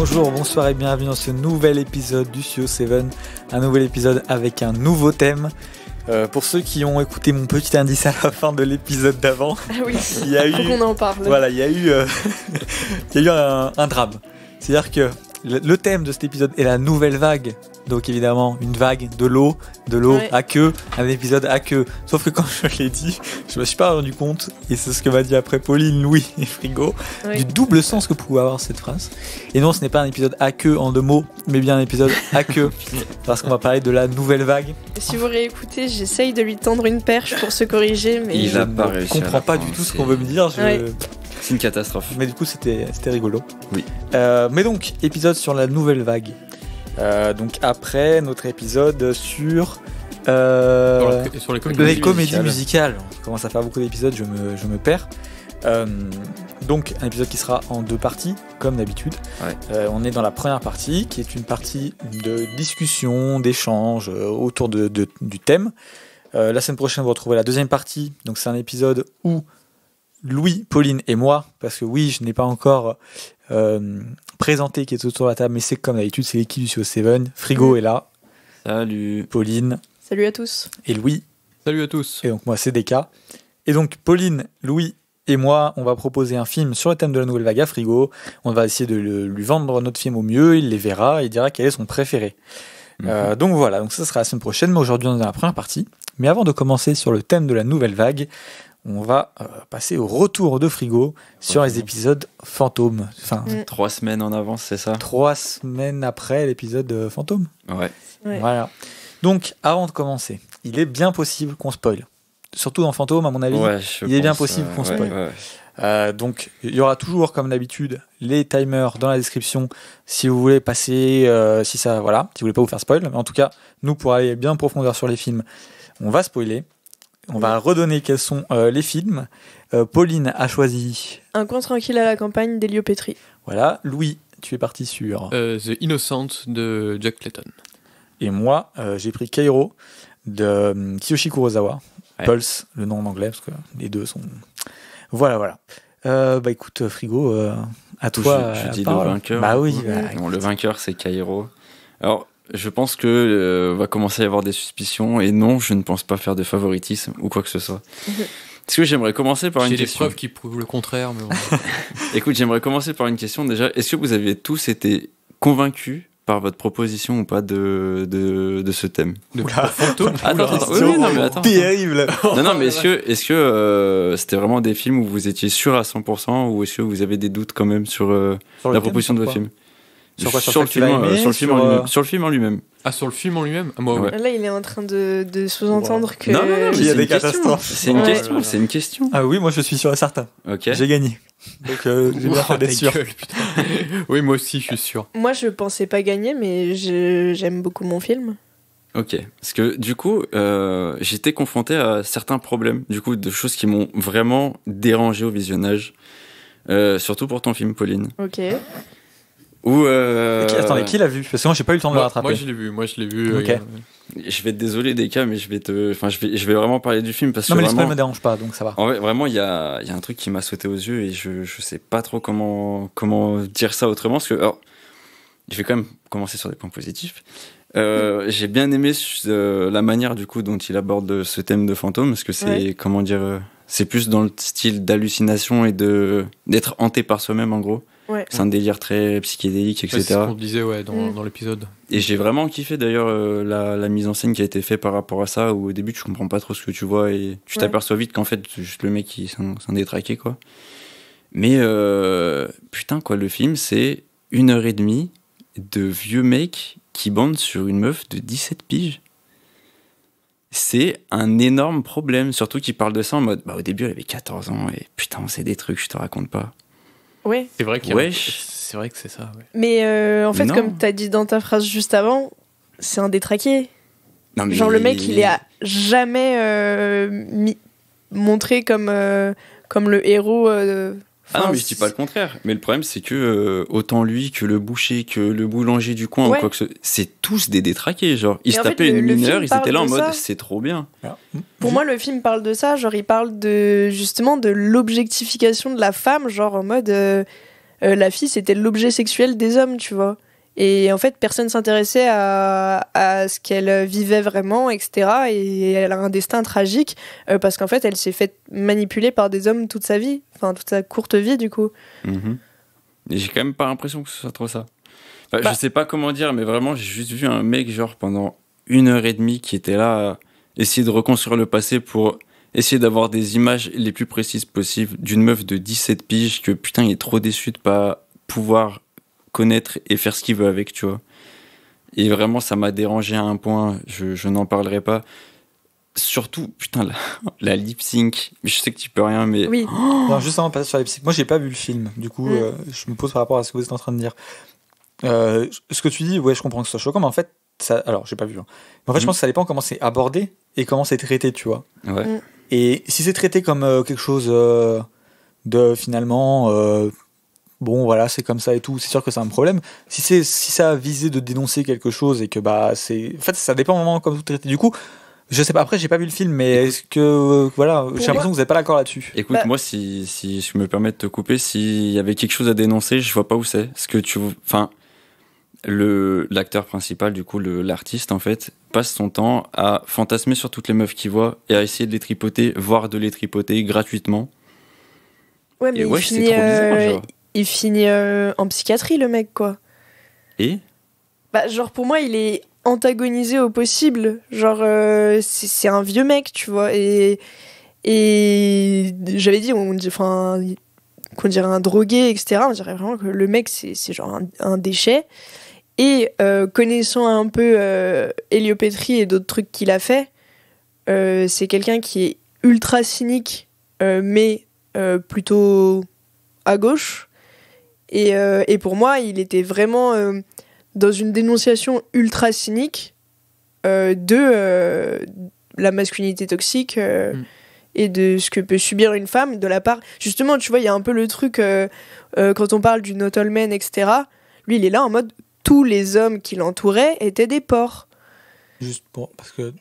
Bonjour, bonsoir et bienvenue dans ce nouvel épisode du Studio 7, un nouvel épisode avec un nouveau thème. Pour ceux qui ont écouté mon petit indice à la fin de l'épisode d'avant, oui. il y a eu, faut qu'on en parle. Voilà, il y a eu un drame. C'est-à-dire que le thème de cet épisode est la nouvelle vague. Donc évidemment, une vague de l'eau ouais. À queue, un épisode à queue. Sauf que quand je l'ai dit, je me suis pas rendu compte, et c'est ce que m'a dit après Pauline, Louis et Frigo, du double sens que pouvait avoir cette phrase. Et non, ce n'est pas un épisode à queue en 2 mots, mais bien un épisode à queue, parce qu'on va parler de la nouvelle vague. Si vous réécoutez, j'essaye de lui tendre une perche pour se corriger, mais je ne comprends pas du tout ce qu'on veut me dire. C'est une catastrophe. Mais du coup, c'était rigolo. Oui. Mais donc, épisode sur la nouvelle vague. Donc après notre épisode sur les comédies musicales. On commence à faire beaucoup d'épisodes, je me perds. Donc un épisode qui sera en 2 parties, comme d'habitude. Ouais. On est dans la première partie, qui est une partie de discussion, d'échange autour du thème. La semaine prochaine, vous retrouvez la deuxième partie. Donc c'est un épisode où Louis, Pauline et moi, parce que oui, je n'ai pas encore présenté qui est autour de la table, mais c'est comme d'habitude, c'est l'équipe du CO7. Frigo est là. Salut. Pauline. Salut à tous. Et Louis. Salut à tous. Et donc moi, c'est DK. Et donc Pauline, Louis et moi, on va proposer un film sur le thème de la nouvelle vague à Frigo. On va essayer de lui vendre notre film au mieux, il les verra et il dira quel est son préféré. Donc voilà, donc ça sera la semaine prochaine, mais aujourd'hui on est dans la première partie. Mais avant de commencer sur le thème de la nouvelle vague, on va passer au retour de Frigo sur les épisodes fantômes. Enfin, 3 semaines en avance, c'est ça ? 3 semaines après l'épisode fantôme. Ouais. Voilà. Donc, avant de commencer, il est bien possible qu'on spoil. Surtout dans Fantôme, à mon avis, il est bien possible qu'on spoil. Donc, il y aura toujours, comme d'habitude, les timers dans la description si vous voulez passer, si vous voulez pas vous faire spoil. Mais en tout cas, nous, pour aller bien en profondeur sur les films, on va spoiler. On va redonner quels sont les films. Pauline a choisi Un coin tranquille à la campagne d'Elio Petri. Voilà. Louis, tu es parti sur The Innocent de Jack Clayton. Et moi, j'ai pris Kairo de Kiyoshi Kurosawa. Ouais. Pulse, le nom en anglais, parce que les deux sont... Voilà. Écoute, Frigo, à toi. Je dis le vainqueur. Bah oui. Non, le vainqueur, c'est Kairo. Alors, je pense que va commencer à y avoir des suspicions. Et non, je ne pense pas faire de favoritisme ou quoi que ce soit. Est-ce que j'aimerais commencer par une question ? J'ai des preuves qui prouvent le contraire. Mais bon. Écoute, j'aimerais commencer par une question déjà. Est-ce que vous avez tous été convaincus par votre proposition ou pas de ce thème? Fantôme. Attends. Terrible. Non, mais est-ce que c'était vraiment des films où vous étiez sûr à 100% ou est-ce que vous avez des doutes quand même sur la proposition de votre film? Sur quoi? Sur le film en lui-même. Sur le film en lui-même. Ah, sur le film en lui-même? Moi, ouais. Là, il est en train de sous-entendre que... Non, il y a des catastrophes. C'est une question. Ah oui, moi je suis sûr et certain. Ok. J'ai gagné. Donc j'ai bien fait d'être sûr. Oui, moi aussi, je suis sûr. Moi, je pensais pas gagner, mais j'aime beaucoup mon film. Ok. Parce que du coup, j'étais confronté à certains problèmes, du coup, de choses qui m'ont vraiment dérangé au visionnage. Surtout pour ton film, Pauline. Ok. Attendez, qui l'a vu? Parce que moi j'ai pas eu le temps de le rattraper. Moi je l'ai vu. Ok. Je vais être désolé des cas, mais je vais vraiment parler du film parce que mais vraiment, les spoils me dérange pas, donc ça va. En vrai, vraiment, il y a un truc qui m'a sauté aux yeux et je sais pas trop comment dire ça autrement parce que alors, je vais quand même commencer sur des points positifs. J'ai bien aimé la manière du coup dont il aborde ce thème de fantôme parce que c'est comment dire, c'est plus dans le style d'hallucination et d'être hanté par soi-même en gros. Ouais. C'est un délire très psychédélique, etc. C'est ce qu'on disait dans l'épisode. Et j'ai vraiment kiffé d'ailleurs la mise en scène qui a été faite par rapport à ça, où au début tu comprends pas trop ce que tu vois et tu t'aperçois vite qu'en fait c'est juste le mec qui s'en détraqué quoi. Mais putain quoi, le film c'est 1h30 de vieux mecs qui bandent sur une meuf de 17 piges. C'est un énorme problème, surtout qu'ils parlent de ça en mode au début elle avait 14 ans et putain c'est des trucs je te raconte pas. Ouais. C'est vrai qu'il y a... C'est vrai que c'est ça. Ouais. Mais en fait, comme t'as dit dans ta phrase juste avant, c'est un détraqué. Non, mais... Genre le mec, il est jamais montré comme le héros. Ah non, mais je dis pas le contraire. Mais le problème, c'est que autant lui que le boucher, que le boulanger du coin, ou quoi que ce soit, c'est tous des détraqués. Genre, ils se tapaient une mineure, ils étaient là en mode c'est trop bien. Pour moi, le film parle de ça. Genre, il parle justement de l'objectification de la femme. Genre, en mode la fille c'était l'objet sexuel des hommes, tu vois. Et en fait, personne s'intéressait à ce qu'elle vivait vraiment, etc. Et elle a un destin tragique parce qu'en fait, elle s'est faite manipuler par des hommes toute sa vie, enfin toute sa courte vie du coup. Et j'ai quand même pas l'impression que ce soit trop ça. Enfin, je sais pas comment dire, mais vraiment, j'ai juste vu un mec genre pendant 1h30 qui était là à essayer de reconstruire le passé pour essayer d'avoir des images les plus précises possibles d'une meuf de 17 piges que putain, il est trop déçu de pas pouvoir connaître et faire ce qu'il veut avec, tu vois. Et vraiment, ça m'a dérangé à un point, je n'en parlerai pas. Surtout, putain, la lip sync. Je sais que tu peux rien, mais. Oui. Non, juste avant de passer sur la lip sync, moi j'ai pas vu le film, du coup, je me pose par rapport à ce que vous êtes en train de dire. Ce que tu dis, ouais, je comprends que ce soit choquant, mais en fait, ça, alors j'ai pas vu. Hein. Mais en fait, je pense que ça dépend comment c'est abordé et comment c'est traité, tu vois. Ouais. Et si c'est traité comme quelque chose de finalement. Bon voilà c'est comme ça et tout, c'est sûr que c'est un problème. Si ça a visé de dénoncer quelque chose et que bah c'est, en fait ça dépend vraiment comme tout traité. Du coup je sais pas, après j'ai pas vu le film, mais est-ce que voilà, j'ai l'impression que vous êtes pas d'accord là-dessus. Écoute, moi si je me permets de te couper, s'il y avait quelque chose à dénoncer, je vois pas où c'est. Parce que l'acteur principal, du coup l'artiste en fait, passe son temps à fantasmer sur toutes les meufs qu'il voit et à essayer de les tripoter, voire de les tripoter gratuitement. Ouais, mais c'est trop bizarre, genre. Il finit en psychiatrie, le mec, quoi. Et bah, genre, pour moi, il est antagonisé au possible. Genre, c'est un vieux mec, tu vois. Et j'avais dit, qu'on dirait un drogué, etc. On dirait vraiment que le mec, c'est genre un déchet. Et connaissant un peu Elio Petri et d'autres trucs qu'il a fait, c'est quelqu'un qui est ultra cynique, mais plutôt à gauche. Et pour moi, il était vraiment dans une dénonciation ultra cynique de la masculinité toxique et de ce que peut subir une femme de la part... Justement, tu vois, il y a un peu le truc, quand on parle du not all men, etc., lui, il est là en mode, tous les hommes qui l'entouraient étaient des porcs. Juste parce que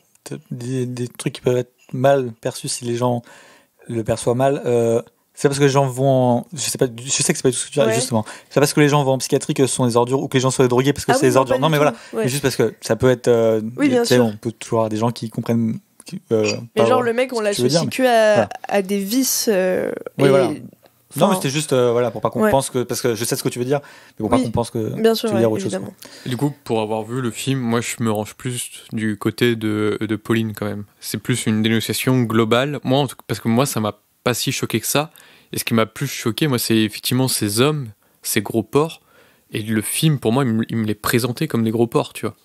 des trucs qui peuvent être mal perçus si les gens le perçoivent mal... C'est parce que les gens vont je sais que c'est pas tout ce que tu dis, justement. C'est parce que les gens vont en psychiatrie que ce sont des ordures ou que les gens sont des drogués parce que c'est des ordures. Non, mais voilà. Ouais. Mais juste parce que ça peut être. Oui, bien sûr. On peut toujours avoir des gens qui comprennent. Mais genre, le mec, on l'associe que à des vices. Oui, voilà. Non, mais c'était juste voilà, pour pas qu'on pense que. Parce que je sais ce que tu veux dire, mais pour pas qu'on pense que bien sûr, tu veux dire autre évidemment. chose. Du coup, pour avoir vu le film, moi je me range plus du côté de Pauline quand même. C'est plus une dénonciation globale. Moi, en tout cas, parce que moi, ça m'a pas si choqué que ça. Et ce qui m'a plus choqué, moi, c'est effectivement ces hommes, ces gros porcs. Et le film, pour moi, il me les présentait comme des gros porcs, tu vois.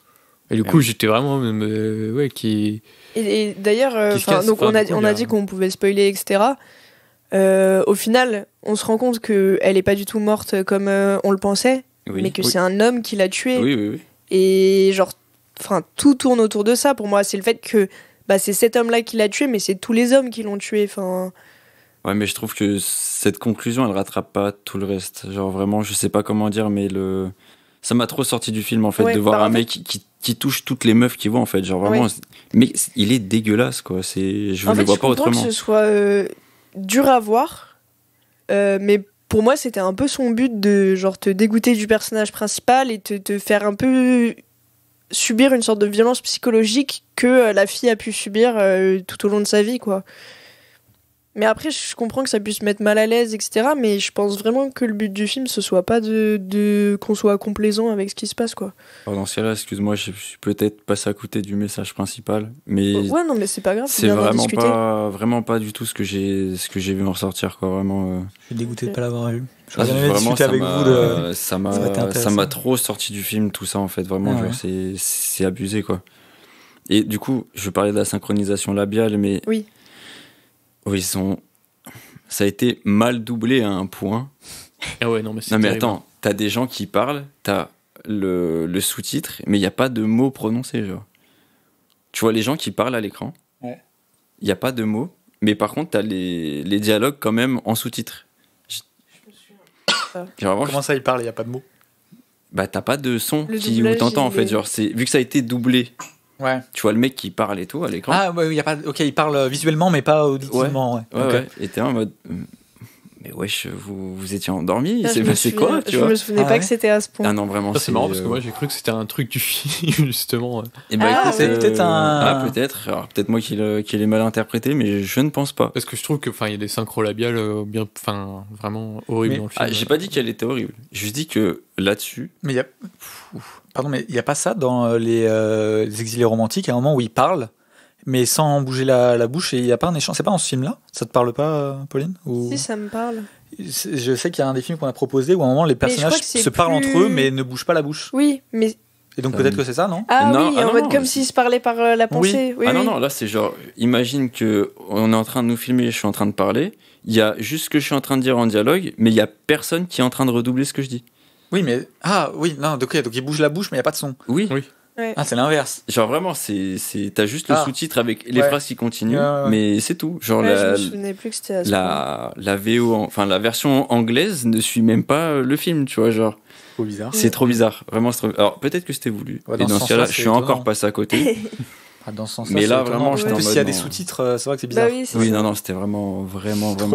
Et du coup, j'étais vraiment... Et d'ailleurs, donc on a dit qu'on pouvait spoiler, etc. Au final, on se rend compte qu'elle est pas du tout morte comme on le pensait, mais que c'est un homme qui l'a tuée. Oui. Et genre, tout tourne autour de ça. Pour moi, c'est le fait que c'est cet homme-là qui l'a tuée, mais c'est tous les hommes qui l'ont tuée. Ouais, mais je trouve que cette conclusion, elle rattrape pas tout le reste. Genre vraiment, je sais pas comment dire, mais ça m'a trop sorti du film en fait, de voir un mec qui touche toutes les meufs qu'il voit en fait. Genre vraiment, mais il est dégueulasse quoi. Je le vois pas autrement. En fait, je comprends que ce soit dur à voir, mais pour moi, c'était un peu son but de genre te dégoûter du personnage principal et te faire un peu subir une sorte de violence psychologique que la fille a pu subir tout au long de sa vie, quoi. Mais après, je comprends que ça puisse mettre mal à l'aise, etc. Mais je pense vraiment que le but du film, ce soit pas qu'on soit complaisant avec ce qui se passe, quoi. Alors dans ce cas-là, excuse-moi, je suis peut-être passé à côté du message principal, mais ouais, non, mais c'est pas grave. C'est vraiment pas du tout ce que j'ai vu en ressortir, quoi. Vraiment. Je suis dégoûté de pas l'avoir vu. Vraiment, avec vous ça m'a trop sorti du film, tout ça en fait. Vraiment, c'est abusé, quoi. Et du coup, je parlais de la synchronisation labiale, mais oui, ça a été mal doublé à un point. Ah ouais, non, mais attends, t'as des gens qui parlent, t'as le sous-titre, mais il n'y a pas de mots prononcés, genre. Tu vois les gens qui parlent à l'écran, il n'y a pas de mots, mais par contre, t'as les dialogues quand même en sous-titre. Comment ça, ils parlent, il n'y a pas de mots? Bah, t'as pas de son où t'entends, en fait. Genre, vu que ça a été doublé. Ouais. Tu vois le mec qui parle et tout à l'écran. Ah ouais, il y a pas. Ok, il parle visuellement mais pas auditivement. Ouais. Et t'es en mode. mais wesh, vous étiez endormi, Ah, c'est passé quoi, tu je vois? me souvenais Ah pas ouais que c'était à ce point. Ah non, vraiment, Ça, c'est marrant parce que moi j'ai cru que c'était un truc du film justement. Et bah Ah, écoute, ouais. C'est peut-être un. Ah, peut-être. Alors, peut-être moi qui l'ai mal interprété, mais je ne pense pas. Parce que je trouve que il y a des synchros labiales bien, vraiment horribles Mais- dans le film. J'ai pas dit qu'elle était horrible. J'ai juste dit que là-dessus, Mais il y a. Pardon, mais il n'y a pas ça dans les exilés romantiques, à un moment où ils parlent, mais sans bouger la bouche, et il n'y a pas un échange. C'est pas dans ce film-là? Ça te parle pas, Pauline? Ou... Si, ça me parle. Je sais qu'il y a un des films qu'on a proposé où à un moment les je crois personnages que c'est se parlent plus- entre eux, mais ne bougent pas la bouche. Oui, mais. Et donc peut-être que c'est ça, non? Ah Non, oui, ah en non, mode non, comme c'est- s'ils se parlaient par la pensée. Oui, ah non, oui. non, là c'est genre, imagine que on est en train de nous filmer, je suis en train de parler, il y a juste ce que je suis en train de dire en dialogue, mais il y a personne qui est en train de redoubler ce que je dis. Oui, mais. Ah oui, non, ok, donc ils bougent la bouche, mais il n'y a pas de son. Oui. Oui. Ah, c'est l'inverse. Genre vraiment, t'as juste le Ah. sous-titre avec les Ouais. phrases qui continuent, Ouais. mais c'est tout. Genre Ouais, je me souvenais plus que c'était à ce point. la VO, enfin la version anglaise ne suit même pas le film, tu vois, genre. Trop bizarre. C'est trop bizarre, vraiment c'est trop... Alors peut-être que c'était voulu. Ouais, Et dans dans ce ce cas-là, sens-là, je c'est suis encore étonnant. passé à côté. Ah, dans ce sens-là, Mais c'est là, étonnant. vraiment, En j'étais en plus, mode s'il y a des non. sous-titres, c'est vrai que c'est Bah bizarre. oui, c'est Oui, ça. non, c'était vraiment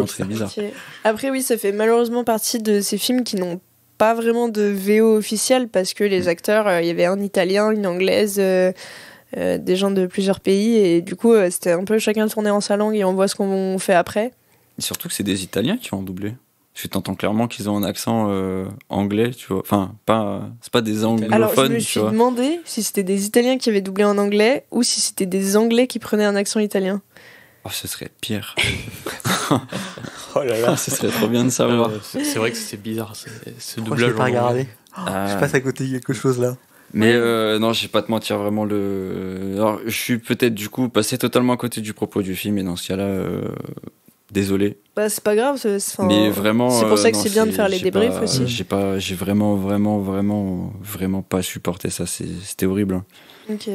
très bizarre. Ok. Après, oui, ça fait malheureusement partie de ces films qui n'ont pas vraiment de VO officielle parce que les acteurs, il y avait un italien, une anglaise, des gens de plusieurs pays et du coup, c'était un peu chacun tourner en sa langue et on voit ce qu'on fait après. Et surtout que c'est des Italiens qui ont doublé. Je t'entends clairement qu'ils ont un accent anglais, tu vois. Enfin, c'est pas des anglophones, Alors, je me tu suis vois. demandé si c'était des Italiens qui avaient doublé en anglais ou si c'était des Anglais qui prenaient un accent italien. Oh, ce serait pire. Oh là là. Ce serait trop bien de savoir. C'est vrai que c'est bizarre ce Pourquoi je doublage. l'ai pas en anglais. regardé? Ah. Je passe à côté de quelque chose là. Mais non, je vais pas te mentir, vraiment Alors, je suis peut-être du coup passé totalement à côté du propos du film, et dans ce cas-là, désolé. Bah, c'est pas grave. Enfin, Mais vraiment. c'est pour ça que non, c'est bien de faire les j'ai débriefs pas- aussi. J'ai vraiment pas supporté ça. C'était horrible, hein. Ok.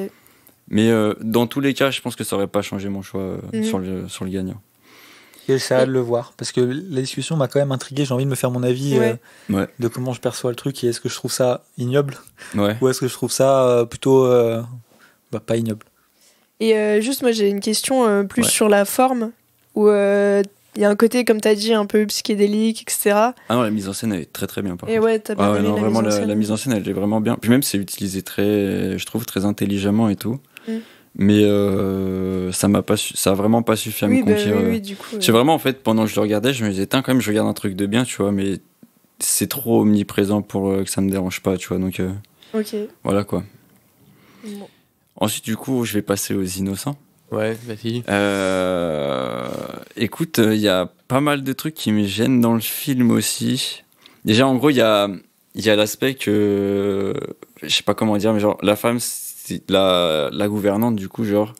Mais dans tous les cas, je pense que ça aurait pas changé mon choix Mhm. sur le gagnant. Et j'ai hâte de le voir parce que la discussion m'a quand même intrigué. J'ai envie de me faire mon avis Ouais. Ouais. de comment je perçois le truc et est-ce que je trouve ça ignoble Ouais. ou est-ce que je trouve ça plutôt pas ignoble. Et juste, moi, j'ai une question plus Ouais. sur la forme, où il y a un côté, comme tu as dit, un peu psychédélique, etc. Ah non, la mise en scène elle est très très bien par Et contre. ouais, t'as bien Ah ouais, aimé non, la vraiment mise en scène. la mise en scène elle est vraiment bien. Puis même c'est utilisé je trouve très intelligemment et tout. Mm. Mais ça a vraiment pas suffi à Oui, me bah, conquérir. oui, du coup. C'est vraiment en fait pendant que je le regardais, je me disais quand même je regarde un truc de bien, tu vois, mais c'est trop omniprésent pour que ça me dérange pas, tu vois. Donc Ok. voilà quoi. Bon. Ensuite du coup je vais passer aux innocents. Ouais, vas-y. Écoute, il y a pas mal de trucs qui me gênent dans le film aussi. Déjà, en gros, il y a l'aspect que. Je sais pas comment dire, mais genre, la femme, c'est la gouvernante, du coup, genre,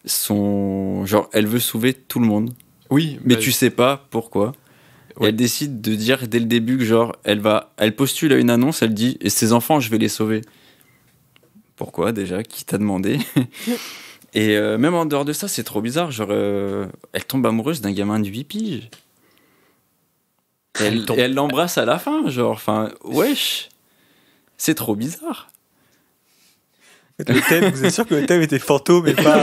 elle veut sauver tout le monde. Oui, Mais bah, tu sais pas pourquoi. Et Ouais. elle décide de dire dès le début que, genre, elle postule à une annonce, elle dit, et ses enfants, je vais les sauver. Pourquoi, déjà? Qui t'a demandé? Et même en dehors de ça, c'est trop bizarre. Genre, elle tombe amoureuse d'un gamin de 8 piges. Et elle l'embrasse à la fin, genre, enfin, wesh. C'est trop bizarre. Le thème, vous êtes sûr que le thème était fantôme et pas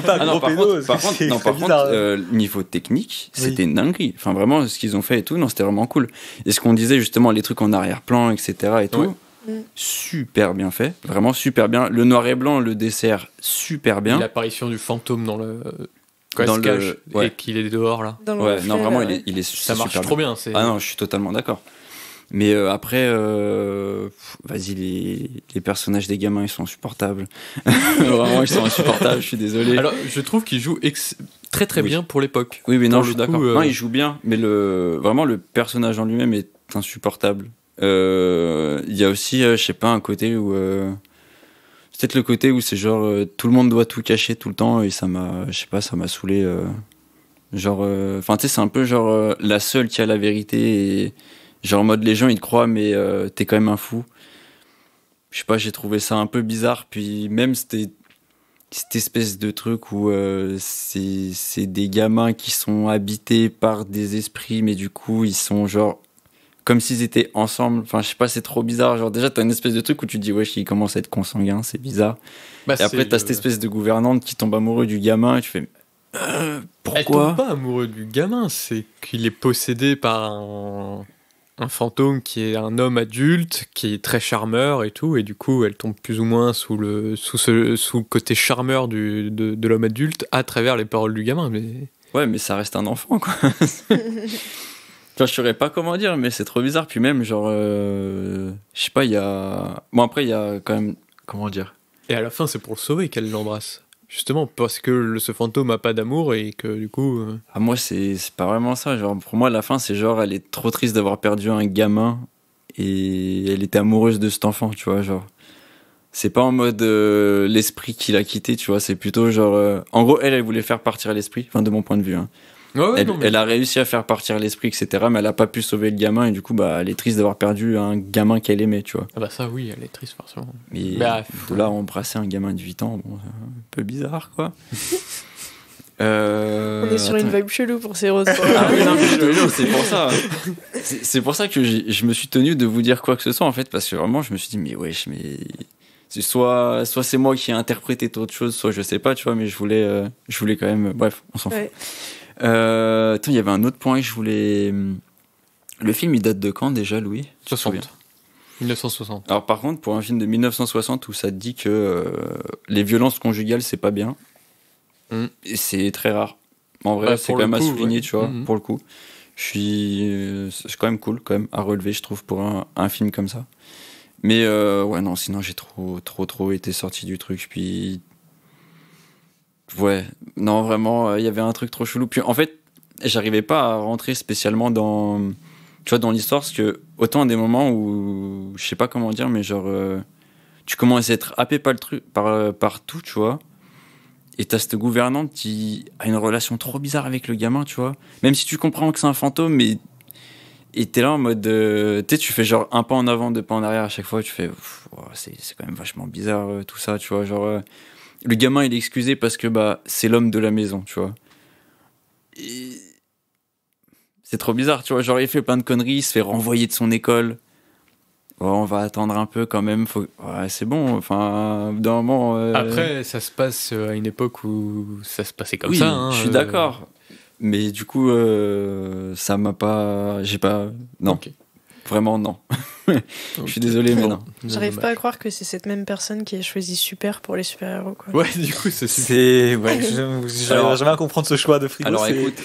Ah non, gros par pédo, contre, par contre, c'est non, très par contre bizarre. niveau technique, Oui. c'était une dinguerie. Enfin, vraiment, ce qu'ils ont fait et tout, non, c'était vraiment cool. Et ce qu'on disait, justement, les trucs en arrière-plan, etc. et tout, Ouais. super bien fait. Vraiment super bien. Le noir et blanc, le dessert, super bien. l'apparition du fantôme dans le. Quand Dans elle se cache ouais. et qu'il est dehors là. Dans le Ouais, reflet, non, vraiment, là, il est Ça marche super trop bien. bien. C'est... Ah non, je suis totalement d'accord. Mais après, vas-y, les personnages des gamins, ils sont insupportables. Vraiment, ils sont insupportables, je suis désolé. Alors, je trouve qu'il joue très très Oui. bien pour l'époque. oui, mais non, pour je suis le coup, d'accord. Non, il joue bien, mais vraiment, le personnage en lui-même est insupportable. Il y a aussi, je sais pas, un côté où... c'est peut-être le côté où c'est genre, tout le monde doit tout cacher tout le temps, et ça m'a saoulé. Genre, enfin, tu sais, c'est un peu genre la seule qui a la vérité, et genre en mode les gens ils te croient, mais t'es quand même un fou. Je sais pas, j'ai trouvé ça un peu bizarre. Puis même cette espèce de truc où c'est des gamins qui sont habités par des esprits, mais du coup ils sont genre comme s'ils étaient ensemble. Enfin, je sais pas, c'est trop bizarre. Genre déjà t'as une espèce de truc où tu te dis wesh, ils commencent à être consanguins, c'est bizarre. Bah, Et après c'est t'as cette espèce de gouvernante qui tombe amoureux du gamin, et tu fais pourquoi? Elle tombe pas amoureux du gamin, c'est qu'il est possédé par un fantôme qui est un homme adulte, qui est très charmeur et tout, et du coup elle tombe plus ou moins sous le côté charmeur de l'homme adulte à travers les paroles du gamin. Mais... Ouais, mais ça reste un enfant, quoi. Enfin, je saurais pas comment dire, mais c'est trop bizarre. Puis même, genre, je sais pas, il y a... Bon, après, il y a quand même... Comment dire? Et à la fin, c'est pour le sauver qu'elle l'embrasse. Justement, parce que ce fantôme a pas d'amour et que du coup... Ah, moi, c'est pas vraiment ça. Genre, pour moi, la fin, c'est genre, elle est trop triste d'avoir perdu un gamin et elle était amoureuse de cet enfant, tu vois, genre. C'est pas en mode l'esprit qui l'a quitté, tu vois, c'est plutôt genre... En gros, elle voulait faire partir l'esprit, enfin, de mon point de vue, hein. Ouais, Elle a réussi à faire partir l'esprit, etc., mais elle a pas pu sauver le gamin et du coup, bah, elle est triste d'avoir perdu un gamin qu'elle aimait, tu vois. Ah bah ça, oui, elle est triste, forcément. Et Bah, de là, embrasser un gamin de 8 ans, bon, c'est un peu bizarre, quoi. On est sur une vibe chelou pour ces roses. Ah oui, non, mais je te jure, c'est pour ça. C'est pour ça que je me suis tenu de vous dire quoi que ce soit, en fait, parce que vraiment, je me suis dit, mais wesh, mais... Soit c'est moi qui ai interprété autre chose, soit je sais pas, tu vois, mais je voulais quand même... Bref, on s'en fout. Ouais. Attends, il y avait un autre point que je voulais... Le film, il date de quand déjà, Louis? 60. 1960. Alors par contre, pour un film de 1960 où ça te dit que les violences conjugales, c'est pas bien, et c'est très rare. En vrai, Bah, c'est pour quand même le à coup, souligner, ouais. tu vois, pour le coup. C'est quand même cool, quand même, à relever, je trouve, pour un film comme ça. Mais ouais, non, sinon j'ai trop été sorti du truc. Puis ouais, non, vraiment, il y avait un truc trop chelou. Puis en fait, j'arrivais pas à rentrer spécialement dans, tu vois, dans l'histoire, parce que autant à des moments où, je sais pas comment dire, mais genre, tu commences à être happé par le truc, par tout, tu vois. Et t'as cette gouvernante qui a une relation trop bizarre avec le gamin, tu vois. Même si tu comprends que c'est un fantôme, mais... Et t'es là en mode... tu sais, tu fais genre un pas en avant, deux pas en arrière à chaque fois. Tu fais... c'est quand même vachement bizarre, tout ça, tu vois. Genre, le gamin, il est excusé parce que bah, c'est l'homme de la maison, tu vois. Et... C'est trop bizarre, tu vois. Genre, il fait plein de conneries, il se fait renvoyer de son école. On va attendre un peu quand même. Ouais, c'est bon, enfin, d'un moment... Après, ça se passe à une époque où ça se passait comme oui, ça. Hein, je suis d'accord. Mais du coup, ça m'a pas... J'ai pas... Non. Okay. Vraiment, non. Je suis désolé, mais non. J'arrive pas à croire que c'est cette même personne qui a choisi Super pour les super-héros, quoi. Ouais, du coup, c'est... Ouais, j'arrive jamais à comprendre ce choix de frigo. Alors, écoute,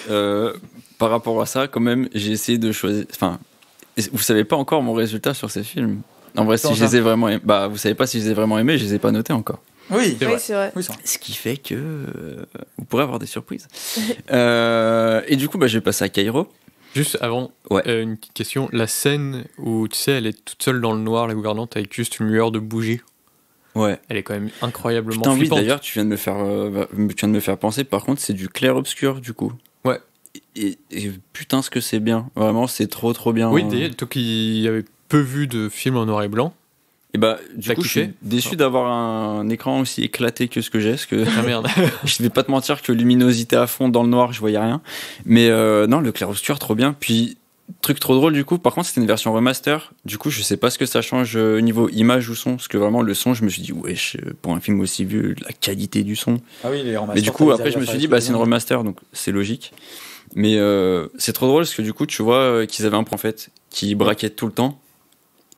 par rapport à ça, quand même, j'ai essayé de choisir... Enfin, vous savez pas encore mon résultat sur ces films. En vrai, si je les ai vraiment aimés... Bah, vous savez pas si je les ai vraiment aimés, je les ai pas notés encore. Oui, c'est vrai. Oui, ce qui fait que vous pourrez avoir des surprises. Et du coup, bah, je vais passer à Cairo. Juste avant, une petite question. La scène où, tu sais, elle est toute seule dans le noir, la gouvernante, avec juste une lueur de bougie. Ouais. Elle est quand même incroyablement Putain, flippante. Oui, d'ailleurs, tu viens de me faire penser. Par contre, c'est du clair-obscur, du coup. Ouais. Et putain, ce que c'est bien. Vraiment, c'est trop bien. Oui, d'ailleurs, toi qui avais peu vu de films en noir et blanc. Et bah, du coup, je suis déçu d'avoir un écran aussi éclaté que ce que j'ai. Parce que ah merde. Je vais pas te mentir que luminosité à fond dans le noir, je voyais rien. Mais non, le clair-obscur, trop bien. Puis, truc trop drôle, du coup, par contre, c'était une version remaster. Du coup, je sais pas ce que ça change au niveau image ou son. Parce que vraiment, le son, je me suis dit, wesh, pour un film aussi vieux, la qualité du son. Ah oui, les remasters. Mais du coup, après, je me suis dit, bah, c'est une remaster, donc c'est logique. Mais c'est trop drôle parce que du coup, tu vois qu'ils avaient un prophète qui braquait tout le temps.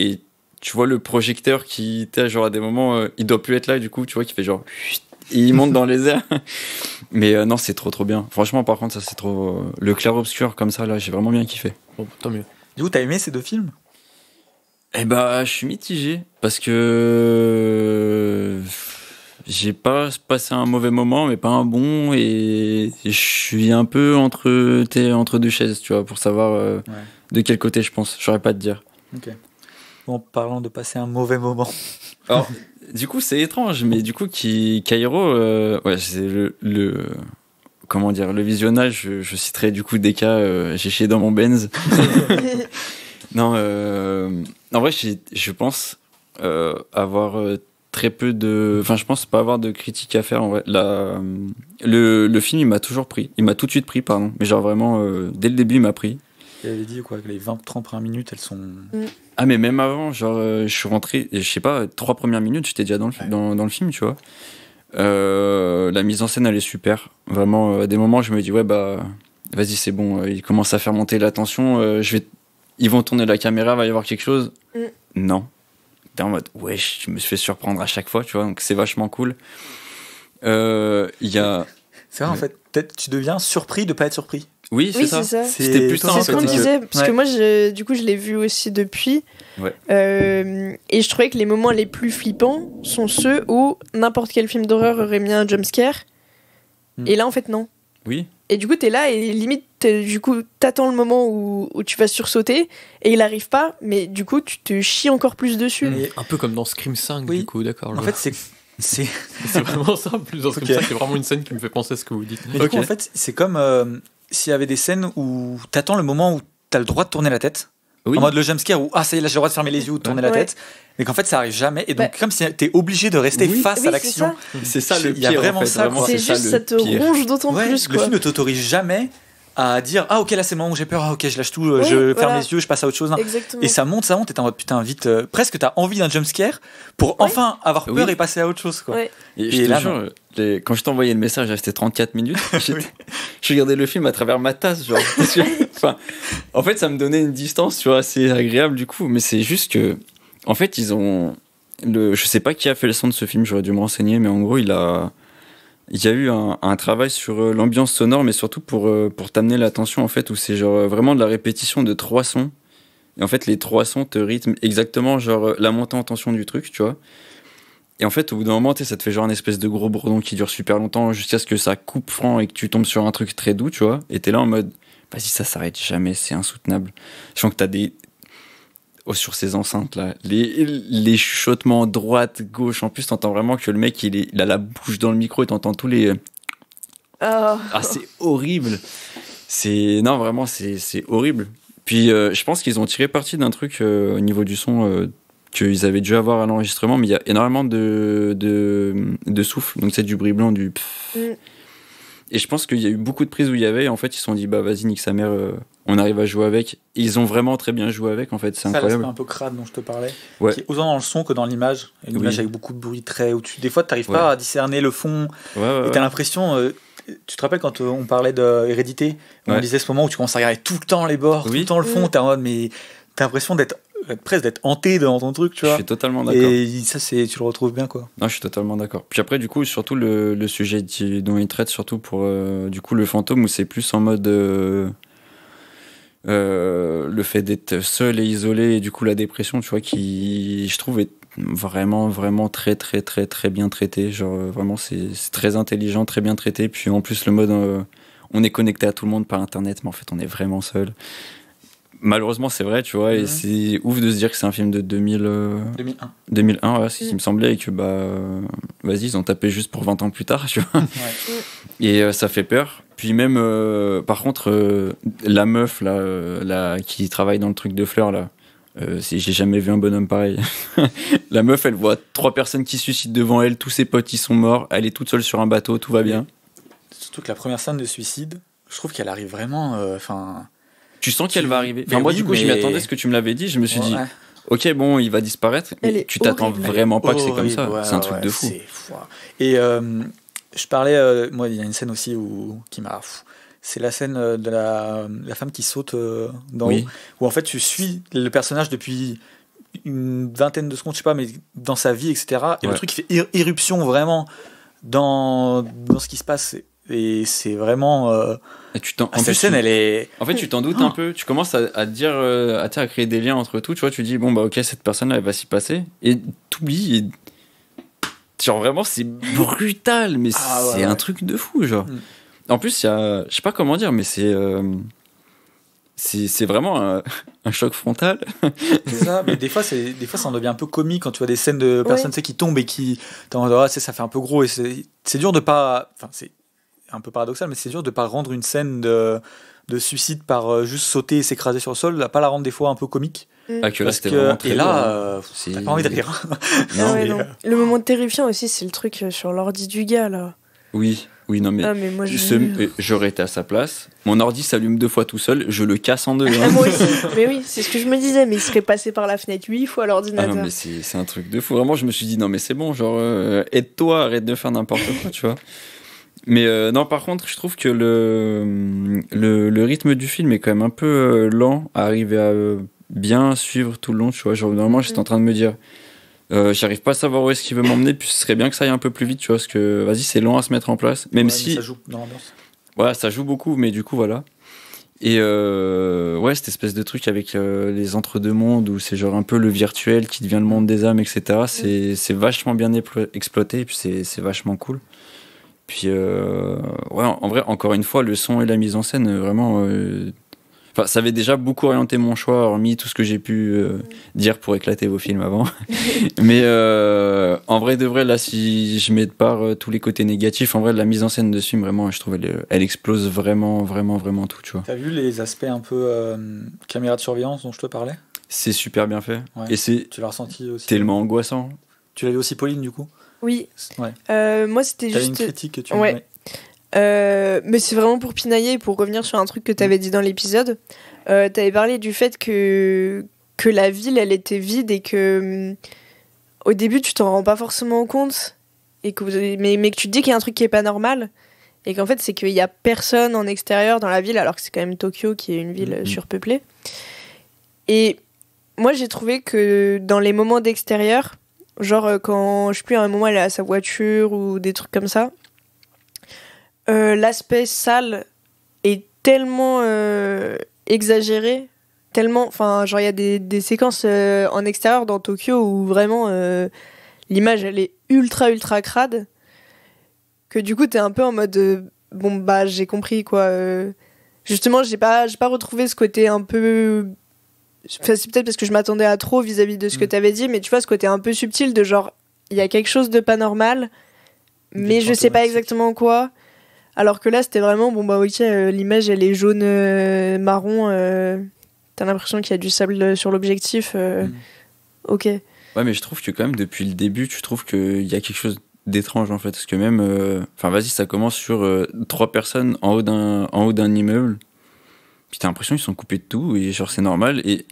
Et tu vois le projecteur qui était genre à des moments, il doit plus être là, du coup, tu vois, qui fait genre. Et il monte dans les airs. Mais non, c'est trop bien. Franchement, par contre, ça c'est trop. Le clair-obscur comme ça, là, j'ai vraiment bien kiffé. Bon, tant mieux. Du coup, t'as aimé ces deux films? Eh bah, je suis mitigé. Parce que. J'ai pas passé un mauvais moment, mais pas un bon. Et je suis un peu entre deux chaises, tu vois, pour savoir de quel côté je pense. Je saurais pas te dire. Ok. En parlant de passer un mauvais moment. Alors, du coup, c'est étrange, mais du coup, Cairo, ouais, c'est comment dire, le visionnage, je citerai du coup des cas, j'ai chié dans mon Benz. Non, en vrai, je pense avoir très peu de... Enfin, je pense pas avoir de critiques à faire, en vrai. Le film, il m'a toujours pris. Il m'a tout de suite pris, pardon. Mais genre vraiment, dès le début, il m'a pris. Il avait dit quoi, que les 20-30 premières minutes, elles sont... Ah, mais même avant, genre, je suis rentré, je sais pas, 3 premières minutes, j'étais déjà dans le film, tu vois. La mise en scène, elle est super. Vraiment, à des moments, je me dis, ouais, bah, vas-y, c'est bon. Ils commencent à faire monter la tension. Ils vont tourner la caméra, va y avoir quelque chose. Non. T'es en mode, ouais, je me suis fait surprendre à chaque fois, tu vois. Donc, c'est vachement cool. Il y a. C'est vrai, en fait, peut-être tu deviens surpris de pas être surpris. Oui, c'est ça. C'était plus c'est ce qu'on disait, parce que moi, du coup, je l'ai vu aussi depuis. Ouais. Et je trouvais que les moments les plus flippants sont ceux où n'importe quel film d'horreur aurait mis un jumpscare. Et là, en fait, non. Oui. Et du coup, t'es là et limite, du coup, t'attends le moment où tu vas sursauter et il arrive pas, mais du coup, tu te chies encore plus dessus. Un peu comme dans Scream 5, Oui. du coup, d'accord. En fait, c'est vraiment ça. Plus dans Scream 5, c'est vraiment une scène qui me fait penser à ce que vous dites. Mais du coup, en fait, c'est comme s'il y avait des scènes où t'attends le moment où t'as le droit de tourner la tête. Oui. En mode le jumpscare où ça y est, là j'ai le droit de fermer les yeux ou de tourner la tête. Mais qu'en fait ça arrive jamais. Et donc, comme si t'es obligé de rester face à l'action. C'est ça le pire. Il y a vraiment en fait, ça. vraiment, c'est juste, ça te pire. ronge d'autant plus. Le film ne t'autorise jamais à dire ok, là c'est le moment où j'ai peur, ok, je lâche tout, je ferme les yeux, je passe à autre chose. Exactement. Et ça monte, et t'es en mode putain, vite, presque t'as envie d'un jumpscare pour enfin avoir peur et passer à autre chose, quoi. Et je te jure, quand je t'envoyais le message, restait 34 minutes. Je regardais le film à travers ma tasse, genre. Enfin, en fait, ça me donnait une distance, tu vois, assez agréable du coup. Mais c'est juste que, en fait, je sais pas qui a fait le son de ce film, j'aurais dû me renseigner, mais en gros, il y a eu un travail sur l'ambiance sonore, mais surtout pour t'amener l'attention, en fait, où c'est genre vraiment de la répétition de 3 sons. Et en fait, les 3 sons te rythment exactement genre la montée en tension du truc, tu vois. Et en fait, au bout d'un moment, ça te fait genre une espèce de gros bourdon qui dure super longtemps jusqu'à ce que ça coupe franc et que tu tombes sur un truc très doux, tu vois. Et t'es là en mode, vas-y, ça s'arrête jamais, c'est insoutenable. Sachant que t'as sur ces enceintes là, les chuchotements droite, gauche. En plus, t'entends vraiment que le mec, il a la bouche dans le micro et t'entends tous les. C'est horrible. Non, vraiment, c'est horrible. Puis, je pense qu'ils ont tiré parti d'un truc au niveau du son. Qu'ils avaient dû avoir à l'enregistrement, mais il y a énormément de souffle, donc c'est du bruit blanc, du Et je pense qu'il y a eu beaucoup de prises où il y avait, et en fait ils se sont dit bah vas-y nique sa mère, on arrive à jouer avec. Et ils ont vraiment très bien joué avec, en fait, c'est incroyable. C'est un peu crade dont je te parlais, qui est autant dans le son que dans l'image. Une image avec beaucoup de bruit très, où des fois t'arrives pas à discerner le fond, et t'as l'impression... tu te rappelles quand on parlait d'hérédité, on disait ce moment où tu commences à regarder tout le temps les bords, tout le temps le fond, t'es en mode mais t'as l'impression presque d'être hanté dans ton truc, tu vois. Je suis totalement d'accord. Et ça, tu le retrouves bien, quoi. Non, je suis totalement d'accord. Puis après, du coup, surtout le sujet dont il traite, surtout pour du coup le fantôme, où c'est plus en mode le fait d'être seul et isolé, et du coup la dépression, tu vois, qui je trouve est vraiment vraiment très très très très bien traité. Genre vraiment c'est très intelligent, très bien traité. Puis en plus le mode on est connecté à tout le monde par internet, mais en fait on est vraiment seul. Malheureusement, c'est vrai, tu vois, et c'est ouf de se dire que c'est un film de 2001, ouais, c'est ce qui me semblait, et que vas-y, ils ont tapé juste pour 20 ans plus tard, tu vois. Et ça fait peur. Puis même, par contre, la meuf là, qui travaille dans le truc de fleurs là, j'ai jamais vu un bonhomme pareil. La meuf, elle voit 3 personnes qui se suicident devant elle, tous ses potes ils sont morts, elle est toute seule sur un bateau, tout va bien. Surtout que la première scène de suicide, je trouve qu'elle arrive vraiment, tu sens qu'elle va arriver. Enfin, moi, du coup, je m'y attendais, ce que tu me l'avais dit. Je me suis dit, ok, bon, il va disparaître. Mais tu t'attends vraiment pas que c'est comme ça. C'est un truc de fou. Et je parlais, moi, il y a une scène aussi qui m'a. C'est la scène de la femme qui saute d'en haut, où en fait tu suis le personnage depuis une vingtaine de secondes, je sais pas, mais dans sa vie, etc. Et le truc qui fait irruption vraiment dans ce qui se passe. Et c'est vraiment. Cette scène, elle est. En fait, tu t'en doutes un peu. Tu commences à te dire, à créer des liens entre tout. Tu vois, tu dis bon bah ok, cette personne-là, elle va s'y passer. Et t'oublies. Genre vraiment, c'est brutal, mais c'est un truc de fou, genre. En plus, il y a, je sais pas comment dire, mais c'est vraiment un choc frontal. C'est ça, mais des fois ça en devient un peu comique quand tu vois des scènes de personnes qui tombent et qui. Ça fait un peu gros et c'est dur de pas. Enfin, c'est un peu paradoxal, mais c'est dur de pas rendre une scène de suicide par juste sauter et s'écraser sur le sol, de pas la rendre des fois un peu comique. Vraiment très et là, t'as pas envie de rire. Non. Le moment terrifiant aussi, c'est le truc sur l'ordi du gars là. Oui. Oui, non, mais, mais moi, j'aurais été à sa place. Mon ordi s'allume 2 fois tout seul, je le casse en 2. Hein. Moi aussi, mais oui, c'est ce que je me disais, mais il serait passé par la fenêtre 8 fois l'ordinateur. Ah non, mais c'est un truc de fou. Vraiment, je me suis dit, non, mais c'est bon, genre, aide-toi, arrête de faire n'importe quoi, tu vois. Mais non, par contre, je trouve que le rythme du film est quand même un peu lent à arriver à bien suivre tout le long, tu vois. Genre, normalement, j'étais en train de me dire, j'arrive pas à savoir où est-ce qu'il veut m'emmener, puis ce serait bien que ça aille un peu plus vite, tu vois, parce que, vas-y, c'est lent à se mettre en place. Même si. Ça joue dans l'ambiance. Voilà, ça joue beaucoup, mais du coup, voilà. Et ouais, cette espèce de truc avec les entre-deux-mondes où c'est genre un peu le virtuel qui devient le monde des âmes, etc. C'est vachement bien exploité, et puis c'est vachement cool. Puis, ouais, en vrai, encore une fois, le son et la mise en scène, vraiment. Enfin, ça avait déjà beaucoup orienté mon choix, hormis tout ce que j'ai pu dire pour éclater vos films avant. Mais en vrai, de vrai, là, si je mets de part tous les côtés négatifs, en vrai, la mise en scène de ce film, vraiment, je trouve, elle explose vraiment, vraiment, vraiment tout, tu vois. T'as vu les aspects un peu caméra de surveillance dont je te parlais? C'est super bien fait. Ouais. Et c'est Tu l'as ressenti aussi? tellement angoissant. Tu l'as vu aussi, Pauline, du coup? Oui. Ouais. Moi, c'était T'avais juste. une critique que tu Ouais. Mais c'est vraiment pour pinailler et pour revenir sur un truc que t'avais dit dans l'épisode. T'avais parlé du fait que la ville, elle était vide et que au début, tu t'en rends pas forcément compte. Et mais que tu te dis qu'il y a un truc qui est pas normal. Et qu'en fait, c'est qu'il y a personne en extérieur dans la ville, alors que c'est quand même Tokyo qui est une ville surpeuplée. Et moi, j'ai trouvé que dans les moments d'extérieur, genre quand, je sais plus, à un moment, elle est à sa voiture ou des trucs comme ça, l'aspect sale est tellement exagéré, tellement, enfin, genre il y a des séquences en extérieur dans Tokyo où vraiment l'image elle est ultra crade, que du coup t'es un peu en mode bon bah j'ai compris quoi. Justement j'ai pas retrouvé ce côté un peu, enfin, c'est peut-être parce que je m'attendais à trop vis-à-vis de ce que t'avais dit, mais tu vois ce côté un peu subtil de genre il y a quelque chose de pas normal, mais je sais pas exactement quoi. Alors que là, c'était vraiment, bon bah ok, l'image elle est jaune, marron, t'as l'impression qu'il y a du sable sur l'objectif, ok. Ouais, mais je trouve que quand même, depuis le début, tu trouves qu'il y a quelque chose d'étrange en fait. Parce que même, enfin vas-y, ça commence sur 3 personnes en haut d'un immeuble. Puis t'as l'impression qu'ils sont coupés de tout et genre c'est normal. Et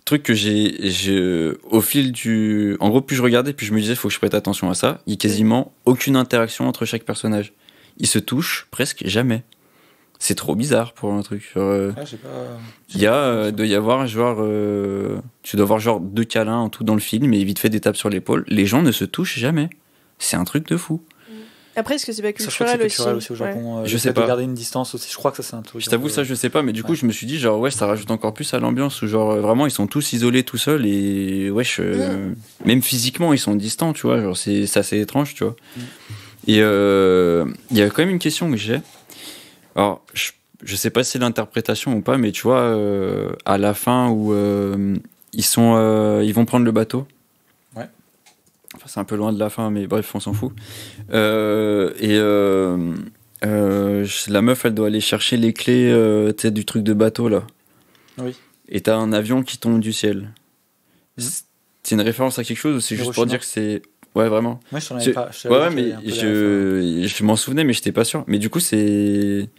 truc que j'ai au fil du. En gros, plus je regardais, plus je me disais, faut que je prête attention à ça. Il y a quasiment aucune interaction entre chaque personnage. Ils se touchent presque jamais. C'est trop bizarre pour un truc. Genre, doit y avoir genre, tu dois avoir genre 2 câlins en tout dans le film et vite fait des tapes sur l'épaule. Les gens ne se touchent jamais. C'est un truc de fou. Après, est-ce que c'est pas culturel, ça, je crois que c'est culturel aussi au Japon. Je sais pas. De garder une distance aussi. Je crois que ça c'est un truc. Je t'avoue ça, je sais pas, mais du coup je me suis dit genre ouais, ça rajoute encore plus à l'ambiance où genre vraiment ils sont tous isolés tout seuls et wesh, même physiquement ils sont distants, tu vois. Genre c'est assez étrange, tu vois. Et il y a quand même une question que j'ai. Alors, je sais pas si c'est l'interprétation ou pas, mais tu vois, à la fin où ils vont prendre le bateau. Ouais. Enfin, c'est un peu loin de la fin, mais bref, on s'en fout. La meuf, elle doit aller chercher les clés tu sais, du truc de bateau, là. Oui. Et t'as un avion qui tombe du ciel. C'est une référence à quelque chose ou c'est juste pour dire que c'est... Ouais, vraiment. Moi, je t'en avais pas. Ouais, mais je m'en souvenais, mais j'étais pas sûr. Mais du coup, c'est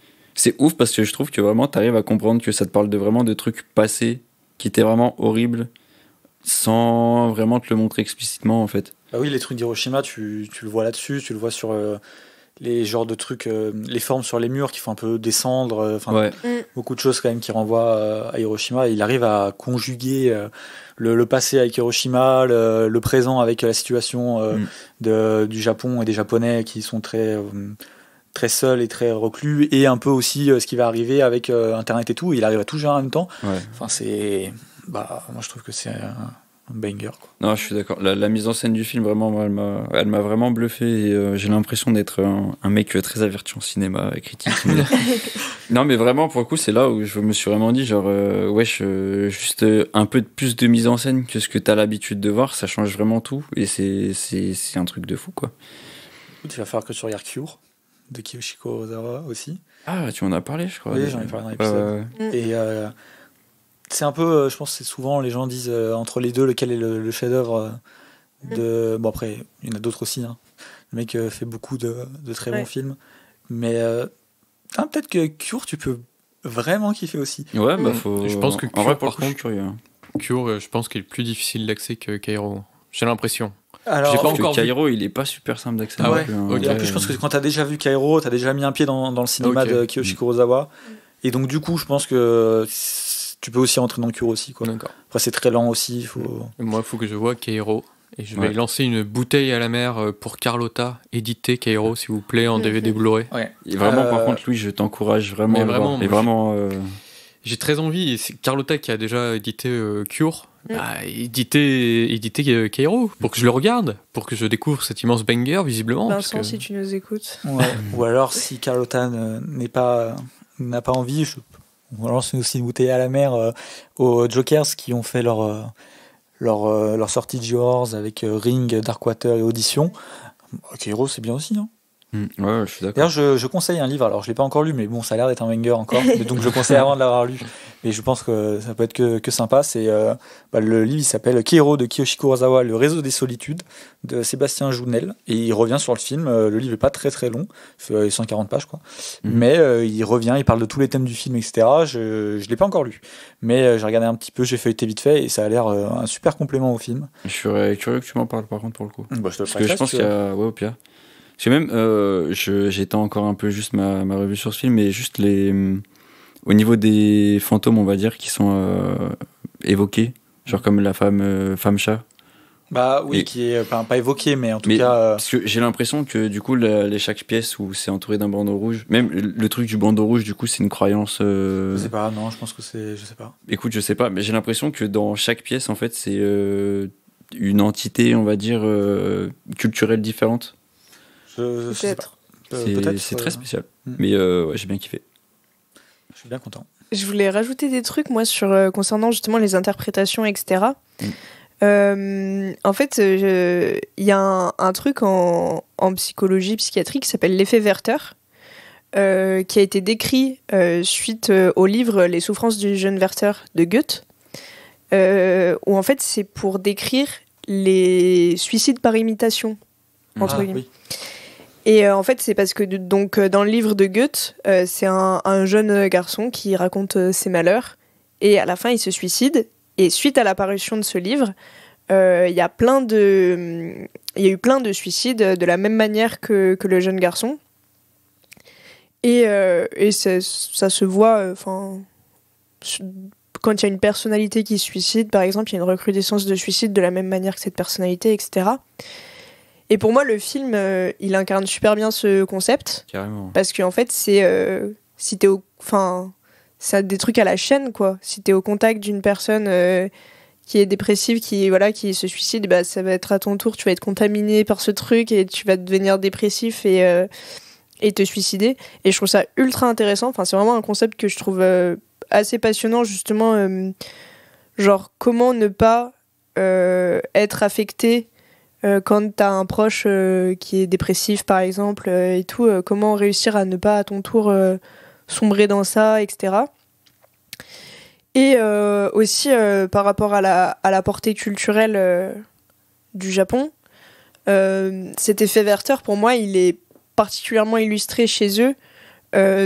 ouf parce que je trouve que vraiment, t'arrives à comprendre que ça te parle vraiment de trucs passés qui étaient vraiment horribles sans vraiment te le montrer explicitement, en fait. Bah oui, les trucs d'Hiroshima, tu le vois là-dessus, tu le vois sur les genres de trucs, les formes sur les murs qui font un peu descendre, beaucoup de choses quand même qui renvoient à Hiroshima. Et il arrive à conjuguer le passé avec Hiroshima, le présent avec la situation du Japon et des Japonais qui sont très seuls et très reclus, et un peu aussi ce qui va arriver avec Internet et tout. Il arrive à tout gérer en même temps. Ouais. Enfin, moi je trouve que c'est un banger, quoi. Non, je suis d'accord. La mise en scène du film, vraiment, elle m'a vraiment bluffé. Et, j'ai l'impression d'être un mec très averti en cinéma, critique. Non, mais vraiment, pour le coup, c'est là où je me suis vraiment dit, genre, juste un peu plus de mise en scène que ce que t'as l'habitude de voir, ça change vraiment tout. Et c'est un truc de fou, quoi. Il va falloir que tu regardes Cure, de Kiyoshiko Ozawa aussi. Ah, tu en as parlé, je crois. Oui, j'en ai parlé dans l'épisode. Et c'est un peu, je pense que c'est souvent, les gens disent entre les deux, lequel est le chef-d'œuvre de... Bon, après, il y en a d'autres aussi. Hein. Le mec fait beaucoup de très bons films. Mais peut-être que Cure, tu peux vraiment kiffer aussi. Ouais, bah faut. Je pense que en vrai, Cure, par je suis contre, curieux. Hein. Cure, je pense qu'il est plus difficile d'accès que Kairo. J'ai l'impression. Alors, J'ai pas Parce encore que vu. Kairo, il est pas super simple d'accès. Ah non ouais, plus, hein. ok. Et en plus, je pense que quand t'as déjà vu Kairo, t'as déjà mis un pied dans le cinéma Ok. de Kiyoshi Kurosawa. Et donc, du coup, je pense que tu peux aussi rentrer dans Cure aussi, quoi. D'accord. Après, c'est très lent aussi. Moi, il faut que je vois Kairo. Et je vais Ouais. lancer une bouteille à la mer pour Carlotta. Éditez Kairo, s'il vous plaît, en DVD Blu-ray. Ouais. Et vraiment, par contre, Louis, je t'encourage vraiment Mais à le vraiment, voir. Et moi, vraiment. J'ai très envie. Et c'est Carlotta qui a déjà édité Cure. Éditer Kairo pour que je le regarde, pour que je découvre cet immense banger, visiblement. Vincent, parce que... si tu nous écoutes. Ouais. Ou alors, si Carlotta n'a pas envie, on lance aussi une bouteille à la mer aux Jokers qui ont fait leur sortie de G-Wars avec Ring, Darkwater et Audition. Kairo, c'est bien aussi. Hein. Ouais, je suis d'accord. D'ailleurs, je conseille un livre. Alors, je l'ai pas encore lu, mais bon, ça a l'air d'être un banger encore. Mais donc, je conseille avant de l'avoir lu. Mais je pense que ça peut être que sympa. C'est le livre, il s'appelle Kairo de Kiyoshi Kurosawa, le réseau des solitudes de Sébastien Jounel. Et il revient sur le film. Le livre est pas très très long, il fait 140 pages quoi. Mais il revient, il parle de tous les thèmes du film, etc. Je l'ai pas encore lu, mais j'ai regardé un petit peu, j'ai feuilleté vite fait et ça a l'air un super complément au film. Je serais curieux que tu m'en parles par contre pour le coup. Bah, je te le Parce que je prêterai, pense si qu'il tu y veux. a. Ouais, au pire. Parce que même, j'étends encore un peu juste ma revue sur ce film, mais juste au niveau des fantômes, on va dire, qui sont évoqués, genre comme la femme chat. Bah oui, Et- qui est pas évoqué, mais en tout Mais cas. parce que j'ai l'impression que du coup, chaque pièce où c'est entouré d'un bandeau rouge, même le truc du bandeau rouge, du coup, c'est une croyance. Je sais pas, non, je pense que c'est. Je sais pas. Écoute, je sais pas, mais j'ai l'impression que dans chaque pièce, en fait, c'est une entité, on va dire, culturelle différente. Je sais pas. Peut-être. Peut-être. C'est très spécial. Mm. Mais ouais, j'ai bien kiffé. Je suis bien content. Je voulais rajouter des trucs, moi, concernant justement les interprétations, etc. En fait, il y a un truc en psychologie psychiatrique qui s'appelle l'effet Werther, qui a été décrit suite au livre Les souffrances du jeune Werther de Goethe, où en fait c'est pour décrire les suicides par imitation, entre guillemets. Oui. Et en fait, c'est parce que donc dans le livre de Goethe, c'est un jeune garçon qui raconte ses malheurs et à la fin il se suicide. Et suite à l'apparition de ce livre, il y a eu plein de suicides de la même manière que le jeune garçon. Et ça se voit. Quand il y a une personnalité qui se suicide, par exemple, il y a une recrudescence de suicide de la même manière que cette personnalité, etc. Et pour moi, le film, il incarne super bien ce concept. Carrément. Parce qu'en fait, si t'es ça a des trucs à la chaîne, quoi. Si t'es au contact d'une personne qui est dépressive, qui se suicide, bah, ça va être à ton tour, tu vas être contaminé par ce truc et tu vas devenir dépressif et te suicider. Et je trouve ça ultra intéressant. Enfin, c'est vraiment un concept que je trouve assez passionnant, justement. Genre, comment ne pas être affecté quand t'as un proche qui est dépressif, par exemple, et tout. Comment réussir à ne pas, à ton tour, sombrer dans ça, etc. Et aussi, par rapport à la portée culturelle du Japon, cet effet Werther, pour moi, il est particulièrement illustré chez eux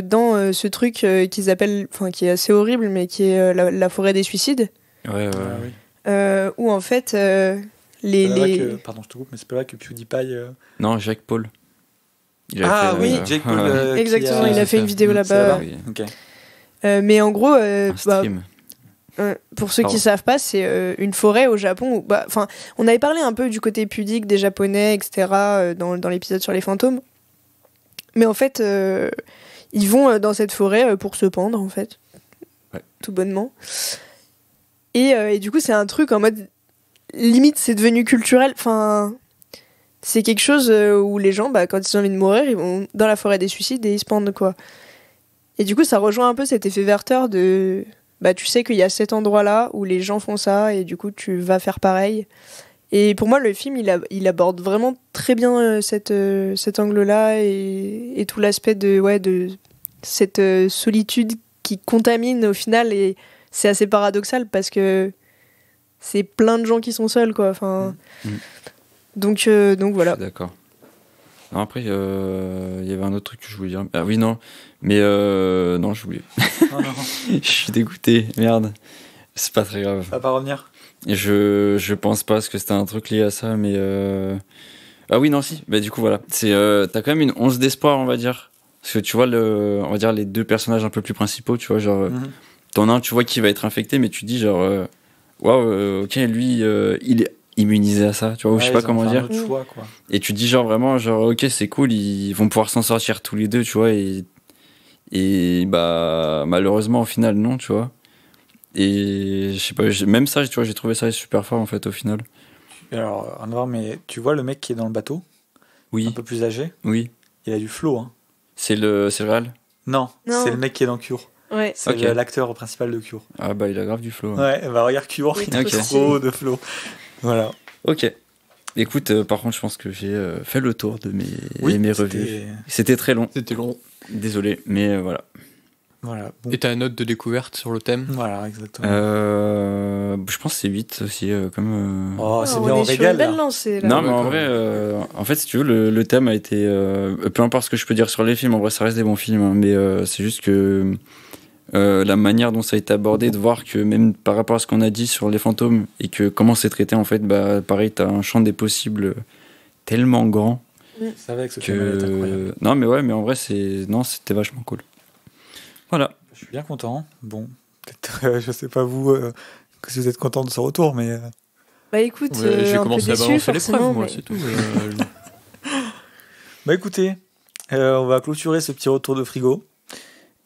dans ce truc qu'ils appellent, qui est assez horrible, mais qui est la forêt des suicides. Ouais. Oui. Où en fait, Pardon, je te coupe, mais c'est pas vrai que PewDiePie. Non, Jake Paul. Il a Ah fait, oui, Jake Paul. exactement, qui il a fait une vidéo C'est là-bas. là-bas. Oui. Ok. Mais en gros, Un stream. pour ceux Pardon. qui savent pas, c'est une forêt au Japon où, on avait parlé un peu du côté pudique des Japonais, etc. Dans l'épisode sur les fantômes. Mais en fait, ils vont dans cette forêt pour se pendre, en fait. Ouais. Tout bonnement. Et du coup, c'est un truc en mode... Limite, c'est devenu culturel. Enfin, c'est quelque chose où les gens, quand ils ont envie de mourir, ils vont dans la forêt des suicides et ils se pendent, quoi. Et du coup, ça rejoint un peu cet effet Werther de... tu sais qu'il y a cet endroit-là où les gens font ça et du coup, tu vas faire pareil. Et pour moi, le film, il aborde vraiment très bien cet angle-là et tout l'aspect de cette solitude qui contamine au final. Et c'est assez paradoxal parce que c'est plein de gens qui sont seuls, quoi. Enfin, donc voilà. Je suis d'accord. Non, après, il y avait un autre truc que je voulais dire. Ah oui, non. Mais non, j'ai oublié. Oh, non. Je suis dégoûté. Merde. C'est pas très grave. Ça va pas revenir. Je pense pas, parce que c'était un truc lié à ça, mais... Ah oui, non, si. Bah, du coup, voilà. T'as quand même une once d'espoir, on va dire. Parce que tu vois, on va dire les deux personnages un peu plus principaux, tu vois, genre... T'en as un, tu vois, qui va être infecté, mais tu te dis, genre... Waouh, ok, lui, il est immunisé à ça, tu vois, ou je sais pas comment dire. Choix, quoi. Et tu te dis, genre, vraiment, genre, ok, c'est cool, ils vont pouvoir s'en sortir tous les deux, tu vois, et bah, malheureusement, au final, non, tu vois. Et je sais pas, même ça, tu vois, j'ai trouvé ça super fort, en fait, au final. Alors, on va voir, mais tu vois le mec qui est dans le bateau, Oui, un peu plus âgé, oui. il a du flow, hein. C'est le réel? Non, Non. c'est le mec qui est dans Cure. Ouais. C'est Ok. l'acteur principal de Cure. Ah bah, il a grave du flow. Ouais, bah regarde Cure, Oui, il a trop trop de flow. Voilà. Ok. Écoute, par contre, je pense que j'ai fait le tour de mes revues. c'était- C'était très long, C'était long. désolé, mais voilà. Voilà. Bon. Et ta note de découverte sur le thème? Voilà, exactement. Je pense que c'est 8 aussi, comme... Oh, Ah, c'est on bien, on est sur une régale. belle Là. lancée là. Non, mais en quand vrai, en fait, si tu veux, le thème a été... peu importe ce que je peux dire sur les films, en vrai, ça reste des bons films, hein, mais c'est juste que la manière dont ça a été abordé, de voir que même par rapport à ce qu'on a dit sur les fantômes, et que comment c'est traité, en fait, bah, pareil, t'as un champ des possibles tellement grand Je savais que ce film allait être incroyable. que... Non, mais ouais, mais en vrai, c'était vachement cool. Voilà. Je suis bien content. Bon, peut-être, je sais pas vous, si vous êtes content de ce retour, mais... Bah écoute, Ouais, j'ai un peu commencé à déçu balancer l'épreuve, forcément. moi, Mais... c'est tout. Bah écoutez, on va clôturer ce petit retour de frigo.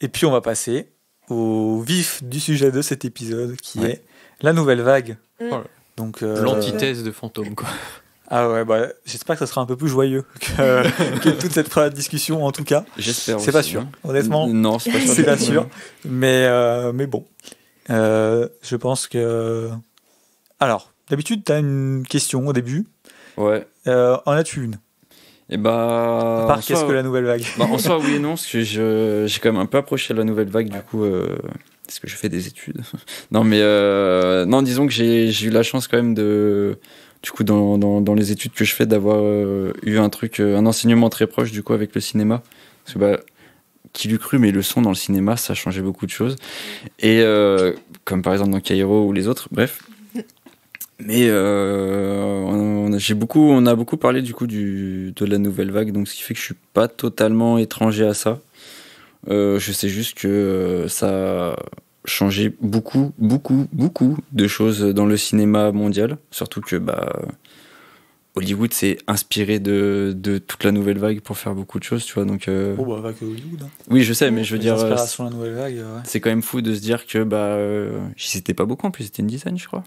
Et puis on va passer au vif du sujet de cet épisode, qui Ouais. est la nouvelle vague. Mm. Donc, L'antithèse de fantôme, quoi. Ah ouais, bah j'espère que ça sera un peu plus joyeux que toute cette première discussion, en tout cas. J'espère C'est aussi, pas sûr, hein. honnêtement. Non, c'est pas sûr. C'est pas sûr. Mais bon. Je pense que... Alors, d'habitude, t'as une question au début. Ouais. En as-tu une? Et bah... À part en qu'est-ce soi- que la nouvelle vague? Bah, en soi, oui et non, parce que j'ai quand même un peu approché la nouvelle vague, du coup, parce que je fais des études. Non, mais non, disons que j'ai eu la chance quand même du coup, dans les études que je fais, d'avoir eu un enseignement très proche, du coup, avec le cinéma. Parce que, bah, qui l'eût cru, mais le son dans le cinéma, ça changeait beaucoup de choses. Et comme par exemple dans Cairo ou les autres, bref. Mais on a beaucoup parlé du coup de la nouvelle vague, donc ce qui fait que je suis pas totalement étranger à ça. Je sais juste que ça a changé beaucoup de choses dans le cinéma mondial, surtout que bah Hollywood s'est inspiré de toute la nouvelle vague pour faire beaucoup de choses, tu vois. Donc Oh bah vague Hollywood. Hein. oui, je sais, mais je veux dire, L'inspiration de la nouvelle vague, ouais. c'est quand même fou de se dire que c'était pas beaucoup en plus, c'était une dizaine, je crois.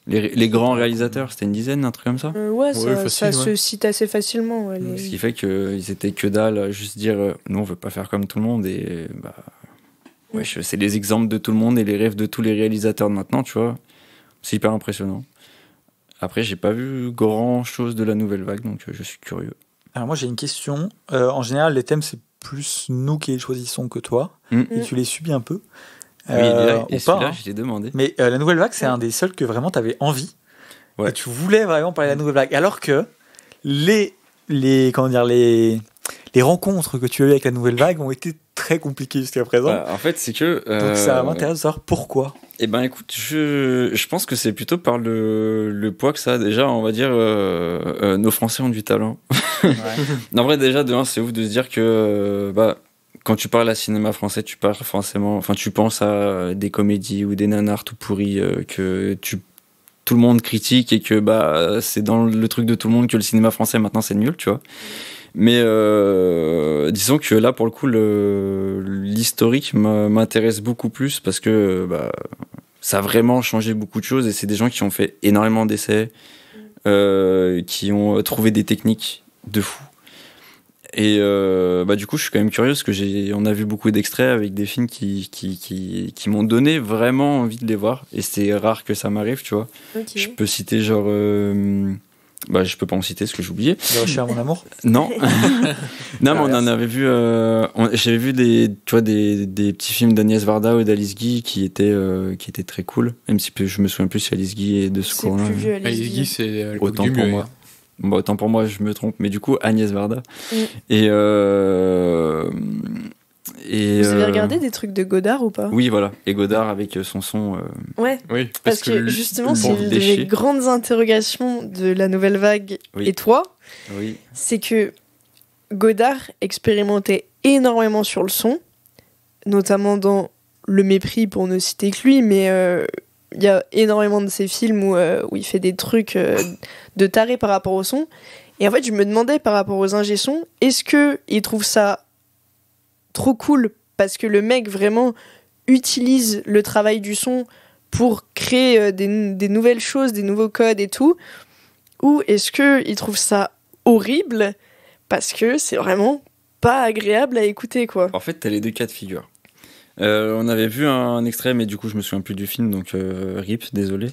Les grands réalisateurs, c'était une dizaine, un truc comme ça. Ouais, ça, facile, ça ouais. se cite assez facilement. Ouais, Ce qui fait qu'ils étaient que dalle à juste dire nous on veut pas faire comme tout le monde et bah ouais, c'est les exemples de tout le monde et les rêves de tous les réalisateurs de maintenant, tu vois. C'est hyper impressionnant. Après, j'ai pas vu grand chose de la nouvelle vague, donc je suis curieux. Alors moi j'ai une question. En général, les thèmes, c'est plus nous qui les choisissons que toi. Et tu les subis un peu. Oui, et ou pas, celui-là, hein. je l'ai demandé. Mais la nouvelle vague, c'est un des seuls que vraiment tu avais envie. Ouais. Et tu voulais vraiment parler de la nouvelle vague. Alors que les rencontres que tu as eues avec la nouvelle vague ont été très compliquées jusqu'à présent. Bah, en fait, c'est que Donc ça m'intéresse de savoir pourquoi. Eh ben écoute, je pense que c'est plutôt par le poids que ça a. Déjà, on va dire, nos Français ont du talent. En vrai, déjà, de un, c'est ouf de se dire que quand tu parles à cinéma français, tu parles forcément, enfin, tu penses à des comédies ou des nanars tout pourris tout le monde critique et que c'est dans le truc de tout le monde que le cinéma français maintenant c'est nul, tu vois. Mais disons que là, pour le coup, l'historique m'intéresse beaucoup plus parce que ça a vraiment changé beaucoup de choses et c'est des gens qui ont fait énormément d'essais, qui ont trouvé des techniques de fou. Et du coup, je suis quand même curieux parce que on a vu beaucoup d'extraits avec des films qui m'ont donné vraiment envie de les voir. Et c'est rare que ça m'arrive, tu vois. Okay. Je peux citer genre... je peux pas en citer, ce que j'ai oublié. Cher mon amour. Non. Non, mais on en avait vu... j'avais vu des petits films d'Agnès Varda ou d'Alice Guy qui étaient très cool. Même si je me souviens plus si Alice Guy est de ce courant-là. C'est plus vieux, Alice Guy, c'est Autant du pour mieux. moi. Bon, autant pour moi, je me trompe, mais du coup, Agnès Varda. Et vous avez regardé des trucs de Godard ou pas? Oui, voilà. Et Godard avec son son. Ouais. Oui, parce que justement, c'est une des grandes interrogations de la nouvelle vague et toi. Oui. C'est que Godard expérimentait énormément sur le son, notamment dans Le Mépris, pour ne citer que lui, mais il y a énormément de ces films où il fait des trucs de taré par rapport au son. Et en fait, je me demandais par rapport aux ingé-sons, est-ce qu'il trouve ça trop cool parce que le mec vraiment utilise le travail du son pour créer des nouvelles choses, des nouveaux codes et tout, ou est-ce qu'il trouve ça horrible parce que c'est vraiment pas agréable à écouter, quoi. En fait, t'as les deux cas de figure. On avait vu un extrait, mais du coup, je me souviens plus du film, donc RIP, désolé.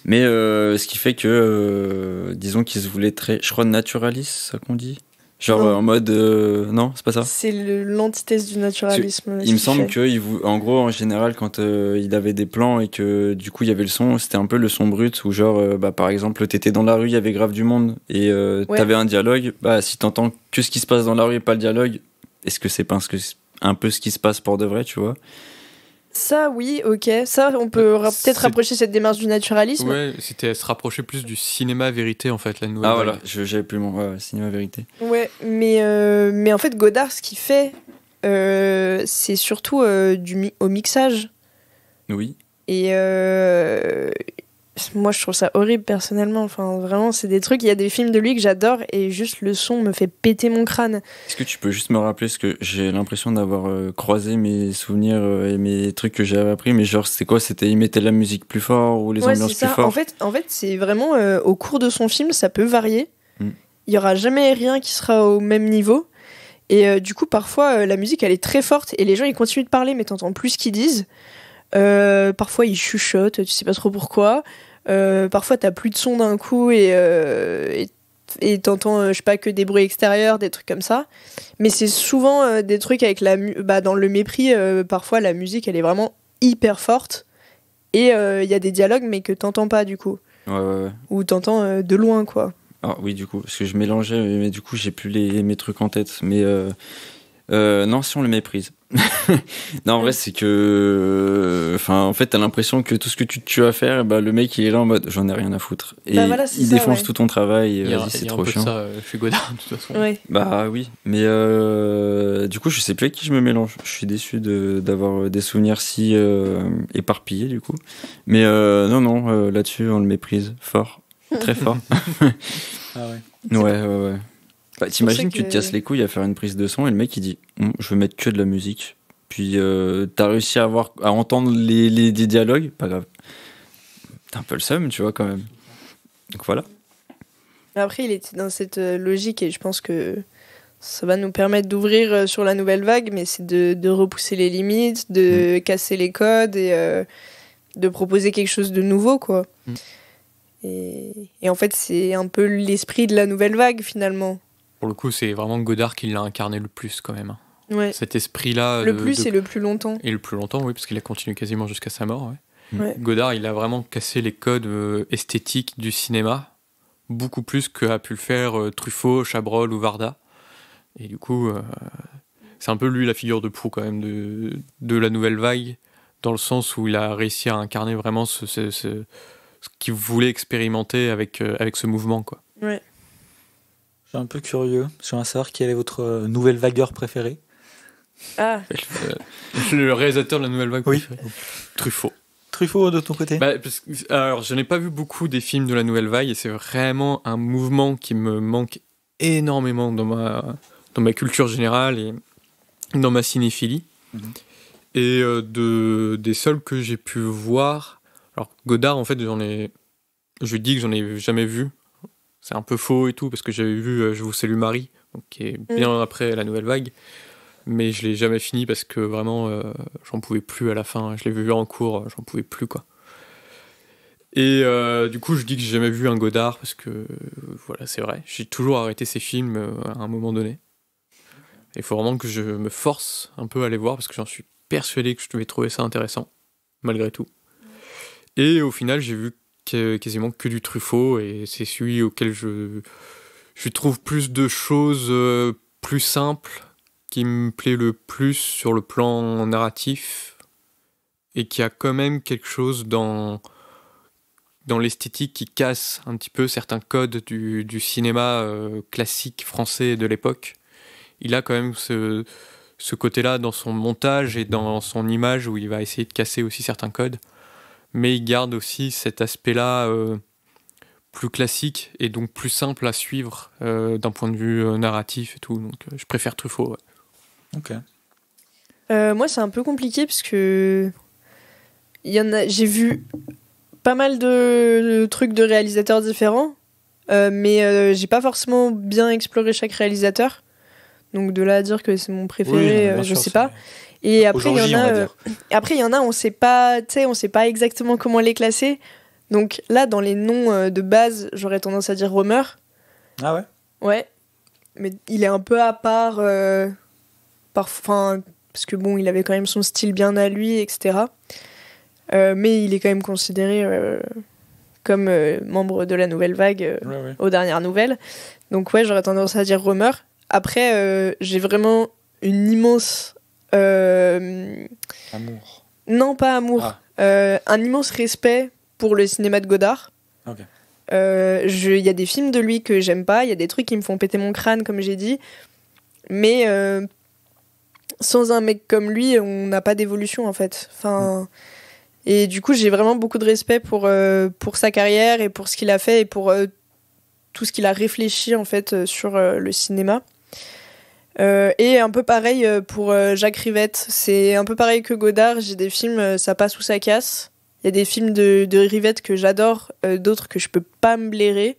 Mais ce qui fait que, disons qu'ils se voulaient très, je crois, naturaliste, ça qu'on dit. Genre en mode non, c'est pas ça. C'est l'antithèse du naturalisme. Il me semble que en gros en général quand il avait des plans et que du coup il y avait le son, c'était un peu le son brut où genre par exemple t'étais dans la rue, il y avait grave du monde et t'avais un dialogue, si t'entends que ce qui se passe dans la rue et pas le dialogue, est-ce que c'est pas un peu ce qui se passe pour de vrai, tu vois? Ça, oui, ok. Ça, on peut peut-être rapprocher cette démarche du naturalisme. Ouais, c'était se rapprocher plus du cinéma vérité, en fait, la nouvelle. Ah voilà, j'avais plus mon cinéma vérité. Ouais, mais en fait, Godard, ce qu'il fait, c'est surtout au mixage. Oui. Et moi, je trouve ça horrible, personnellement. Enfin, vraiment, c'est des trucs... Il y a des films de lui que j'adore et juste le son me fait péter mon crâne. Est-ce que tu peux juste me rappeler, parce que j'ai l'impression d'avoir croisé mes souvenirs et mes trucs que j'avais appris, mais genre, c'était quoi? C'était il mettait la musique plus fort ou les ambiances plus fort? En fait, c'est vraiment... au cours de son film, ça peut varier. Il y aura jamais rien qui sera au même niveau. Et du coup, parfois, la musique, elle est très forte et les gens, ils continuent de parler, mais t'entends plus ce qu'ils disent. Parfois ils chuchotent, tu sais pas trop pourquoi. Parfois t'as plus de son d'un coup et t'entends je sais pas que des bruits extérieurs, des trucs comme ça. Mais c'est souvent des trucs avec dans Le Mépris, parfois la musique elle est vraiment hyper forte et il y a des dialogues mais que t'entends pas du coup. Ouais. Ou t'entends de loin quoi. Ah oui, du coup, parce que je mélangeais, mais du coup j'ai plus mes trucs en tête. Mais non, si on le méprise. Non, en vrai, c'est que. En fait, t'as l'impression que tout ce que tu tues à faire, le mec il est là en mode j'en ai rien à foutre. Et voilà, il défonce tout ton travail. Et vas-y, c'est trop chiant. Il y a un peu de ça chez Godard, de toute façon. Ouais. Bah oui, mais du coup, je sais plus avec qui je me mélange. Je suis déçu d'avoir des souvenirs si éparpillés, du coup. Mais non, là-dessus, on le méprise fort. Très fort. Ah ouais. Ouais. T'imagines que tu te casses les couilles à faire une prise de son et le mec il dit je veux mettre que de la musique. Puis t'as réussi à entendre les dialogues, pas grave. T'as un peu le seum, tu vois, quand même. Donc voilà. Après, il était dans cette logique et je pense que ça va nous permettre d'ouvrir sur la nouvelle vague, mais c'est de repousser les limites, de casser les codes et de proposer quelque chose de nouveau, quoi. Et en fait, c'est un peu l'esprit de la nouvelle vague, finalement. Pour le coup, c'est vraiment Godard qui l'a incarné le plus, quand même. Ouais. Cet esprit-là... Le plus et le plus longtemps. Et le plus longtemps, oui, parce qu'il a continué quasiment jusqu'à sa mort, ouais. Godard, il a vraiment cassé les codes esthétiques du cinéma, beaucoup plus qu'a pu le faire Truffaut, Chabrol ou Varda. Et du coup, c'est un peu lui la figure de proue, quand même, de la nouvelle vague, dans le sens où il a réussi à incarner vraiment ce qu'il voulait expérimenter avec ce mouvement, quoi. Ouais. Je suis un peu curieux. J'aimerais savoir quel est votre nouvelle vagueur préférée. Ah. Le réalisateur de la nouvelle vague préférée. Truffaut. Truffaut, de ton côté? Alors, je n'ai pas vu beaucoup des films de la nouvelle vague et c'est vraiment un mouvement qui me manque énormément dans ma culture générale et dans ma cinéphilie. Et des seuls que j'ai pu voir... Alors, Godard, en fait, je dis que j'en ai jamais vu. C'est un peu faux et tout, parce que j'avais vu Je vous salue Marie, donc, qui est bien après la nouvelle vague. Mais je l'ai jamais fini parce que vraiment, j'en pouvais plus à la fin. Je l'ai vu en cours, j'en pouvais plus, quoi. Et du coup, je dis que j'ai jamais vu un Godard, parce que, voilà, c'est vrai. J'ai toujours arrêté ces films à un moment donné. Il faut vraiment que je me force un peu à les voir, parce que j'en suis persuadé que je devais trouver ça intéressant, malgré tout. Et au final, j'ai vu quasiment que du Truffaut, et c'est celui auquel je trouve plus de choses plus simples qui me plaît le plus sur le plan narratif et qui a quand même quelque chose dans l'esthétique qui casse un petit peu certains codes du cinéma classique français de l'époque. Il a quand même ce côté-là dans son montage et dans son image où il va essayer de casser aussi certains codes. Mais il garde aussi cet aspect-là plus classique et donc plus simple à suivre d'un point de vue narratif et tout. Donc je préfère Truffaut. Ouais. Ok. Moi, c'est un peu compliqué parce que j'ai vu pas mal de trucs de réalisateurs différents, mais j'ai pas forcément bien exploré chaque réalisateur. Donc de là à dire que c'est mon préféré, je sais pas. Et après il y en a, on sait pas exactement comment les classer. Donc là, dans les noms de base, j'aurais tendance à dire Rohmer. Ah ouais. Ouais, mais il est un peu à part, parce que bon, il avait quand même son style bien à lui, etc. Mais il est quand même considéré comme membre de la nouvelle vague aux dernières nouvelles. Donc ouais, j'aurais tendance à dire Rohmer. Après, j'ai vraiment une immense... Amour. Non, pas amour. Un immense respect pour le cinéma de Godard. Ok. Il y a des films de lui que j'aime pas, il y a des trucs qui me font péter mon crâne, comme j'ai dit. Mais sans un mec comme lui, on n'a pas d'évolution, en fait. Et du coup, j'ai vraiment beaucoup de respect pour sa carrière et pour ce qu'il a fait et pour tout ce qu'il a réfléchi, en fait, sur le cinéma. Et un peu pareil pour Jacques Rivette. C'est un peu pareil que Godard. J'ai des films, ça passe ou ça casse. Il y a des films de Rivette que j'adore, d'autres que je peux pas me blairer.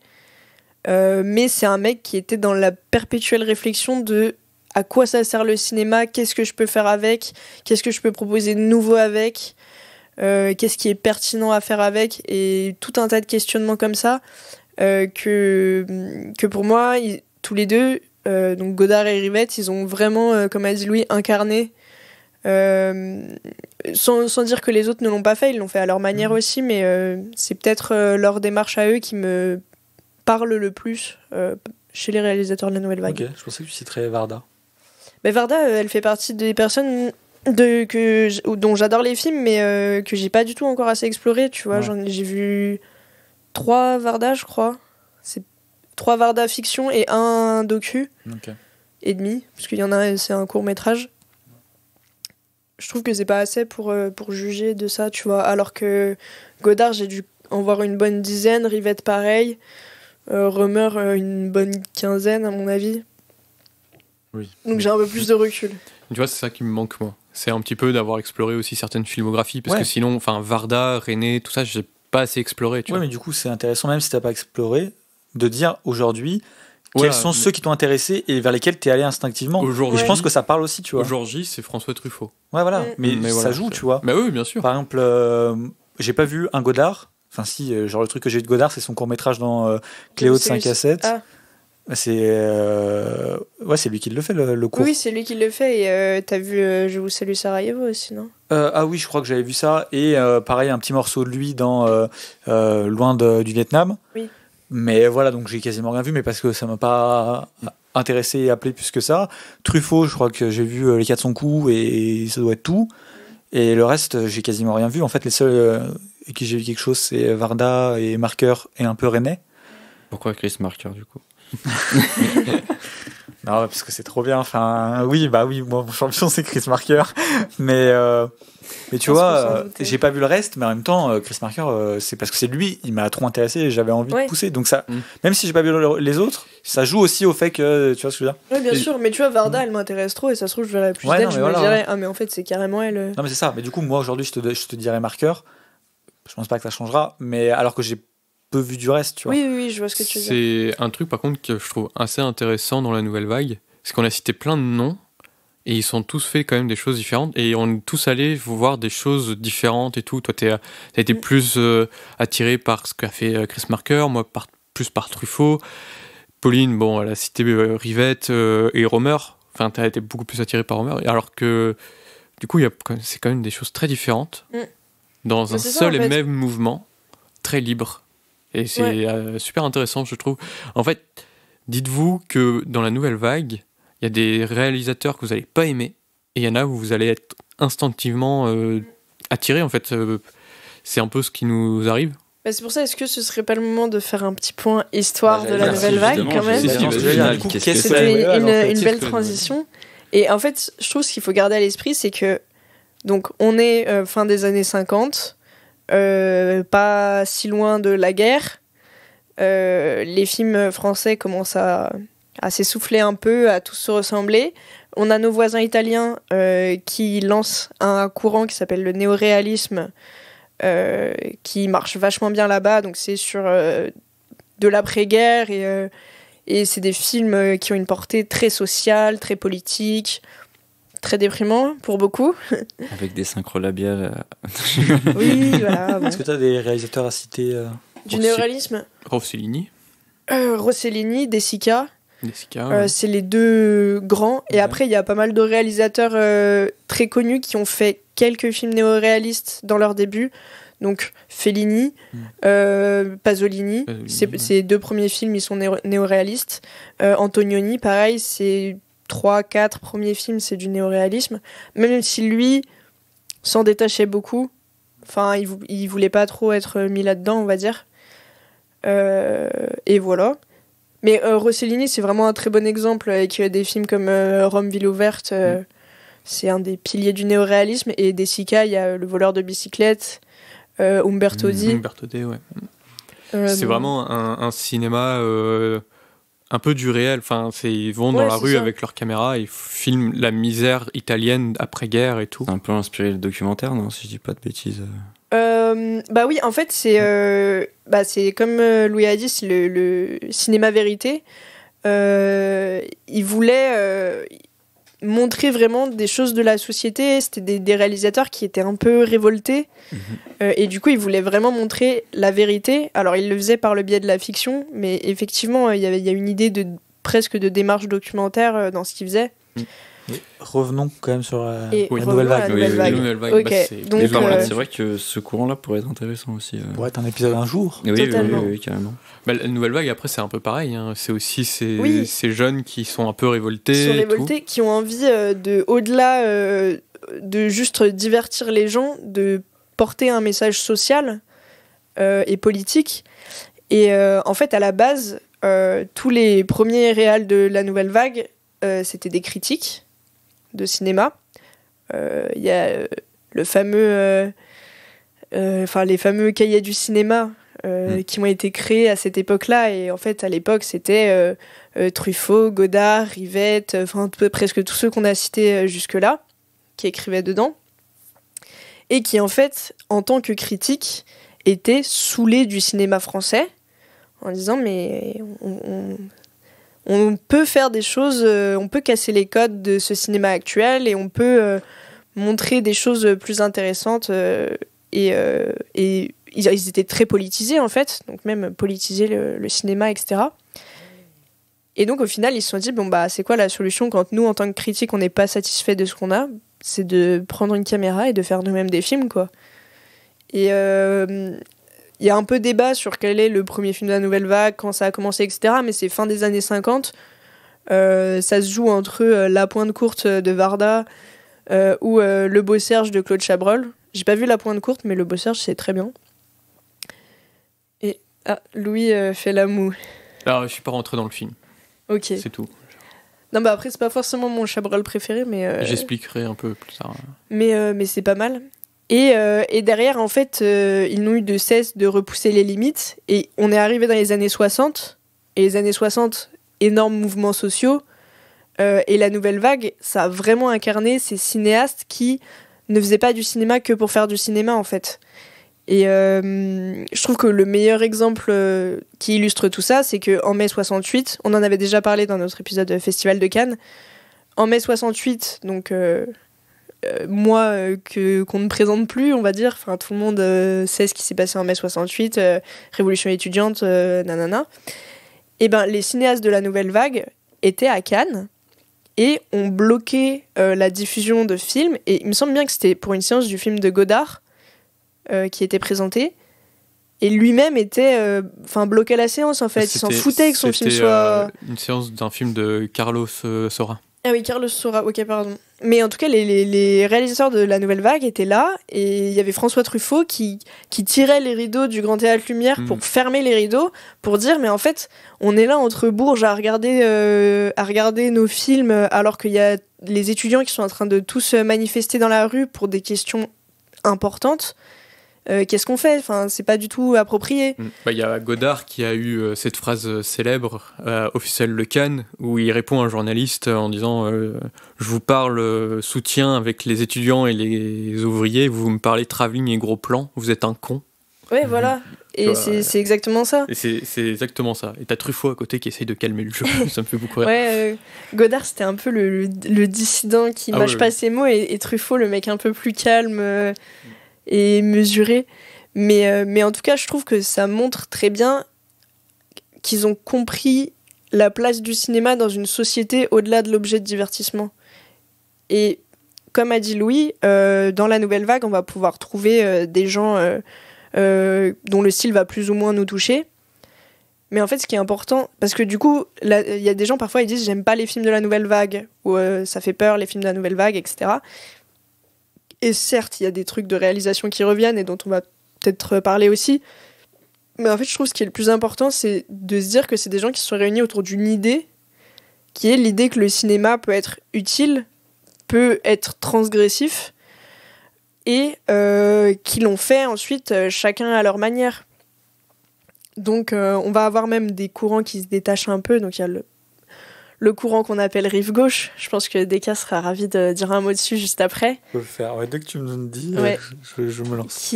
Mais c'est un mec qui était dans la perpétuelle réflexion de à quoi ça sert le cinéma, qu'est-ce que je peux faire avec, qu'est-ce que je peux proposer de nouveau avec, qu'est-ce qui est pertinent à faire avec, et tout un tas de questionnements comme ça que pour moi, tous les deux, donc Godard et Rivette, ils ont vraiment, comme a dit Louis, incarné, sans dire que les autres ne l'ont pas fait, ils l'ont fait à leur manière aussi, mais c'est peut-être leur démarche à eux qui me parle le plus chez les réalisateurs de la Nouvelle Vague. Ok, je pensais que tu citerais Varda. Mais Varda, elle fait partie des personnes dont j'adore les films, mais que j'ai pas du tout encore assez exploré, tu vois. Ouais. J'ai vu 3 Varda, je crois. C'est 3 Varda fiction et 1 docu. Okay. Et demi, parce qu'il y en a, c'est un court-métrage. Je trouve que c'est pas assez pour juger de ça, tu vois. Alors que Godard, j'ai dû en voir une bonne dizaine, Rivette pareil, Rohmer une bonne quinzaine à mon avis. Oui. Donc j'ai un peu plus de recul. Tu vois, c'est ça qui me manque, moi. C'est un petit peu d'avoir exploré aussi certaines filmographies, parce que sinon, Varda, René, tout ça, j'ai pas assez exploré. Tu vois. Mais du coup, c'est intéressant, même si t'as pas exploré, de dire aujourd'hui quels sont ceux qui t'ont intéressé et vers lesquels t'es allé instinctivement. Et je pense que ça parle aussi, tu vois. Aujourd'hui, c'est François Truffaut. Ouais, voilà. Mais ça voilà, joue, tu vois. Bah oui, bien sûr. Par exemple, j'ai pas vu un Godard. Enfin, si, genre le truc que j'ai vu de Godard, c'est son court-métrage dans Cléo de 5 à 7. Ah. C'est lui qui le fait, le cours. Oui, c'est lui qui le fait. Et t'as vu Je vous salue Sarajevo aussi, non ? Ah oui, je crois que j'avais vu ça. Et pareil, un petit morceau de lui dans Loin du Vietnam. Oui. Mais voilà, donc j'ai quasiment rien vu, mais parce que ça m'a pas intéressé et appelé plus que ça. Truffaut, je crois que j'ai vu Les 400 coups et ça doit être tout. Et le reste, j'ai quasiment rien vu. En fait, les seuls avec qui j'ai vu quelque chose, c'est Varda et Marker et un peu René. Pourquoi Chris Marker, du coup ? Non, parce que c'est trop bien. Enfin, oui, moi, mon champion, c'est Chris Marker. Mais tu vois, j'ai pas vu le reste, mais en même temps, Chris Marker, c'est parce que c'est lui, il m'a trop intéressé et j'avais envie de pousser. Donc ça, même si j'ai pas vu les autres, ça joue aussi au fait que, tu vois ce que je veux dire. Oui, bien sûr, mais tu vois, Varda, elle m'intéresse trop et ça se trouve, je verrais plus d'elle, je me dirais, ah, mais en fait, c'est carrément elle. Non, mais c'est ça. Mais du coup, moi, aujourd'hui, je te dirais Marker. Je pense pas que ça changera, mais alors que j'ai peu vu du reste, tu vois. Oui, je vois ce que tu veux dire. C'est un truc, par contre, que je trouve assez intéressant dans la Nouvelle Vague, c'est qu'on a cité plein de noms, et ils sont tous fait quand même des choses différentes, et on est tous allés voir des choses différentes et tout. Toi, t'as été plus attiré par ce qu'a fait Chris Marker, moi, plus par Truffaut. Pauline, bon, elle a cité Rivette et Rohmer. Enfin, t'as été beaucoup plus attiré par Rohmer, alors que, du coup, c'est quand même des choses très différentes, dans un seul et même mouvement, très libre. Et c'est super intéressant, je trouve. En fait, dites-vous que dans la nouvelle vague, il y a des réalisateurs que vous n'allez pas aimer, et il y en a où vous allez être instinctivement attiré, en fait. C'est un peu ce qui nous arrive. Bah, c'est pour ça, est-ce que ce serait pas le moment de faire un petit point histoire de la nouvelle vague, quand même? C'était une belle transition. Et en fait, je trouve ce qu'il faut garder à l'esprit, c'est que donc on est fin des années 50, pas si loin de la guerre. Les films français commencent à s'essouffler un peu, à tous se ressembler. On a nos voisins italiens qui lancent un courant qui s'appelle le néoréalisme, qui marche vachement bien là-bas. Donc c'est sur de l'après-guerre et c'est des films qui ont une portée très sociale, très politique, très déprimant pour beaucoup. Avec des synchro labiales. Oui, voilà. Bon. Est-ce que tu as des réalisateurs à citer Du néoréalisme. Rossellini. Rossellini, De Sica. Ouais. C'est les deux grands. Et après, il y a pas mal de réalisateurs très connus qui ont fait quelques films néoréalistes dans leur début. Donc Fellini, Pasolini. Ces deux premiers films, ils sont néoréalistes. Antonioni, pareil, ses 3-4 premiers films, c'est du néoréalisme. Même si lui s'en détachait beaucoup. Enfin, il voulait pas trop être mis là-dedans, on va dire. Et voilà. Mais Rossellini, c'est vraiment un très bon exemple avec des films comme Rome, ville ouverte. C'est un des piliers du néoréalisme. Et De Sica, il y a Le voleur de bicyclette, Umberto D. Umberto D, ouais. C'est vraiment un cinéma un peu du réel. Enfin, ils vont dans la rue avec leur caméra et filment la misère italienne après-guerre et tout. C'est un peu inspiré le documentaire, non, si je dis pas de bêtises. Bah oui, en fait, c'est comme Louis a dit, c'est le cinéma vérité. Il voulait montrer vraiment des choses de la société. C'était des réalisateurs qui étaient un peu révoltés. Et du coup, il voulait vraiment montrer la vérité. Alors, il le faisait par le biais de la fiction, mais effectivement, il y a une idée presque de démarche documentaire dans ce qu'il faisait. Et revenons quand même sur la nouvelle vague. Okay. Donc, c'est vrai que ce courant-là pourrait être intéressant aussi. Pourrait être un épisode un jour. Oui, carrément. Bah, la nouvelle vague, après, c'est un peu pareil. Hein. C'est aussi ces jeunes qui sont un peu révoltés. Qui ont envie, au-delà de juste divertir les gens, de porter un message social et politique. Et en fait, à la base, tous les premiers réals de la nouvelle vague, c'était des critiques de cinéma. Il y a les fameux cahiers du cinéma qui ont été créés à cette époque-là. Et en fait, à l'époque, c'était Truffaut, Godard, Rivette, presque tous ceux qu'on a cités jusque-là, qui écrivaient dedans. Et qui, en fait, en tant que critique, étaient saoulés du cinéma français, en disant, mais on peut faire des choses, on peut casser les codes de ce cinéma actuel et on peut montrer des choses plus intéressantes. Et ils étaient très politisés, en fait, donc même politiser le cinéma, etc. Et donc, au final, ils se sont dit, c'est quoi la solution quand nous, en tant que critiques, on n'est pas satisfait de ce qu'on a? C'est de prendre une caméra et de faire nous-mêmes des films, quoi. Et il y a un peu débat sur quel est le premier film de la nouvelle vague, quand ça a commencé, etc. Mais c'est fin des années 50. Ça se joue entre La Pointe courte de Varda ou Le Beau Serge de Claude Chabrol. J'ai pas vu La Pointe courte, mais Le Beau Serge, c'est très bien. Et Louis fait la moue. Alors, je suis pas rentré dans le film. Ok. C'est tout. Non, après, c'est pas forcément mon Chabrol préféré, mais... J'expliquerai un peu plus tard. Mais c'est pas mal. Et derrière, en fait, ils n'ont eu de cesse de repousser les limites. Et on est arrivé dans les années 60. Et les années 60, énormes mouvements sociaux. Et la nouvelle vague, ça a vraiment incarné ces cinéastes qui ne faisaient pas du cinéma que pour faire du cinéma, en fait. Et je trouve que le meilleur exemple qui illustre tout ça, c'est qu'en mai 68, on en avait déjà parlé dans notre épisode Festival de Cannes, en mai 68, donc mois qu'on ne présente plus, on va dire, enfin, tout le monde sait ce qui s'est passé en mai 68, révolution étudiante, nanana, et ben les cinéastes de la nouvelle vague étaient à Cannes et ont bloqué la diffusion de films, et il me semble bien que c'était pour une séance du film de Godard, qui était présenté, Et lui-même était, bloquait la séance en fait. Il s'en foutait que son film soit. Une séance d'un film de Carlos Saura. Ah oui, Carlos Saura, ok, pardon. Mais en tout cas, les réalisateurs de la Nouvelle Vague étaient là, et il y avait François Truffaut qui tirait les rideaux du Grand Théâtre Lumière pour fermer les rideaux, pour dire, mais en fait, on est là entre bourges à regarder nos films, alors qu'il y a les étudiants qui sont en train de tous manifester dans la rue pour des questions importantes. Qu'est-ce qu'on fait ? Enfin, c'est pas du tout approprié. Il y a Godard qui a eu cette phrase célèbre au Festival de Cannes où il répond à un journaliste en disant je vous parle soutien avec les étudiants et les ouvriers, vous me parlez travelling et gros plans, vous êtes un con. Ouais, voilà. Et c'est exactement ça. Et c'est exactement ça. Et t'as Truffaut à côté qui essaye de calmer le jeu. Ça me fait beaucoup rire. Ouais, Godard, c'était un peu le dissident qui mâche pas ses mots, et Truffaut, le mec un peu plus calme et mesuré. Mais en tout cas, je trouve que ça montre très bien qu'ils ont compris la place du cinéma dans une société au-delà de l'objet de divertissement. Et comme a dit Louis, dans la Nouvelle Vague, on va pouvoir trouver des gens dont le style va plus ou moins nous toucher. Mais en fait, ce qui est important, parce que du coup, il y a des gens parfois ils disent j'aime pas les films de la Nouvelle Vague, ou ça fait peur les films de la Nouvelle Vague, etc. Et certes, il y a des trucs de réalisation qui reviennent et dont on va peut-être parler aussi. Mais en fait, je trouve ce qui est le plus important, c'est de se dire que c'est des gens qui se sont réunis autour d'une idée, qui est l'idée que le cinéma peut être utile, peut être transgressif, et qui l'ont fait ensuite chacun à leur manière. Donc on va avoir même des courants qui se détachent un peu. Donc il y a le courant qu'on appelle rive gauche. Je pense que Deka sera ravi de dire un mot dessus juste après. Je peux le faire. Ouais, dès que tu me le dis, je me lance.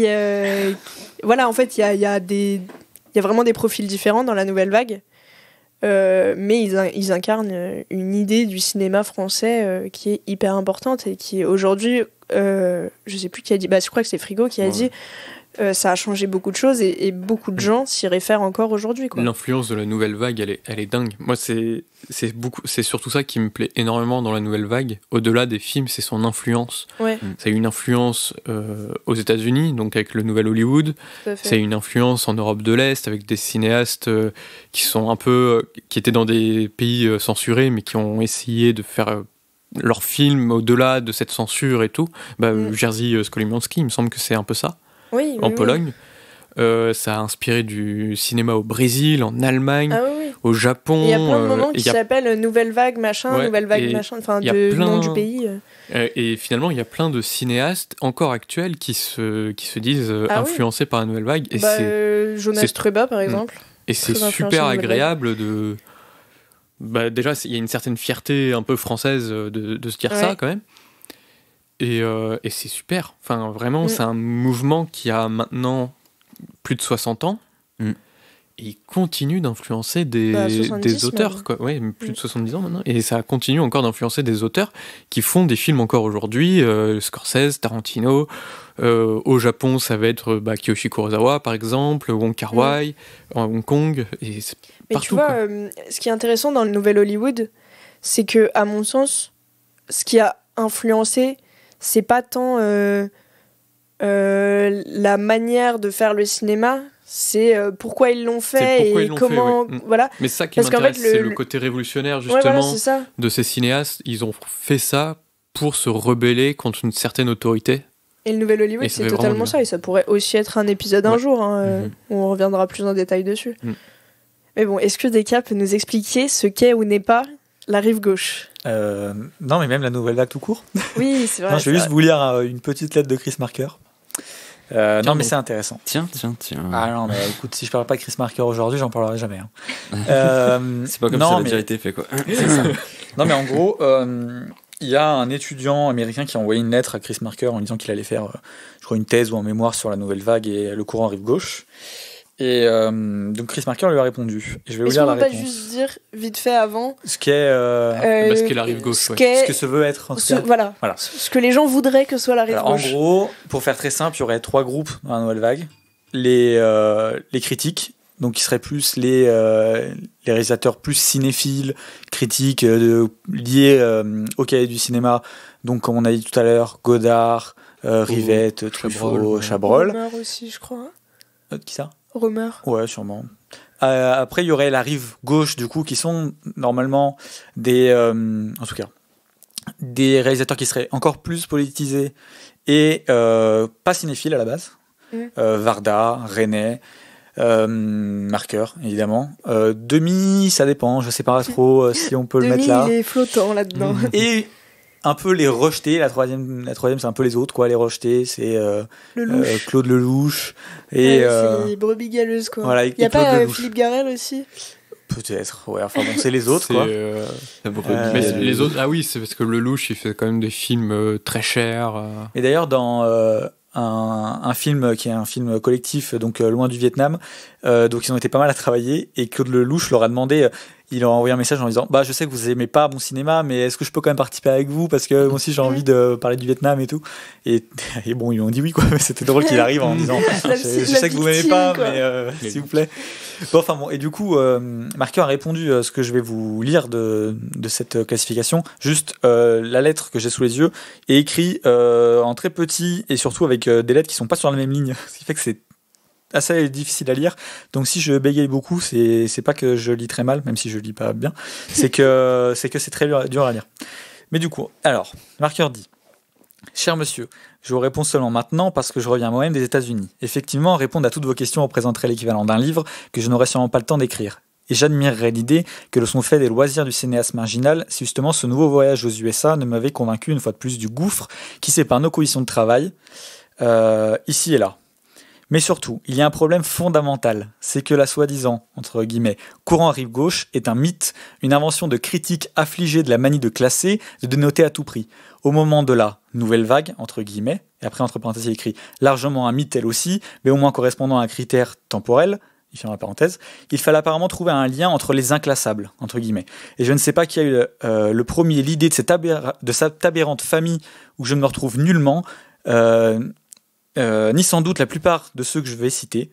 Voilà, en fait, il y a vraiment des profils différents dans la Nouvelle Vague. Mais ils incarnent une idée du cinéma français qui est hyper importante et qui aujourd'hui, je sais plus qui a dit, je crois que c'est Frigo qui a dit ça a changé beaucoup de choses et beaucoup de gens s'y réfèrent encore aujourd'hui, quoi. L'influence de la Nouvelle Vague, elle est dingue. Moi, c'est surtout ça qui me plaît énormément dans la Nouvelle Vague. Au-delà des films, c'est son influence. Ouais. Ça a une influence aux États-Unis, donc avec le Nouvel Hollywood. Ça a une influence en Europe de l'Est avec des cinéastes qui sont qui étaient dans des pays censurés, mais qui ont essayé de faire leurs films au-delà de cette censure et tout. Jerzy Skolimowski, il me semble que c'est un peu ça. Oui, en Pologne. Ça a inspiré du cinéma au Brésil, en Allemagne, au Japon. Il y a plein de moments qui s'appellent Nouvelle Vague machin, Nouvelle Vague machin, enfin de nom du pays. Et finalement, il y a plein de cinéastes encore actuels qui se disent influencés par la Nouvelle Vague. Et Jonas Trueba, par exemple. Et c'est super agréable de... déjà, il y a une certaine fierté un peu française de se dire ça, quand même. Et c'est super. Enfin, vraiment, c'est un mouvement qui a maintenant plus de 60 ans. Et il continue d'influencer des auteurs. Quoi. Ouais, plus de 70 ans maintenant. Et ça continue encore d'influencer des auteurs qui font des films encore aujourd'hui. Scorsese, Tarantino. Au Japon, ça va être Kiyoshi Kurosawa, par exemple. Wong Kar-wai, à Hong Kong. Et c'est partout, tu vois, ce qui est intéressant dans le Nouvel Hollywood, c'est que, à mon sens, ce qui a influencé, c'est pas tant la manière de faire le cinéma, c'est pourquoi ils l'ont fait et comment. Voilà. Mais ça qui m'intéresse, c'est le côté révolutionnaire, justement, de ces cinéastes. Ils ont fait ça pour se rebeller contre une certaine autorité. Et le Nouvel Hollywood, c'est totalement ça. Et ça pourrait aussi être un épisode un jour, où on reviendra plus en détail dessus. Mais bon, est-ce que Deka peut nous expliquer ce qu'est ou n'est pas la rive gauche? Non, mais même la Nouvelle Vague tout court. Oui, c'est vrai. Non, je vais juste vous lire une petite lettre de Chris Marker. Non, mais c'est intéressant. Tiens. Ah non, mais écoute, si je parle pas de Chris Marker aujourd'hui, j'en parlerai jamais. C'est pas comme ça a déjà été fait, quoi. C'est ça. Non, mais en gros, il y a un étudiant américain qui a envoyé une lettre à Chris Marker en disant qu'il allait faire, je crois, une thèse ou un mémoire sur la Nouvelle Vague et le courant rive gauche. Et donc Chris Marker lui a répondu. Et je vais vous lire la réponse. Est-ce qu'on peut pas juste dire vite fait avant ce qu'est la rive gauche, ce que ça veut être en tout cas. Voilà. Ce que les gens voudraient que soit la rive gauche. En gros, pour faire très simple, il y aurait 3 groupes dans la Nouvelle Vague. Les critiques, donc qui seraient plus les réalisateurs plus cinéphiles, critiques liés au cahier du cinéma. Donc comme on a dit tout à l'heure, Godard, Rivette, Truffaut, Chabrol. Bernard aussi, je crois. Qui ça? Romer. Ouais, sûrement. Après, il y aurait la rive gauche, du coup, qui sont normalement en tout cas, des réalisateurs qui seraient encore plus politisés et pas cinéphiles à la base. Varda, René, Marker, évidemment. Demi, ça dépend, je sais pas trop si on peut le mettre là. Demi, il est flottant là-dedans. Et un peu les rejetés, la troisième c'est un peu les autres, quoi. Les rejetés, c'est Claude Lelouch. Et, c'est les brebis galeuses, quoi. Voilà, il y a pas Philippe Garrel aussi? Peut-être, ouais. Enfin bon, c'est les autres, quoi. Mais les autres, ah oui, c'est parce que Lelouch, il fait quand même des films très chers. Et d'ailleurs, dans un film qui est un film collectif, donc Loin du Vietnam, donc ils ont été pas mal à travailler, et Claude Lelouch leur a demandé, il leur a envoyé un message en disant je sais que vous aimez pas mon cinéma, mais est-ce que je peux quand même participer avec vous, parce que moi aussi j'ai envie de parler du Vietnam et tout. Et bon, ils lui ont dit oui, quoi. Mais c'était drôle qu'il arrive en disant je sais que vous m'aimez pas, mais s'il vous plaît. Bon, enfin bon, et du coup Marqueur a répondu ce que je vais vous lire de cette classification. Juste la lettre que j'ai sous les yeux est écrit en très petit, et surtout avec des lettres qui sont pas sur la même ligne, ce qui fait que c'est assez difficile à lire. Donc si je bégaye beaucoup, c'est pas que je lis très mal, même si je lis pas bien, c'est que c'est très dur à lire. Mais du coup, alors, Marqueur dit: Cher monsieur, je vous réponds seulement maintenant parce que je reviens moi-même des États-Unis. Effectivement, répondre à toutes vos questions représenterait l'équivalent d'un livre que je n'aurais sûrement pas le temps d'écrire. Et j'admirerais l'idée que le sont fait des loisirs du cinéaste marginal si justement ce nouveau voyage aux USA ne m'avait convaincu une fois de plus du gouffre qui sépare nos conditions de travail, ici et là. Mais surtout, il y a un problème fondamental, c'est que la soi-disant, entre guillemets, courant rive gauche est un mythe, une invention de critiques affligés de la manie de classer, de dénoter à tout prix. Au moment de la nouvelle vague, entre guillemets, et après entre parenthèses il écrit largement un mythe elle aussi, mais au moins correspondant à un critère temporel, il ferme la parenthèse, il fallait apparemment trouver un lien entre les inclassables, entre guillemets. Et je ne sais pas qui a eu le premier l'idée de cette aberrante famille où je ne me retrouve nullement, ni sans doute la plupart de ceux que je vais citer,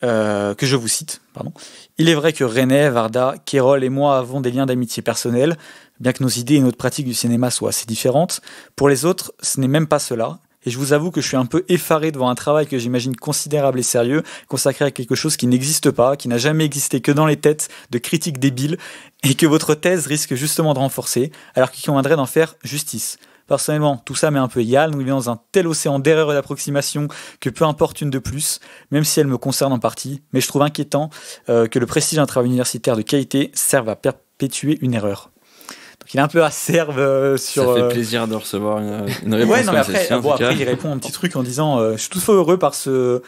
que je vous cite, pardon. Il est vrai que René, Varda, Kérol et moi avons des liens d'amitié personnels, bien que nos idées et notre pratique du cinéma soient assez différentes. Pour les autres, ce n'est même pas cela. Et je vous avoue que je suis un peu effaré devant un travail que j'imagine considérable et sérieux, consacré à quelque chose qui n'existe pas, qui n'a jamais existé que dans les têtes de critiques débiles, et que votre thèse risque justement de renforcer, alors qu'il conviendrait d'en faire justice. Personnellement, tout ça m'est un peu égal, nous vivons dans un tel océan d'erreurs et d'approximations que peu importe une de plus, même si elle me concerne en partie, mais je trouve inquiétant que le prestige d'un travail universitaire de qualité serve à perpétuer une erreur. Donc il est un peu acerbe sur... Ça fait plaisir de recevoir une réponse ouais, non, mais comme celle-ci, après il répond un petit truc en disant je suis toutefois heureux par ce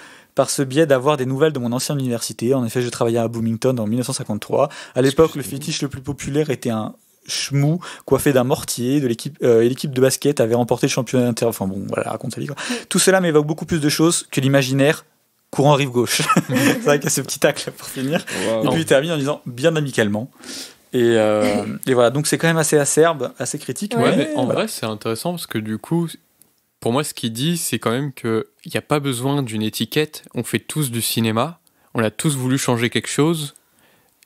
biais d'avoir des nouvelles de mon ancienne université. En effet, je travaillais à Bloomington en 1953. À l'époque, le fétiche le plus populaire était un chmou coiffé d'un mortier de l'équipe et l'équipe de basket avait remporté le championnat inter. Enfin bon, voilà, raconte sa vie, quoi. Tout cela m'évoque beaucoup plus de choses que l'imaginaire courant rive gauche. C'est vrai qu'il y a ce petit tacle pour finir. Wow. Et puis il termine en disant bien amicalement. Et voilà, donc c'est quand même assez acerbe, assez critique. Ouais, mais en vrai, c'est intéressant parce que du coup, pour moi, ce qu'il dit, c'est quand même qu'il n'y a pas besoin d'une étiquette. On fait tous du cinéma. On a tous voulu changer quelque chose.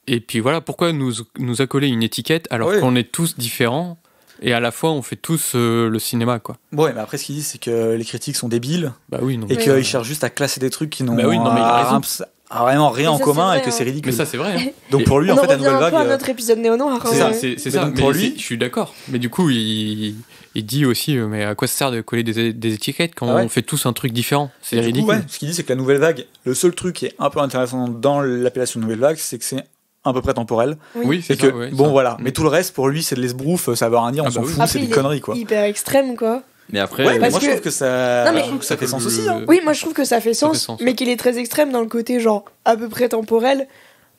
Et puis voilà, pourquoi nous accoler une étiquette alors qu'on est tous différents et à la fois on fait tous le cinéma, quoi. Ouais, mais après ce qu'il dit, c'est que les critiques sont débiles. Bah oui, non. Et qu'ils cherchent juste à classer des trucs qui n'ont vraiment rien en commun et que c'est ridicule. Mais ça, c'est vrai. Hein. Donc pour lui, en fait, la nouvelle vague. On revient un peu à notre épisode néo-noir. C'est ça. Pour lui, je suis d'accord. Mais du coup, il dit aussi, mais à quoi ça sert de coller des étiquettes quand on fait tous un truc différent? C'est ridicule. Coup, ce qu'il dit, c'est que la nouvelle vague, le seul truc qui est un peu intéressant dans l'appellation nouvelle vague, c'est que c'est à peu près temporel. Oui, c'est et que ça, bon voilà, mais tout le reste pour lui c'est de l'esbrouf, ça veut rien dire, on s'en fout, après, c'est des conneries, quoi. Hyper extrême, quoi. Mais après, moi je trouve que ça, ça fait sens aussi. Hein. Oui, moi je trouve que ça fait sens, mais qu'il est très extrême dans le côté genre à peu près temporel,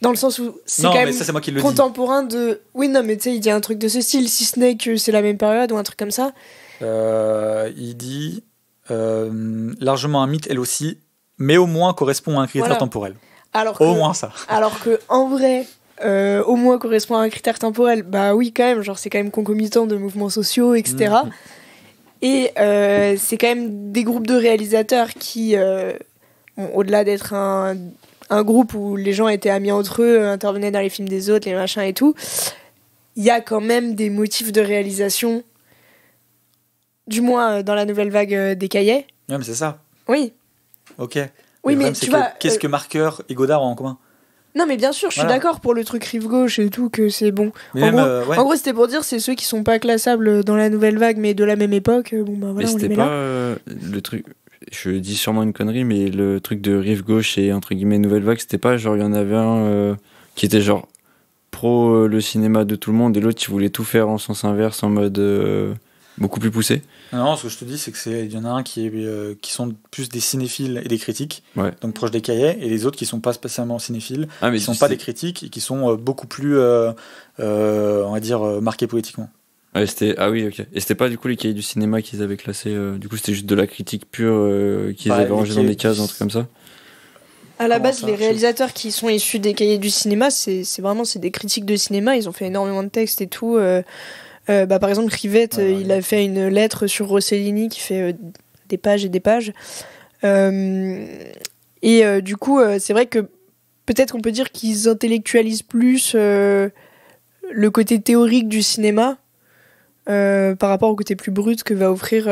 dans le sens où c'est quand même c'est moi qui le contemporain de. Oui, non, mais tu sais, il dit un truc de ce style, si ce n'est que c'est la même période ou un truc comme ça. Il dit largement un mythe, elle aussi, mais au moins correspond à un critère temporel. Au moins ça. Alors que en vrai, au moins correspond à un critère temporel, bah oui quand même, genre c'est quand même concomitant de mouvements sociaux, etc. Et c'est quand même des groupes de réalisateurs qui, au-delà d'être un groupe où les gens étaient amis entre eux, intervenaient dans les films des autres, les machins et tout, il y a quand même des motifs de réalisation, du moins dans la nouvelle vague des cahiers. Ouais, mais c'est ça. Oui. Ok. Oui, Le mais problème, c'est tu que vois. qu'est-ce que Marker et Godard ont en commun? Non, mais bien sûr, je suis Voilà. d'accord pour le truc rive gauche et tout, que c'est bon. Mais En même, gros, ouais. En gros, c'était pour dire, c'est ceux qui sont pas classables dans la nouvelle vague, mais de la même époque. Bon, bah Mais voilà, on les c'était met pas là. le truc. Je dis sûrement une connerie, mais le truc de rive gauche et entre guillemets nouvelle vague, c'était pas genre il y en avait un qui était genre pro le cinéma de tout le monde et l'autre qui voulait tout faire en sens inverse en mode beaucoup plus poussé. Non, ce que je te dis, c'est qu'il y en a un qui sont plus des cinéphiles et des critiques, Ouais. donc proches des cahiers, et les autres qui sont pas spécialement cinéphiles, Ah mais qui sont pas des critiques et qui sont beaucoup plus, on va dire, marqués poétiquement. Ouais, c'était ah oui ok. Et c'était pas du coup les cahiers du cinéma qu'ils avaient classés. Du coup c'était juste de la critique pure qu'ils Bah, avaient les rangé dans cahiers des cases, du- un truc comme ça. À la Comment base, ça, les je sais réalisateurs qui sont issus des cahiers du cinéma, c'est vraiment c'est des critiques de cinéma. Ils ont fait énormément de textes et tout. Par exemple, Rivette, Ouais, il a fait une lettre sur Rossellini qui fait des pages et des pages. Du coup, c'est vrai que peut-être qu'on peut dire qu'ils intellectualisent plus le côté théorique du cinéma par rapport au côté plus brut que va offrir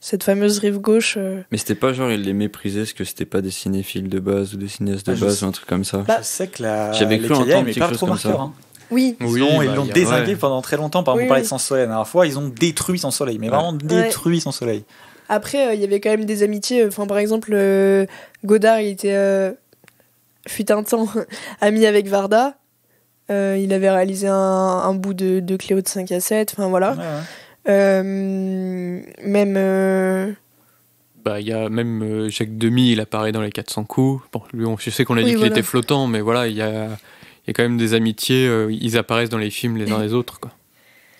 cette fameuse rive gauche. Mais c'était pas genre ils les méprisaient parce que c'était pas des cinéphiles de base ou des cinéastes de Ah, je base sais. ou un truc comme ça. Bah, Je sais que J'avais les cru cahiers, entendre mais quelque pas chose trop comme ça. Marqueur. Hein. Oui, Ils Oui, l'ont y a- dézingué ouais. pendant très longtemps. Par exemple, Oui, on parlait oui. de Sans Soleil la dernière fois, ils ont détruit Sans Soleil, mais vraiment détruit Sans Soleil. après, il y avait quand même des amitiés. Enfin, par exemple, Godard, il était, fut un temps, ami avec Varda. Il avait réalisé un bout de Cléo de 5 à 7. Enfin, voilà. Ouais, ouais. Même. Bah, il y a même Jacques Demy, il apparaît dans les 400 coups. Bon, lui, je sais qu'on a Oui, dit qu'il voilà. était flottant, mais voilà, il y a quand même des amitiés, ils apparaissent dans les films les uns les autres, quoi.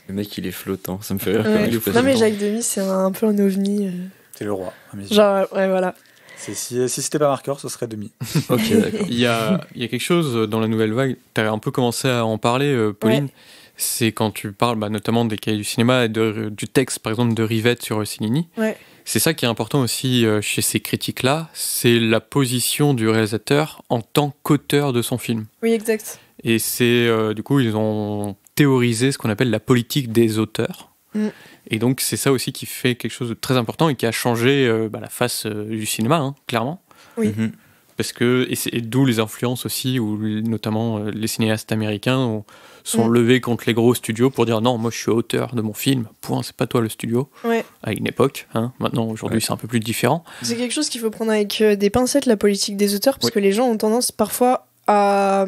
Le mec il est flottant, ça me fait rire. Ouais. quand il fait Non, mais ça. Jacques Demy, c'est un peu un ovni. C'est le roi. à mes yeux. Genre, ouais, voilà. Si c'était pas Marqueur, ce serait demi. Ok d'accord. Il y a quelque chose dans la nouvelle vague, tu as un peu commencé à en parler, Pauline, c'est quand tu parles notamment des cahiers du cinéma et du texte, par exemple, de Rivette sur Rossellini. Ouais. C'est ça qui est important aussi chez ces critiques-là, c'est la position du réalisateur en tant qu'auteur de son film. Oui, exact. Et c'est, du coup, ils ont théorisé ce qu'on appelle la politique des auteurs. Mm. Et donc, c'est ça aussi qui fait quelque chose de très important et qui a changé la face du cinéma, hein, clairement. Oui. Mhm. Parce que, et d'où les influences aussi, où notamment les cinéastes américains sont levés contre les gros studios pour dire non, moi je suis auteur de mon film, point, c'est pas toi le studio. Ouais. À une époque, hein. Maintenant, aujourd'hui, c'est un peu plus différent. C'est quelque chose qu'il faut prendre avec des pincettes, la politique des auteurs, parce Oui. que les gens ont tendance parfois à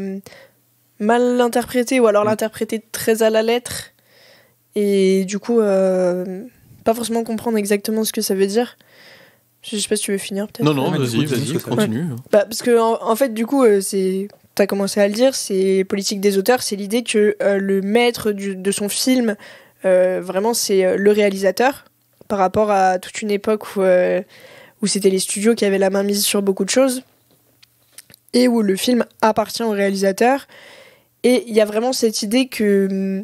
mal l'interpréter ou alors l'interpréter très à la lettre et du coup pas forcément comprendre exactement ce que ça veut dire. Je sais pas si tu veux finir peut-être. Non, mais du coup, vas-y, dis ce que ça continue. Bah, parce que en fait du coup t'as commencé à le dire, c'est politique des auteurs, c'est l'idée que le maître de son film vraiment c'est le réalisateur par rapport à toute une époque où c'était les studios qui avaient la main mise sur beaucoup de choses et où le film appartient au réalisateur. Et il y a vraiment cette idée que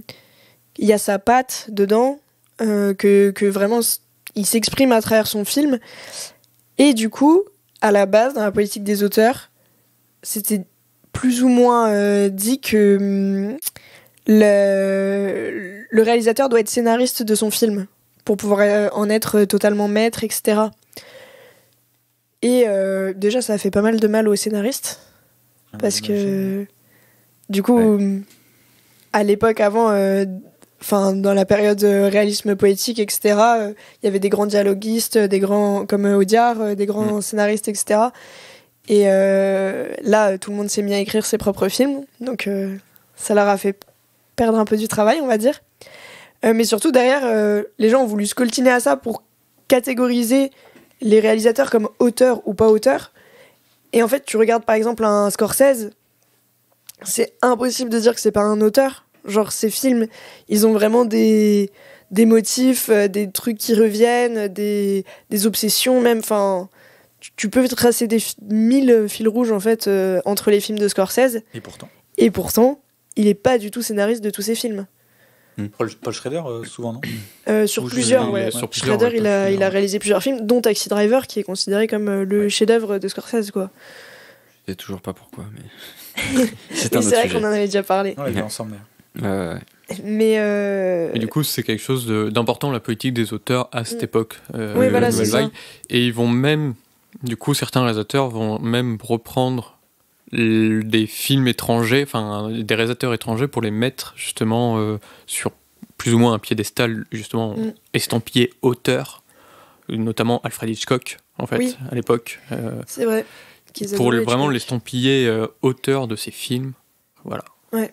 il y a sa patte dedans, que vraiment il s'exprime à travers son film. Et du coup, à la base, dans la politique des auteurs, c'était plus ou moins dit que le réalisateur doit être scénariste de son film pour pouvoir en être totalement maître, etc. Et déjà, ça a fait pas mal de mal aux scénaristes. Parce que, du coup, à l'époque, avant, dans la période réalisme poétique, etc., il y avait des grands dialoguistes, des grands, comme Audiard, des grands scénaristes, etc. Et là, tout le monde s'est mis à écrire ses propres films. Donc, ça leur a fait perdre un peu du travail, on va dire. Mais surtout, derrière, les gens ont voulu scoltiner à ça pour catégoriser les réalisateurs comme auteurs ou pas auteurs. Et en fait, tu regardes par exemple un Scorsese, c'est impossible de dire que c'est pas un auteur. Genre, ces films, ils ont vraiment des motifs, des trucs qui reviennent, des obsessions même. Enfin, tu peux tracer des 1000 fils rouges en fait entre les films de Scorsese. Et pourtant, il est pas du tout scénariste de tous ses films. Paul Schrader, souvent, non Sur Ou plusieurs, je- ouais. sur plusieurs, Schrader, ouais, il a réalisé plusieurs films, dont Taxi Driver, qui est considéré comme le chef-d'œuvre de Scorsese, quoi. Je sais toujours pas pourquoi, mais c'est un Et c'est autre vrai sujet. qu'on en avait déjà parlé. Ouais, ils ensemble. Ouais. Mais Et du coup, c'est quelque chose d'important, la politique des auteurs à cette époque. Oui, voilà, la nouvelle c'est ça. vague. Et ils vont même du coup, certains réalisateurs vont même reprendre des films étrangers, enfin des réalisateurs étrangers pour les mettre justement sur plus ou moins un piédestal, justement estampillé auteur, notamment Alfred Hitchcock, en fait, à l'époque. C'est vrai. Pour vraiment l'estampiller auteur de ses films. Voilà. Ouais.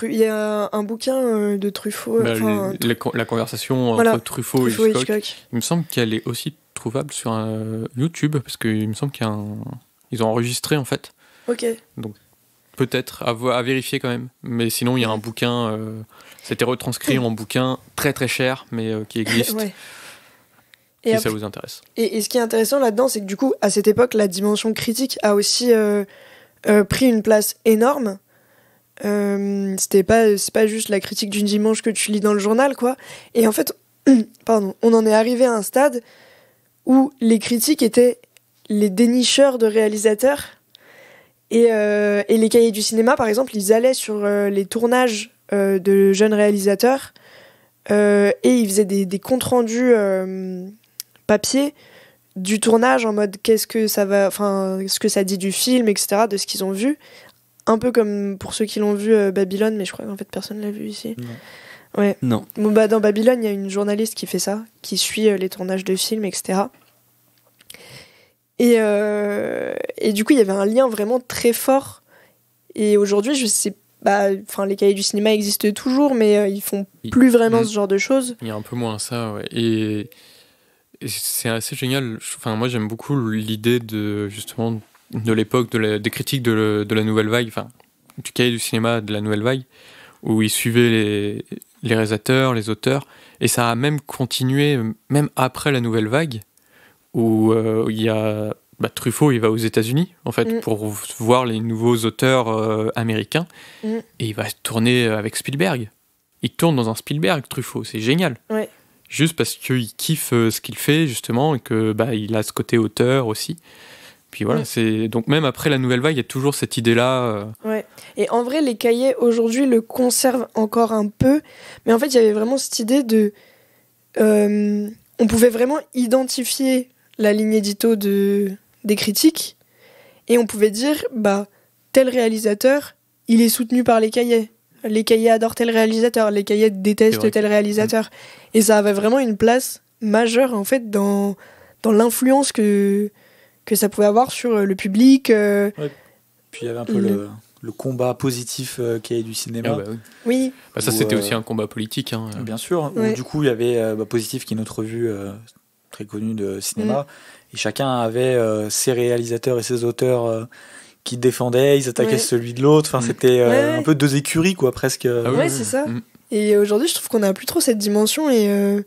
Il y a un bouquin de Truffaut. La conversation entre Truffaut et Hitchcock. Il me semble qu'elle est aussi trouvable sur YouTube, parce qu'il me semble qu'ils ont enregistré, en fait. Ok. Donc, peut-être à vérifier quand même. Mais sinon, il y a un bouquin. C'était retranscrit en bouquin très très cher, mais qui existe. Ouais. Et après, ça vous intéresse. Et ce qui est intéressant là-dedans, c'est que du coup, à cette époque, la dimension critique a aussi pris une place énorme. C'est pas juste la critique d'une dimanche que tu lis dans le journal, quoi. Et en fait, on en est arrivé à un stade où les critiques étaient les dénicheurs de réalisateurs. Et les cahiers du cinéma, par exemple, ils allaient sur les tournages de jeunes réalisateurs et ils faisaient des comptes rendus papier du tournage en mode ce que ça dit du film, etc., de ce qu'ils ont vu. Un peu comme pour ceux qui l'ont vu Babylone, mais je crois qu'en fait personne l'a vu ici. Non. Ouais. Non. Bon, dans Babylone, il y a une journaliste qui fait ça, qui suit les tournages de films, etc. Et du coup, il y avait un lien vraiment très fort. Et aujourd'hui, je sais les cahiers du cinéma existent toujours, mais ils font plus vraiment ce genre de choses. Il y a un peu moins ça, ouais. Et c'est assez génial. Enfin, moi, j'aime beaucoup l'idée de justement de l'époque des critiques de la nouvelle vague, enfin du cahier du cinéma de la nouvelle vague, où ils suivaient les réalisateurs, les auteurs, et ça a même continué même après la nouvelle vague, où il y a Truffaut, il va aux États-Unis en fait pour voir les nouveaux auteurs américains, et il va tourner avec Spielberg. Il tourne dans un Spielberg, Truffaut, c'est génial. Ouais. Juste parce qu'il kiffe ce qu'il fait justement, et que il a ce côté auteur aussi. Puis voilà, donc même après la nouvelle vague, il y a toujours cette idée-là. Ouais. Et en vrai, les cahiers aujourd'hui le conservent encore un peu, mais en fait, il y avait vraiment cette idée de, on pouvait vraiment identifier la ligne édito des critiques, et on pouvait dire, tel réalisateur, il est soutenu par les cahiers. Les cahiers adorent tel réalisateur, les cahiers détestent tel réalisateur. Et ça avait vraiment une place majeure en fait dans l'influence que ça pouvait avoir sur le public. Ouais. Puis il y avait un peu le combat positif qui est du cinéma. Oui. Ça, c'était aussi un combat politique. Hein. Bien sûr. Où, du coup, il y avait Positif, qui est une autre revue très connue de cinéma. Et chacun avait ses réalisateurs et ses auteurs qui défendaient, ils attaquaient celui de l'autre. Enfin, c'était un peu deux écuries, quoi, presque. C'est ça. Et aujourd'hui, je trouve qu'on n'a plus trop cette dimension et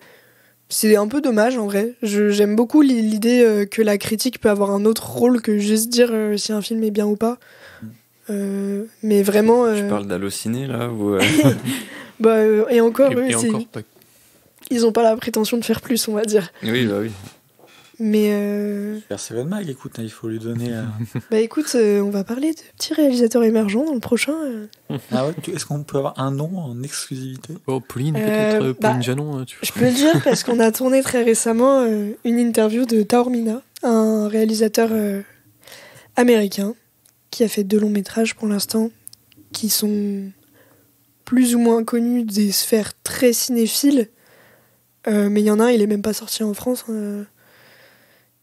c'est un peu dommage en vrai. J'aime beaucoup l'idée que la critique peut avoir un autre rôle que juste dire si un film est bien ou pas. Mais vraiment. Tu parles d'Allociné là ou et encore, eux, encore ils n'ont pas la prétention de faire plus, on va dire. Oui, oui. Mais. Super Seven Mag, écoute, il faut lui donner. Écoute, on va parler de petits réalisateurs émergents dans le prochain. Ah ouais, est-ce qu'on peut avoir un nom en exclusivité? Oh, Pauline, peut-être Pauline Janon. Je peux le dire parce qu'on a tourné très récemment une interview de Taormina, un réalisateur américain qui a fait 2 longs métrages pour l'instant, qui sont plus ou moins connus des sphères très cinéphiles. Mais il y en a un, il est même pas sorti en France.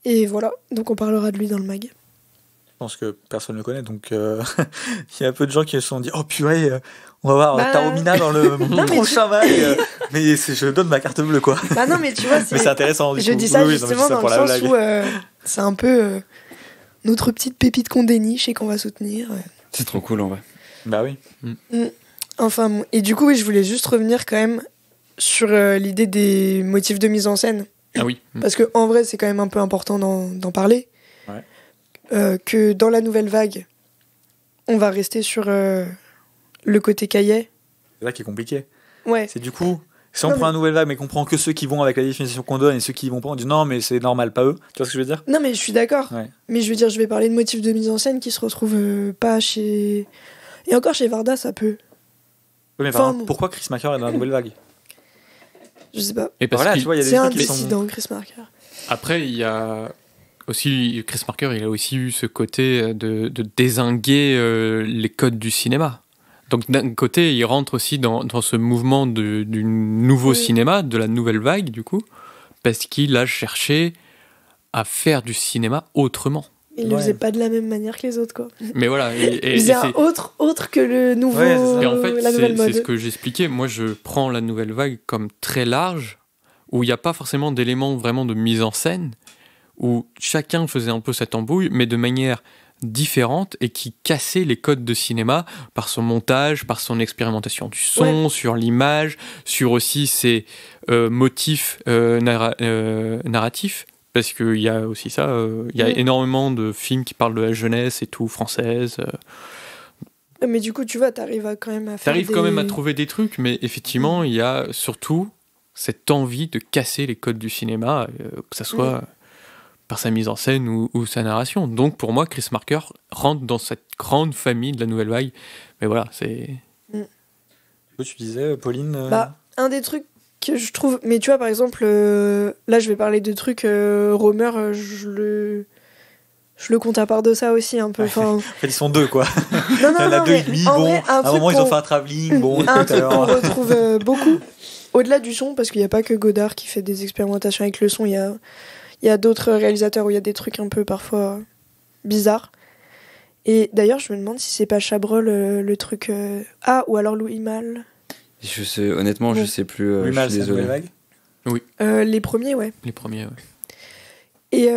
Et voilà, donc on parlera de lui dans le mag. Je pense que personne ne le connaît, donc il y a un peu de gens qui se sont dit « Oh purée, on va voir Taormina dans le prochain mag, mais je donne ma carte bleue, quoi. » Non, mais tu vois, mais c'est intéressant. Je dis ça justement dans le sens où c'est un peu notre petite pépite qu'on déniche et qu'on va soutenir. C'est trop cool en vrai. Bah oui. Enfin, et du coup, je voulais juste revenir quand même sur l'idée des motifs de mise en scène. Ah oui. Parce qu'en vrai, c'est quand même un peu important d'en parler. Ouais. Que dans la nouvelle vague, on va rester sur le côté cahier. C'est ça qui est compliqué. Ouais. C'est du coup, si on prend la nouvelle vague, mais qu'on prend que ceux qui vont avec la définition qu'on donne et ceux qui vont pas, on dit non, mais c'est normal, pas eux. Tu vois ce que je veux dire? Non, mais je suis d'accord. Ouais. Mais je veux dire, je vais parler de motifs de mise en scène qui se retrouvent pas chez. Et encore chez Varda, ça peut. Oui, mais par exemple, pourquoi Chris Marker est dans la nouvelle vague? Je sais pas. Et parce tu vois, y a des c'est un trucs qui dissident, Chris Marker. Après, il y a aussi, Chris Marker, il a aussi eu ce côté de dézinguer les codes du cinéma. Donc d'un côté, il rentre aussi dans ce mouvement du nouveau cinéma, de la nouvelle vague, du coup, parce qu'il a cherché à faire du cinéma autrement. Il le faisait pas de la même manière que les autres, quoi. Mais voilà. Il faisait un autre que le nouveau, et en fait, la nouvelle mode. C'est ce que j'expliquais. Moi, je prends la nouvelle vague comme très large, où il n'y a pas forcément d'éléments vraiment de mise en scène, où chacun faisait un peu cette embrouille, mais de manière différente et qui cassait les codes de cinéma par son montage, par son expérimentation du son, sur l'image, sur aussi ses motifs narratifs. Parce qu'il y a aussi ça, il y a énormément de films qui parlent de la jeunesse et tout, française. Mais du coup, tu vois, t'arrives quand même à faire quand même à trouver des trucs, mais effectivement, il y a surtout cette envie de casser les codes du cinéma, que ça soit par sa mise en scène ou sa narration. Donc pour moi, Chris Marker rentre dans cette grande famille de la nouvelle vague. Mais voilà, c'est... Tu disais, Pauline un des trucs que je trouve... Mais tu vois, par exemple, là, je vais parler de trucs... Romer, je le compte à part de ça aussi, un peu. En fait, ils sont deux, quoi. Non, la deux et demi, bon. À un moment, ils ont fait un travelling, bon. Un truc qu'on retrouve beaucoup. Au-delà du son, parce qu'il n'y a pas que Godard qui fait des expérimentations avec le son, il y a d'autres réalisateurs où il y a des trucs un peu parfois bizarres. Et d'ailleurs, je me demande si c'est pas Chabrol le truc... ou alors Louis Malle. Je sais, honnêtement, je sais plus. Louis Malle, c'est Nouvelle Vague. Oui. Les premiers, ouais. Les premiers, ouais. Et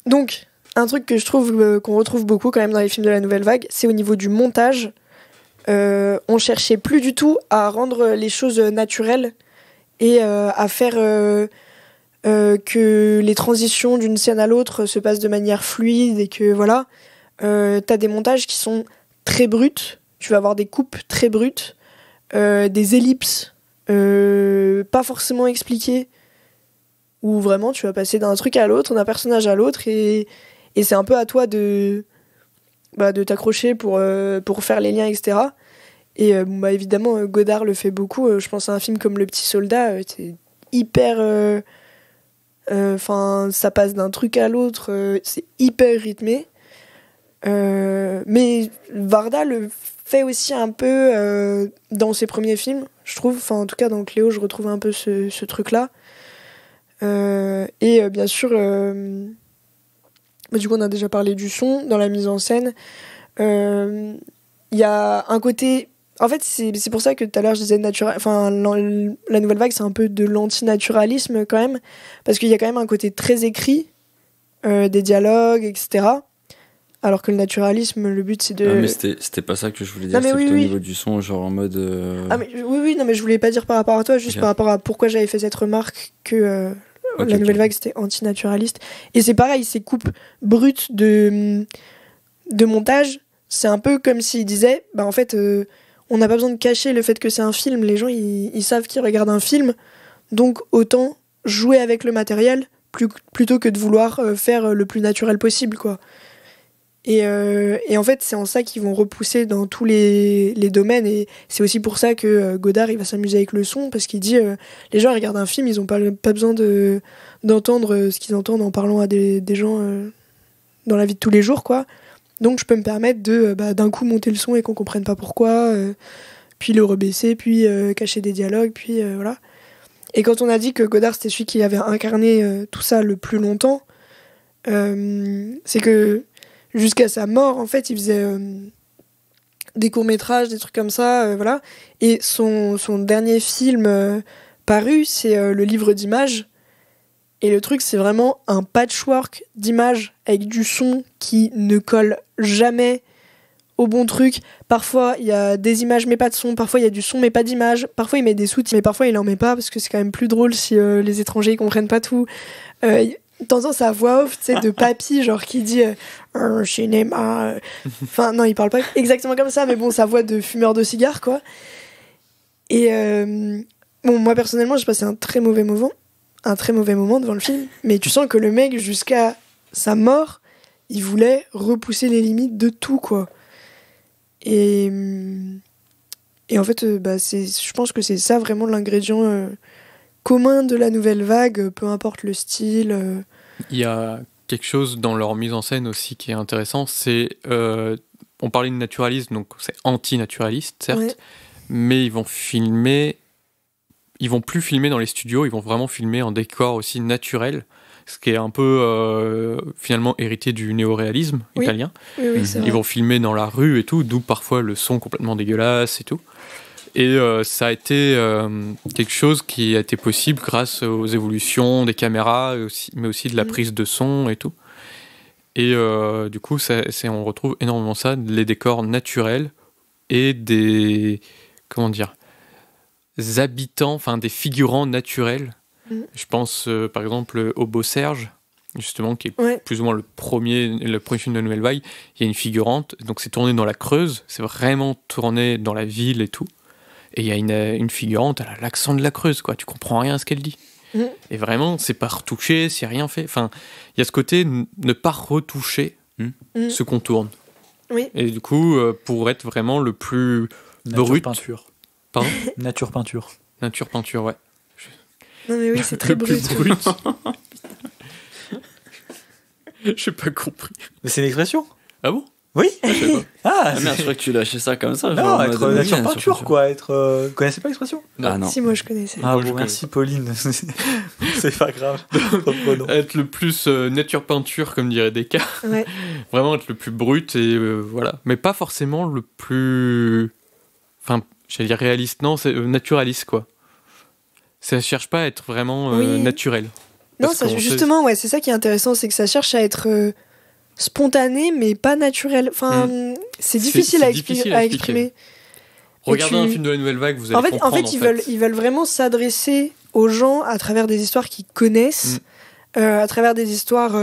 donc, un truc que je trouve qu'on retrouve beaucoup quand même dans les films de la Nouvelle Vague, c'est au niveau du montage. On cherchait plus du tout à rendre les choses naturelles et à faire que les transitions d'une scène à l'autre se passent de manière fluide et que voilà, t'as des montages qui sont très bruts, tu vas avoir des coupes très brutes, des ellipses pas forcément expliquées, où vraiment tu vas passer d'un truc à l'autre, d'un personnage à l'autre et c'est un peu à toi de t'accrocher pour faire les liens, etc. Et évidemment, Godard le fait beaucoup. Je pense à un film comme Le Petit Soldat, c'est hyper... ça passe d'un truc à l'autre, c'est hyper rythmé. Mais Varda le fait aussi un peu dans ses premiers films, je trouve. Enfin, en tout cas, dans Cléo, je retrouve un peu ce truc-là. Et bien sûr... du coup, on a déjà parlé du son, dans la mise en scène. Il y a un côté... En fait, c'est pour ça que tout à l'heure, je disais la nouvelle vague, c'est un peu de l'antinaturalisme, quand même. Parce qu'il y a quand même un côté très écrit, des dialogues, etc. Alors que le naturalisme, le but, c'est de... mais c'était pas ça que je voulais dire, c'est plutôt au niveau du son, genre en mode... mais je voulais pas dire par rapport à toi, juste par rapport à pourquoi j'avais fait cette remarque que... la nouvelle vague, c'était antinaturaliste. Et c'est pareil, ces coupes brutes de montage, c'est un peu comme s'ils disaient, en fait, on n'a pas besoin de cacher le fait que c'est un film. Les gens, ils savent qu'ils regardent un film, donc autant jouer avec le matériel plutôt que de vouloir faire le plus naturel possible, quoi. Et en fait, c'est en ça qu'ils vont repousser dans tous les domaines. Et c'est aussi pour ça que Godard, il va s'amuser avec le son, parce qu'il dit les gens, ils regardent un film, ils n'ont pas besoin d'entendre ce qu'ils entendent en parlant à des gens dans la vie de tous les jours, quoi. Donc je peux me permettre d'un coup monter le son et qu'on comprenne pas pourquoi, puis le rebaisser, puis cacher des dialogues, puis voilà. Et quand on a dit que Godard, c'était celui qui avait incarné tout ça le plus longtemps, c'est que jusqu'à sa mort, en fait, il faisait des courts-métrages, des trucs comme ça, voilà. Et son dernier film paru, c'est Le Livre d'images. Et le truc, c'est vraiment un patchwork d'images avec du son qui ne colle jamais au bon truc. Parfois, il y a des images mais pas de son. Parfois, il y a du son mais pas d'image. Parfois, il met des sous-titres, mais parfois, il en met pas parce que c'est quand même plus drôle si les étrangers ils comprennent pas tout. T'entends sa voix off, tu sais, de papy, genre qui dit un cinéma. Enfin, non, il parle pas exactement comme ça, mais bon, sa voix de fumeur de cigare, quoi. Et moi, personnellement, j'ai passé un très mauvais moment devant le film, mais tu sens que le mec, jusqu'à sa mort, il voulait repousser les limites de tout, quoi. Et en fait, je pense que c'est ça vraiment l'ingrédient commun de la nouvelle vague, peu importe le style. Il y a quelque chose dans leur mise en scène aussi qui est intéressant, c'est on parlait de naturalisme, donc c'est anti-naturaliste certes, mais ils vont plus filmer dans les studios, ils vont vraiment filmer en décor aussi naturel, ce qui est un peu finalement hérité du néoréalisme italien. Oui, c'est vrai. Ils vont filmer dans la rue et tout, d'où parfois le son complètement dégueulasse et tout. Et ça a été quelque chose qui a été possible grâce aux évolutions des caméras, mais aussi de la prise de son et tout. Et du coup, on retrouve énormément ça, les décors naturels et des habitants, enfin des figurants naturels. Je pense par exemple au Beau Serge, justement, qui est plus ou moins le premier film de la Nouvelle Vague. Il y a une figurante, donc c'est tourné dans la Creuse, c'est vraiment tourné dans la ville et tout. Et il y a une figurante, elle a l'accent de la Creuse, quoi. Tu comprends rien à ce qu'elle dit. Et vraiment, c'est pas retouché, c'est rien fait. Enfin, il y a ce côté ne pas retoucher ce qu'on tourne. Oui. Et du coup, pour être vraiment le plus brut. Peinture. Pardon. Nature peinture. Nature peinture, ouais. Non mais oui, c'est très brut. J'ai pas compris. Mais c'est une expression. Ah bon? Oui. Ah merde, je crois que tu lâchais ça comme ça. Non, être nature peinture, quoi. Vous connaissez pas l'expression? Ah non. Si, moi je connaissais. Ah Moi, bon, je merci Pauline. C'est pas grave. Reprenons. Être le plus nature peinture, comme dirait Descartes. Ouais. Vraiment être le plus brut et voilà. Mais pas forcément le plus. Enfin, j'allais dire réaliste, non, c'est naturaliste, quoi. Ça cherche pas à être vraiment naturel. Non, ça, justement, c'est ça qui est intéressant, c'est que ça cherche à être spontané, mais pas naturel. Enfin, c'est difficile à exprimer. Regardez un film de la Nouvelle Vague, vous allez comprendre. En fait, ils veulent vraiment s'adresser aux gens à travers des histoires qu'ils connaissent, à travers des histoires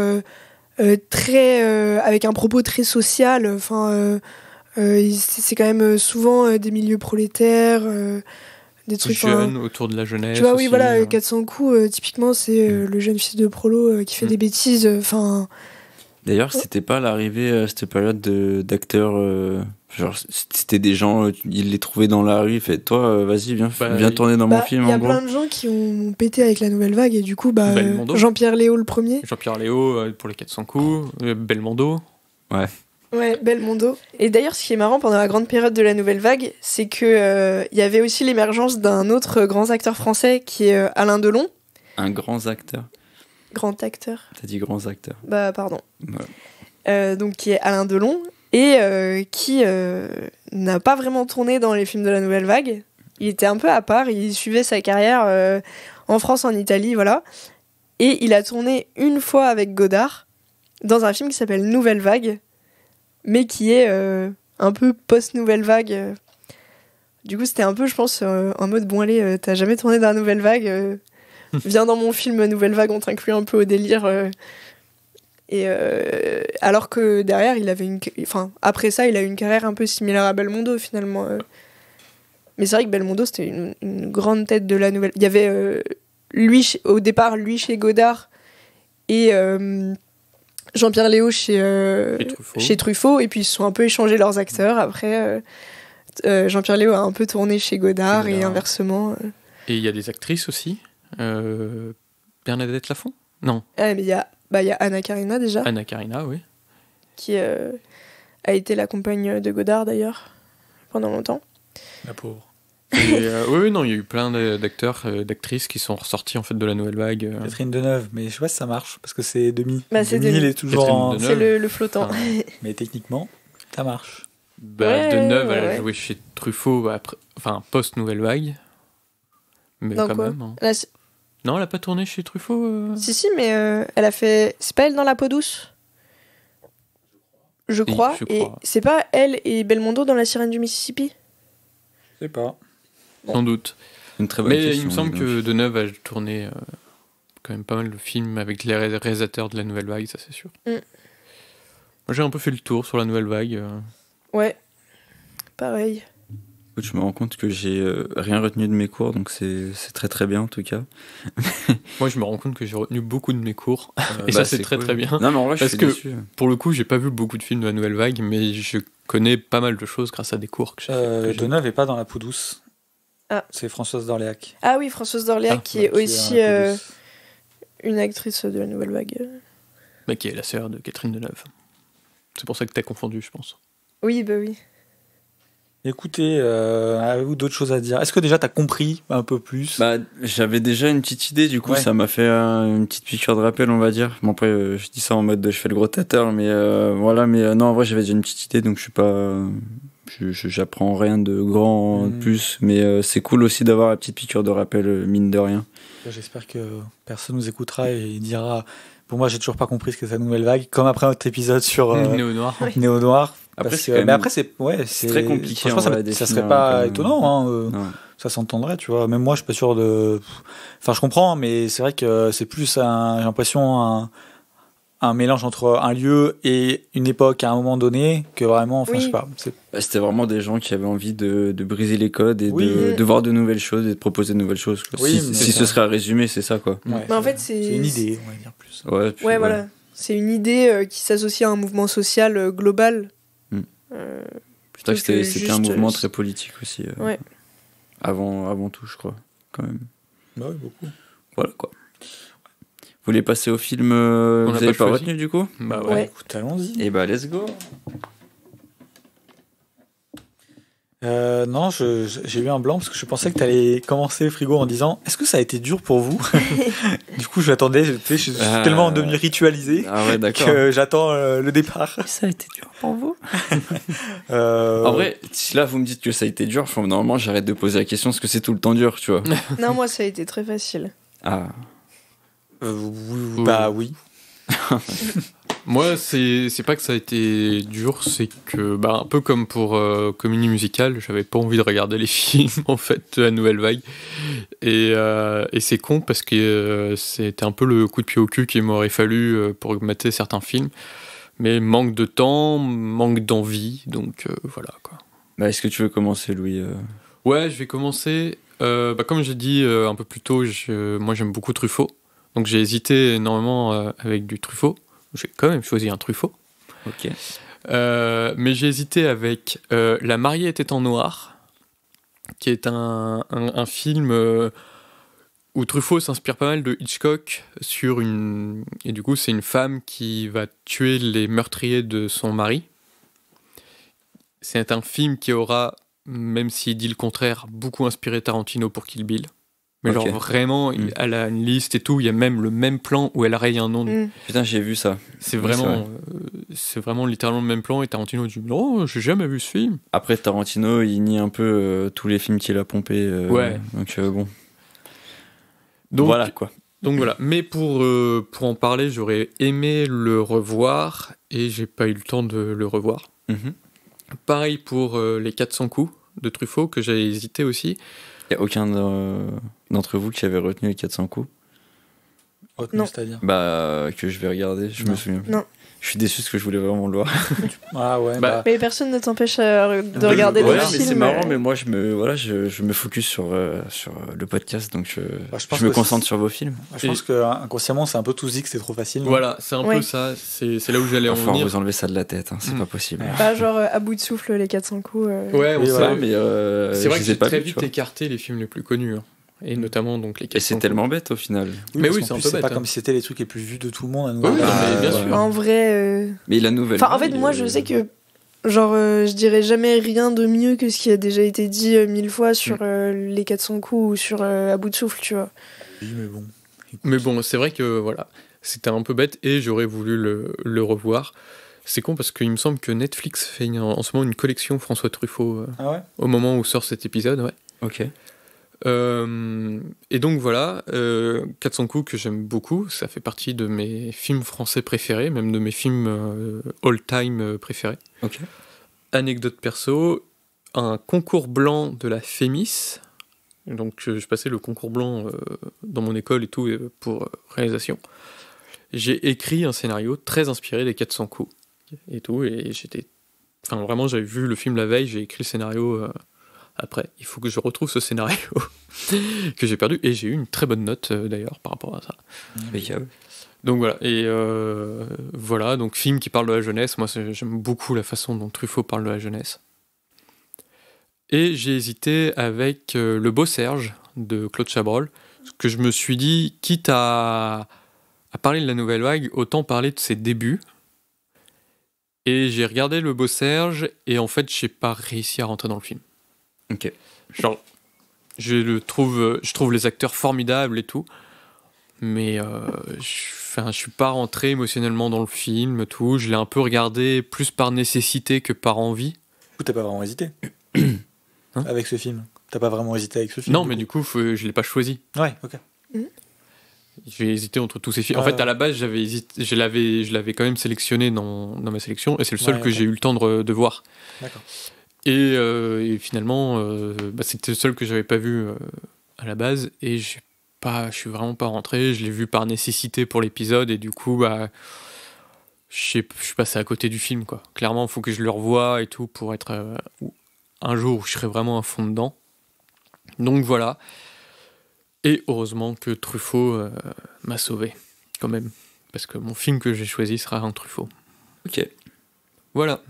très avec un propos très social. Enfin, c'est quand même souvent des milieux prolétaires. Des trucs jeunes autour de la jeunesse. Tu vois, aussi, oui, voilà, 400 coups, typiquement, c'est le jeune fils de prolo qui fait des bêtises. Enfin. D'ailleurs, c'était pas l'arrivée à cette période d'acteurs. Genre, c'était des gens, ils les trouvaient dans la rue, ils fait toi, vas-y, viens tourner dans mon film. Il y a plein de gens qui ont pété avec la Nouvelle Vague, et du coup, Jean-Pierre Léo le premier. Jean-Pierre Léo pour les 400 coups, Belmondo. Ouais, Belmondo. Et d'ailleurs, ce qui est marrant pendant la grande période de la Nouvelle Vague, c'est que y avait aussi l'émergence d'un autre grand acteur français qui est Alain Delon. Un grand acteur. Grand acteur. T'as dit grands acteurs. Bah, pardon. Ouais. Donc, qui est Alain Delon et qui n'a pas vraiment tourné dans les films de la Nouvelle Vague. Il était un peu à part, il suivait sa carrière en France, en Italie, voilà. Et il a tourné une fois avec Godard dans un film qui s'appelle Nouvelle Vague, mais qui est un peu post-Nouvelle Vague. Du coup, c'était un peu, je pense, en mode, bon allez, t'as jamais tourné dans la Nouvelle Vague, viens dans mon film Nouvelle Vague, on t'inclut un peu au délire. Et alors que derrière, après ça, il a eu une carrière un peu similaire à Belmondo, finalement. Mais c'est vrai que Belmondo, c'était une grande tête de la Nouvelle... Il y avait, au départ, lui chez Godard, et... Jean-Pierre Léo chez Truffaut, et puis ils se sont un peu échangé leurs acteurs. Après, Jean-Pierre Léo a un peu tourné chez Godard et inversement. Et il y a des actrices aussi. Bernadette Lafont ? Non. Mais il y a Anna Karina déjà. Anna Karina, oui. Qui a été la compagne de Godard d'ailleurs, pendant longtemps. La pauvre. Oui, non, il y a eu plein d'acteurs, d'actrices qui sont ressortis en fait de la Nouvelle Vague. Catherine Deneuve, mais je sais pas si ça marche parce que c'est demi. C'est demi, il est toujours c'est le flottant. Mais techniquement, ça marche. Deneuve, elle a joué chez Truffaut, post-Nouvelle Vague. Mais dans quand quoi même. Non, elle a pas tourné chez Truffaut Si, mais elle a fait... C'est pas elle dans La peau douce ? Je crois. Et c'est pas elle et Belmondo dans La sirène du Mississippi ? Je sais pas. Sans doute. Une très bonne mais question, il me semble que Deneuve a tourné quand même pas mal de films avec les réalisateurs de la Nouvelle Vague, ça c'est sûr. Moi j'ai un peu fait le tour sur la Nouvelle Vague. Ouais, pareil. Je me rends compte que j'ai rien retenu de mes cours, donc c'est très très bien en tout cas. Moi je me rends compte que j'ai retenu beaucoup de mes cours, et ça c'est très cool. Très bien. Non mais en vrai, parce je suis que déçu. Pour le coup j'ai pas vu beaucoup de films de la Nouvelle Vague, mais je connais pas mal de choses grâce à des cours que j'ai fait. Deneuve est pas dans La peau douce. Ah. C'est Françoise d'Orléac. Ah oui, Françoise d'Orléac qui est aussi une actrice de la Nouvelle Vague. Bah, qui est la sœur de Catherine Deneuve. C'est pour ça que t'as confondu, je pense. Oui, bah oui. Écoutez, avez-vous d'autres choses à dire? Est-ce que déjà t'as compris un peu plus? Bah, j'avais déjà une petite idée, du coup, Ouais. ça m'a fait une petite piqûre de rappel, on va dire. Bon, après, je dis ça en mode je fais le gros tâteur, mais voilà, mais non, en vrai, j'avais déjà une petite idée, donc je suis pas. J'apprends rien de grand de plus, mais c'est cool aussi d'avoir la petite piqûre de rappel, mine de rien. J'espère que personne nous écoutera et dira pour moi j'ai toujours pas compris ce que c'est la nouvelle vague, comme après notre épisode sur Néo Noir. Néo Noir. Après, Parce c'est que- quand même- mais après c'est très compliqué, franchement, en vrai, à ça définir serait pas comme- étonnant, hein, Non. ça s'entendrait, tu vois. Même moi je suis pas sûr de. Enfin je comprends, mais c'est vrai que c'est plus j'ai l'impression un mélange entre un lieu et une époque à un moment donné que vraiment. Enfin Oui. je sais pas. Bah, c'était vraiment des gens qui avaient envie de briser les codes et Oui. de voir de nouvelles choses et de proposer de nouvelles choses, quoi. Oui, si mais si ça- ce serait à résumer, c'est ça, quoi. Ouais, Mais en fait, c'est une idée, on va dire plus. Ouais, puis, Ouais, voilà. C'est une idée qui s'associe à un mouvement social global. Mm. Euh, C'est vrai que c'était juste, un mouvement très politique aussi. Ouais. Avant tout, je crois, quand même. Bah oui, beaucoup. Voilà, quoi. Vous voulez passer au film On vous l'a avez pas pas choisi. retenu, du coup? Bah ouais. Ouais. Écoute, allons-y. Et bah, let's go. Non, j'ai eu un blanc parce que je pensais que tu allais commencer le frigo en disant est-ce que ça a été dur pour vous? Du coup, j'attendais, tu sais, je suis tellement devenu ritualisé Ah ouais, d'accord. que j'attends le départ. Ça a été dur pour vous? Euh, En vrai, si là vous me dites que ça a été dur, normalement j'arrête de poser la question parce que c'est tout le temps dur, tu vois. Non, moi, ça a été très facile. Ah. oui, bah oui. Moi, c'est pas que ça a été dur, c'est que, bah, un peu comme pour Comédie Musicale, j'avais pas envie de regarder les films, en fait, de la nouvelle vague. Et c'est con parce que c'était un peu le coup de pied au cul qu'il m'aurait fallu pour mater certains films. Mais manque de temps, manque d'envie, donc voilà, quoi. Bah, est-ce que tu veux commencer, Louis? Ouais, je vais commencer. Bah, comme j'ai dit un peu plus tôt, moi j'aime beaucoup Truffaut. Donc j'ai hésité énormément avec du Truffaut. J'ai quand même choisi un Truffaut. Ok. Mais j'ai hésité avec La mariée était en noir, qui est un film où Truffaut s'inspire pas mal de Hitchcock sur une... Et du coup, c'est une femme qui va tuer les meurtriers de son mari. C'est un film qui aura, même s'il dit le contraire, beaucoup inspiré Tarantino pour Kill Bill. Mais Ok. genre vraiment, elle a une liste et tout, il y a même le même plan où elle raye un nom. Mm. Putain, j'ai vu ça. C'est Oui, vraiment, c'est vraiment littéralement le même plan et Tarantino dit non, j'ai jamais vu ce film. Après, Tarantino, il nie un peu tous les films qu'il a pompés. Ouais. Donc bon. Donc Voilà, quoi. Donc voilà, mais pour en parler, j'aurais aimé le revoir et j'ai pas eu le temps de le revoir. Mhm. Pareil pour Les 400 coups de Truffaut, que j'ai hésité aussi. Y a aucun d'entre vous qui avait retenu les 400 coups? Retenu, Non. c'est-à-dire. Bah, que je vais regarder, je Non. me souviens. Non. Je suis déçu parce que je voulais vraiment le voir. Ah ouais, Bah, Mais personne ne t'empêche de regarder Ouais, le mais film. c'est marrant, mais moi je me focus sur le podcast, donc Bah, je pense je me que concentre sur vos films. je pense que inconsciemment c'est un peu tout zik, c'est trop facile. non Voilà, c'est un Ouais. peu ça, c'est là où j'allais Il en va falloir venir. vous enlever ça de la tête, hein, c'est Mm. pas possible. Ouais. Pas genre à bout de souffle les 400 coups. Ouais, on Oui, sait. voilà. Ouais, mais C'est vrai je que les ai j'ai pas très vus, tu vite vois. écarté les films les plus connus, hein. Et notamment donc les Et 400 c'est coups. tellement bête au final. Mais parce oui, qu'en c'est un plus, peu c'est bête, pas hein. comme si c'était les trucs les plus vus de tout le monde. à nous. Oui, oui, Bah, mais bien voilà. sûr. En vrai. Mais la nouvelle. Enfin, en fait, moi, je sais que. Genre, je dirais jamais rien de mieux que ce qui a déjà été dit 1000 fois sur les 400 coups ou sur à bout de souffle, tu vois. Oui, mais bon. Mais bon, c'est vrai que voilà, c'était un peu bête et j'aurais voulu le revoir. C'est con parce qu'il me semble que Netflix fait en ce moment une collection François Truffaut Ah ouais. au moment où sort cet épisode, ouais. Ok. Et donc voilà, 400 coups que j'aime beaucoup, ça fait partie de mes films français préférés, même de mes films all-time préférés. Ok. Anecdote perso, un concours blanc de la Fémis, donc je passais le concours blanc dans mon école et tout pour réalisation. J'ai écrit un scénario très inspiré des 400 coups et tout, et j'étais... Enfin vraiment, j'avais vu le film la veille, j'ai écrit le scénario... Après, il faut que je retrouve ce scénario que j'ai perdu, et j'ai eu une très bonne note d'ailleurs par rapport à ça. Impeccable. Donc voilà, et voilà, donc film qui parle de la jeunesse, moi j'aime beaucoup la façon dont Truffaut parle de la jeunesse. Et j'ai hésité avec Le Beau Serge de Claude Chabrol, parce que je me suis dit, quitte à à parler de la nouvelle vague, autant parler de ses débuts. Et j'ai regardé Le Beau Serge, et en fait, j'ai pas réussi à rentrer dans le film. Ok. Genre, je trouve les acteurs formidables et tout, mais je suis pas rentré émotionnellement dans le film, tout. Je l'ai un peu regardé plus par nécessité que par envie. Du coup, t'as pas vraiment hésité Hein avec ce film. T'as pas vraiment hésité avec ce film. Non, mais du coup, je l'ai pas choisi. Ouais, ok. J'ai hésité entre tous ces films. En Ouais, fait, à la base, j'avais hésité, je l'avais quand même sélectionné dans ma sélection, et c'est le seul Ouais, que ok. j'ai eu le temps de voir. D'accord. Et finalement, c'était le seul que j'avais pas vu à la base, et je suis vraiment pas rentré. Je l'ai vu par nécessité pour l'épisode, et du coup, je suis passé à côté du film, quoi. Clairement, il faut que je le revoie et tout pour être un jour où je serai vraiment à fond dedans. Donc voilà. Et heureusement que Truffaut m'a sauvé, quand même. Parce que mon film que j'ai choisi sera un Truffaut. Ok. Voilà.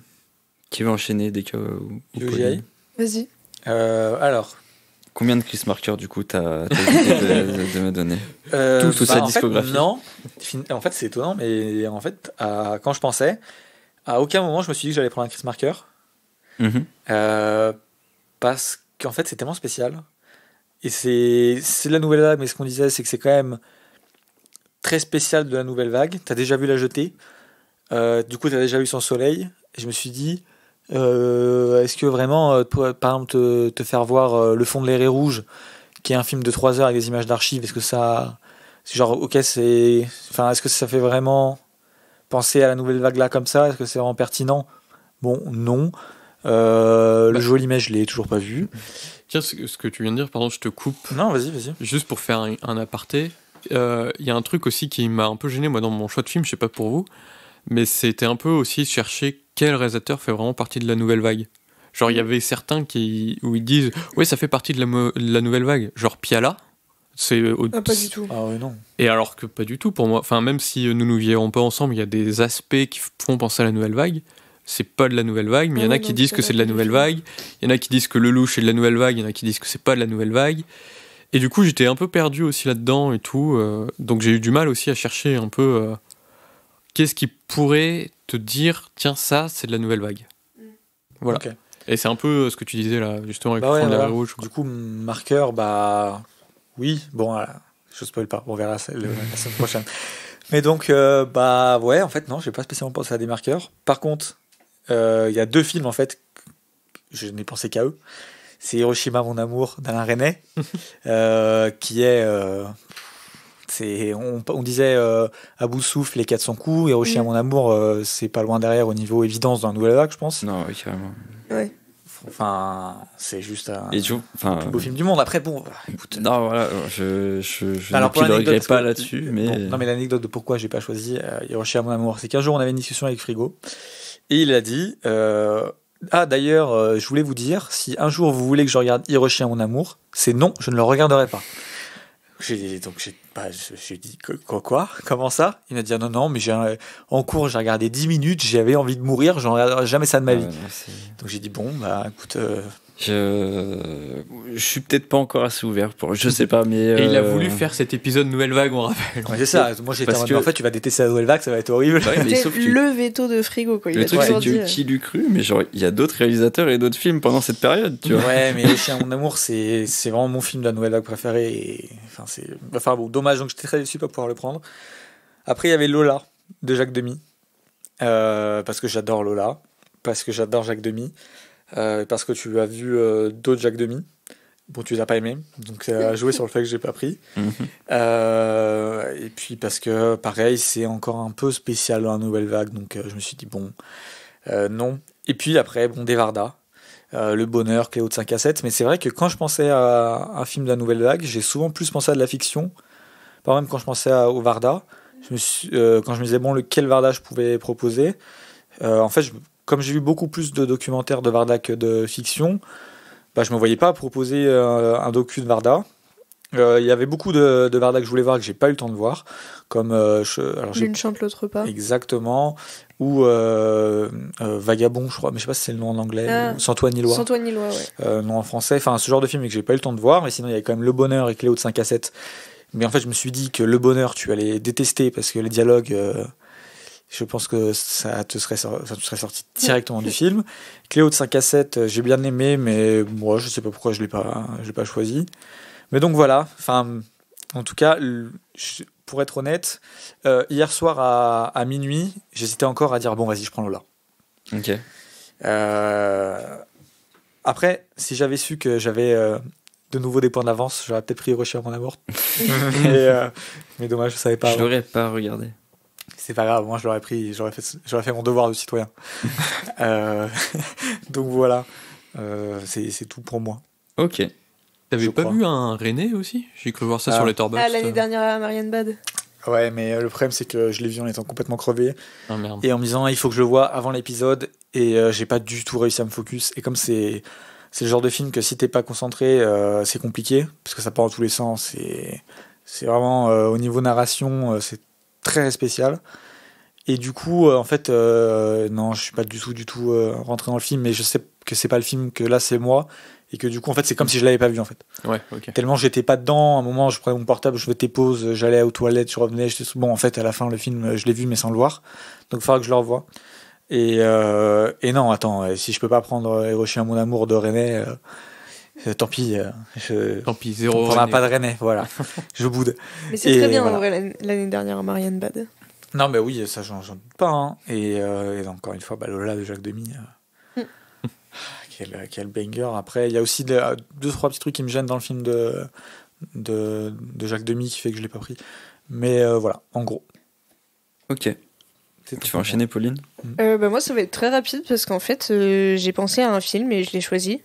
Qui veut enchaîner dès que. ou Tu veux que Pauline j'y aille Vas-y. Alors. Combien de Chris Marker du coup t'as décidé de me donner Toute sa en discographie. Fait, non. En fait, c'est étonnant, mais en fait, quand je pensais, à aucun moment je me suis dit que j'allais prendre un Chris Marker. Mhm. Parce qu'en fait, c'est tellement spécial. Et c'est de la nouvelle vague, mais ce qu'on disait, c'est que c'est quand même très spécial de la nouvelle vague. T'as déjà vu La Jetée. Du coup, t'as déjà vu Son Soleil. Et je me suis dit, est-ce que vraiment, par exemple, te faire voir Le Fond de l'air est rouge, qui est un film de 3 heures avec des images d'archives, est-ce que ça. C'est genre, ok, c'est. Enfin, est-ce que ça fait vraiment penser à la nouvelle vague là comme ça? Est-ce que c'est vraiment pertinent? Bon, non. Le Joli Mais, je l'ai toujours pas vu. Tiens, ce que tu viens de dire, pardon, je te coupe. Non, vas-y. Juste pour faire un aparté, il y a un truc aussi qui m'a un peu gêné, moi, dans mon choix de film, je sais pas pour vous, mais c'était un peu aussi chercher quel réalisateur fait vraiment partie de la nouvelle vague. Genre, il y avait certains où ils disent « Oui, ça fait partie de la nouvelle vague ». Genre Piala, Ah, pas du tout. Ah ouais, non. Et alors que pas du tout pour moi. Enfin, même si nous nous vivons pas ensemble, il y a des aspects qui font penser à la nouvelle vague. C'est pas de la nouvelle vague, mais il y en a qui disent que c'est de la nouvelle vague. Il y en a qui disent que Lelouch est de la nouvelle vague. Il y en a qui disent que c'est pas de la nouvelle vague. Et du coup, j'étais un peu perdu aussi là-dedans et tout. Donc j'ai eu du mal aussi à chercher un peu qu'est-ce qui pourrait te dire tiens, ça, c'est de la nouvelle vague. Voilà. Ok. Et c'est un peu ce que tu disais là, justement, avec Bah le ouais, fond de la voilà. rouge. Du coup, marqueur, bah oui, bon, voilà. Je spoil pas, on verra la semaine prochaine. Mais donc, bah ouais, en fait, non, j'ai pas spécialement pensé à des marqueurs. Par contre, il y a 2 films, en fait, je n'ai pensé qu'à eux. C'est Hiroshima, mon amour, d'Alain Resnais, qui est... on disait à bout de souffle les 400 coups. Hiroshima, mon amour, c'est pas loin derrière au niveau évidence dans la nouvelle vague, je pense. Non, oui, carrément. Ouais. Enfin, c'est juste un Et tu vois, enfin. plus beau film du monde. Après, bon, écoute. Non, voilà, je Alors, pour n'épiloguerai l'anecdote, pas parce que- là-dessus, mais. Bon, non, mais l'anecdote de pourquoi j'ai pas choisi Hiroshima, mon amour, c'est qu'un jour on avait une discussion avec Frigo et il a dit d'ailleurs, je voulais vous dire, si un jour vous voulez que je regarde Hiroshima, mon amour, c'est non, je ne le regarderai pas. J'ai dit quoi comment ça? Il m'a dit non, mais en cours j'ai regardé 10 minutes, j'avais envie de mourir, je ne regarderai jamais ça de ma vie. Ouais, non, c'est- Donc j'ai dit bon, bah écoute. Je suis peut-être pas encore assez ouvert pour. Je sais pas, mais. Et il a voulu faire cet épisode Nouvelle Vague, on rappelle. Ouais, c'est ça, moi j'étais en Parce mode, que- en fait tu vas détester la nouvelle vague, ça va être horrible. Ouais, mais C'était sauf que. le veto de Frigo, quoi. Il Le a truc, c'est toujours que dit. qui l'eût cru, mais genre, il y a d'autres réalisateurs et d'autres films pendant cette période, tu vois. Ouais, mais Hiroshima, mon amour, c'est vraiment mon film de la nouvelle vague préféré. Et, enfin bon, dommage, donc j'étais très déçu de pas pouvoir le prendre. Après, il y avait Lola de Jacques Demy, parce que j'adore Lola, parce que j'adore Jacques Demy, parce que tu as vu d'autres Jacques Demy. Bon, tu les as pas aimés, donc ça a joué sur le fait que j'ai pas pris. Mhm. Et puis parce que, pareil, c'est encore un peu spécial dans la nouvelle vague, donc je me suis dit, bon, non. Et puis après, bon, Desvarda, Le Bonheur, Cléo de 5 à 7, mais c'est vrai que quand je pensais à un film de la nouvelle vague, j'ai souvent plus pensé à de la fiction. Par exemple, quand je pensais au Varda, quand je me disais, bon, quel Varda je pouvais proposer, en fait, comme j'ai vu beaucoup plus de documentaires de Varda que de fiction, bah, je me voyais pas proposer un docu de Varda. Il y avait beaucoup de Varda que je voulais voir que j'ai pas eu le temps de voir, comme L'une chante, l'autre pas. exactement, ou Vagabond, je crois, mais je sais pas si c'est le nom en anglais, ou Sans toi ni loi, Sans toi ni loi, ouais. nom en français, enfin ce genre de film que j'ai pas eu le temps de voir, mais sinon il y avait quand même Le Bonheur et Cléo de 5 à 7 Mais en fait, je me suis dit que Le Bonheur, tu allais détester parce que les dialogues, je pense que tu serais sorti directement du film. Cléo de 5 à 7, j'ai bien aimé, mais moi, je sais pas pourquoi je l'ai pas choisi. Mais donc voilà, enfin, en tout cas, pour être honnête, hier soir à minuit, j'hésitais encore à dire bon, vas-y, je prends Lola. Ok. Après, si j'avais su que j'avais de nouveau des points d'avance, j'aurais peut-être pris Hiroshima mon amour. Mais dommage, je savais pas. Je l'aurais pas regardé. C'est pas grave, moi je l'aurais pris, j'aurais fait mon devoir de citoyen. Donc voilà, c'est tout pour moi. Ok. T'avais pas vu un René aussi? J'ai cru voir ça sur les Torbox. Ah, l'année dernière à Marianne Bad. Ouais, mais le problème c'est que je l'ai vu en étant complètement crevé. Ah merde. Et en me disant il faut que je le voie avant l'épisode, et j'ai pas du tout réussi à me focus. Et comme c'est le genre de film que si t'es pas concentré, c'est compliqué, parce que ça part dans tous les sens. C'est vraiment, au niveau narration, c'est très spécial. Et du coup, en fait, non, je suis pas du tout rentré dans le film, mais je sais que c'est pas le film, que là c'est moi, et que du coup, en fait, c'est comme si je l'avais pas vu en fait. Ouais, ok. Tellement j'étais pas dedans. À un moment, je prenais mon portable, je faisais pause, j'allais aux toilettes, je revenais, j'étais bon. En fait, à la fin, le film, je l'ai vu, mais sans le voir. Donc, il faudra que je le revoie. Et non, attends, si je peux pas prendre Hiroshima mon amour de René, tant pis. Tant pis, zéro. On prendra pas de René, voilà. Je boude. Mais c'est très bien voilà. en vrai l'année dernière à Marianne Bad. Non, mais oui, ça, j'en doute pas. Hein. Et encore une fois, Lola de Jacques Demy. Quel banger. Après, il y a aussi 2-3 petits trucs qui me gênent dans le film de Jacques Demy qui fait que je l'ai pas pris. Mais voilà, en gros. Ok. Tu vas enchaîner, Pauline? Moi, ça va être très rapide parce qu'en fait, j'ai pensé à un film et je l'ai choisi.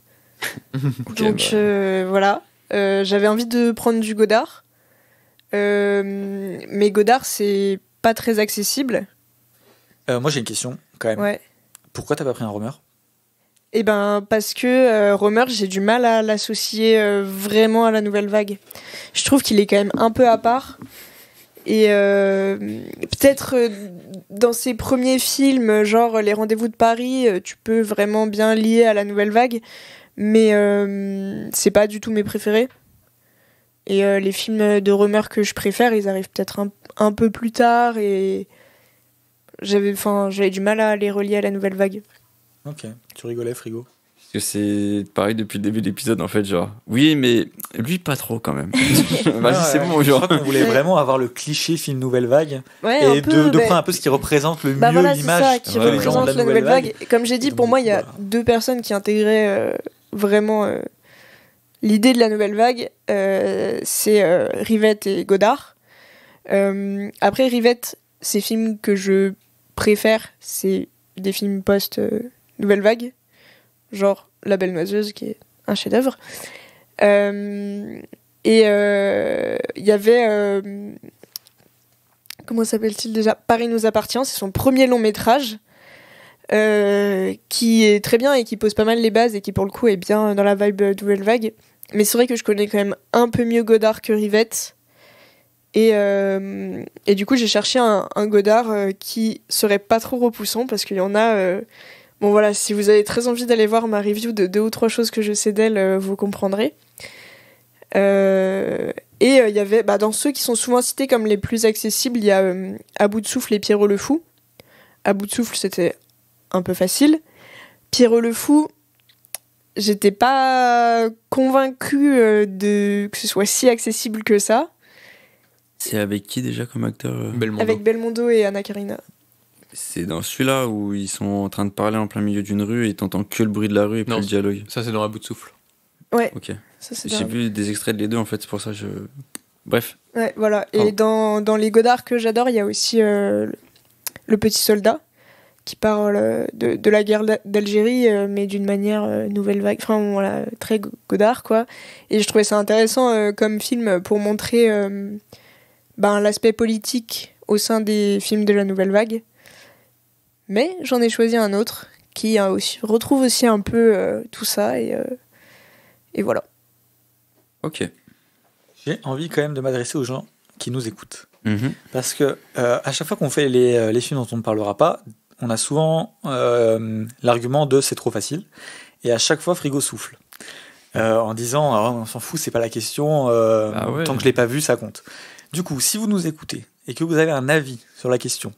Okay, donc voilà. J'avais envie de prendre du Godard. Mais Godard, c'est pas très accessible. Moi, j'ai une question quand même. Ouais. Pourquoi t'as pas pris un Romer? Eh ben, parce que Romer, j'ai du mal à l'associer vraiment à la nouvelle vague. Je trouve qu'il est quand même un peu à part. Et peut-être dans ses premiers films, genre Les Rendez-vous de Paris, tu peux vraiment bien lier à la nouvelle vague. Mais c'est pas du tout mes préférés. Et les films de Romer que je préfère, ils arrivent peut-être un peu plus tard. Et j'avais du mal à les relier à la nouvelle vague. Ok, tu rigolais, frigo. Parce que c'est pareil depuis le début de l'épisode, en fait, genre. Oui, mais lui, pas trop quand même. Vas-y, c'est bon, genre. Je crois qu'on voulait vraiment avoir le cliché film Nouvelle Vague. Ouais, et de prendre un peu ce qui représente le mieux voilà, l'image. C'est ça, qui représente la nouvelle vague. Comme j'ai dit, donc, pour moi, il y a voilà. 2 personnes qui intégraient vraiment l'idée de la nouvelle vague. C'est Rivette et Godard. Après, Rivette, ces films que je préfère, c'est des films post-nouvelle vague. Genre La Belle Noiseuse, qui est un chef-d'œuvre. Et il y avait... comment s'appelle-t-il déjà? Paris nous appartient, c'est son premier long métrage. Qui est très bien et qui pose pas mal les bases et qui pour le coup est bien dans la vibe nouvelle vague. Mais c'est vrai que je connais quand même un peu mieux Godard que Rivette. Et du coup j'ai cherché un Godard qui serait pas trop repoussant parce qu'il y en a... Bon voilà, si vous avez très envie d'aller voir ma review de 2 ou 3 choses que je sais d'elle, vous comprendrez. Et il y avait, dans ceux qui sont souvent cités comme les plus accessibles, il y a À bout de souffle et Pierrot le Fou. À bout de souffle, c'était un peu facile. Pierrot le Fou, j'étais pas convaincue que ce soit si accessible que ça. C'est avec qui déjà comme acteur Belmondo. Avec Belmondo et Anna Karina. C'est dans celui-là où ils sont en train de parler en plein milieu d'une rue et t'entends que le bruit de la rue et plus le dialogue. Ça, c'est dans À bout de souffle. Ouais. Ok. Ça, c'est J'ai vu des extraits de les deux, en fait, c'est pour ça que je... Bref. Ouais, voilà. Et dans les Godard que j'adore, il y a aussi Le Petit Soldat, qui parle de la guerre d'Algérie, mais d'une manière nouvelle vague. Enfin, voilà, très Godard, quoi. Et je trouvais ça intéressant comme film pour montrer l'aspect politique au sein des films de la nouvelle vague. Mais j'en ai choisi un autre qui retrouve aussi un peu tout ça, et voilà. Ok. J'ai envie quand même de m'adresser aux gens qui nous écoutent. Mm-hmm. Parce que à chaque fois qu'on fait les films dont on ne parlera pas, on a souvent l'argument de c'est trop facile. Et à chaque fois, frigo souffle. en disant ah, on s'en fout, c'est pas la question, tant que je l'ai pas vu, ça compte. Du coup, si vous nous écoutez et que vous avez un avis sur la question,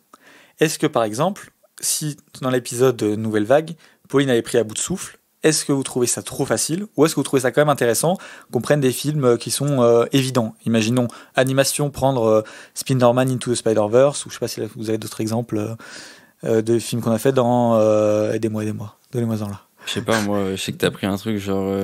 est-ce que par exemple, si dans l'épisode Nouvelle Vague, Pauline avait pris à bout de souffle, est-ce que vous trouvez ça trop facile ou est-ce que vous trouvez ça quand même intéressant qu'on prenne des films qui sont évidents? Imaginons animation, prendre Spider-Man Into the Spider-Verse, ou je sais pas si vous avez d'autres exemples de films qu'on a fait dans Aidez-moi, donnez-moi-en là. Je sais pas, moi, je sais que t'as pris un truc genre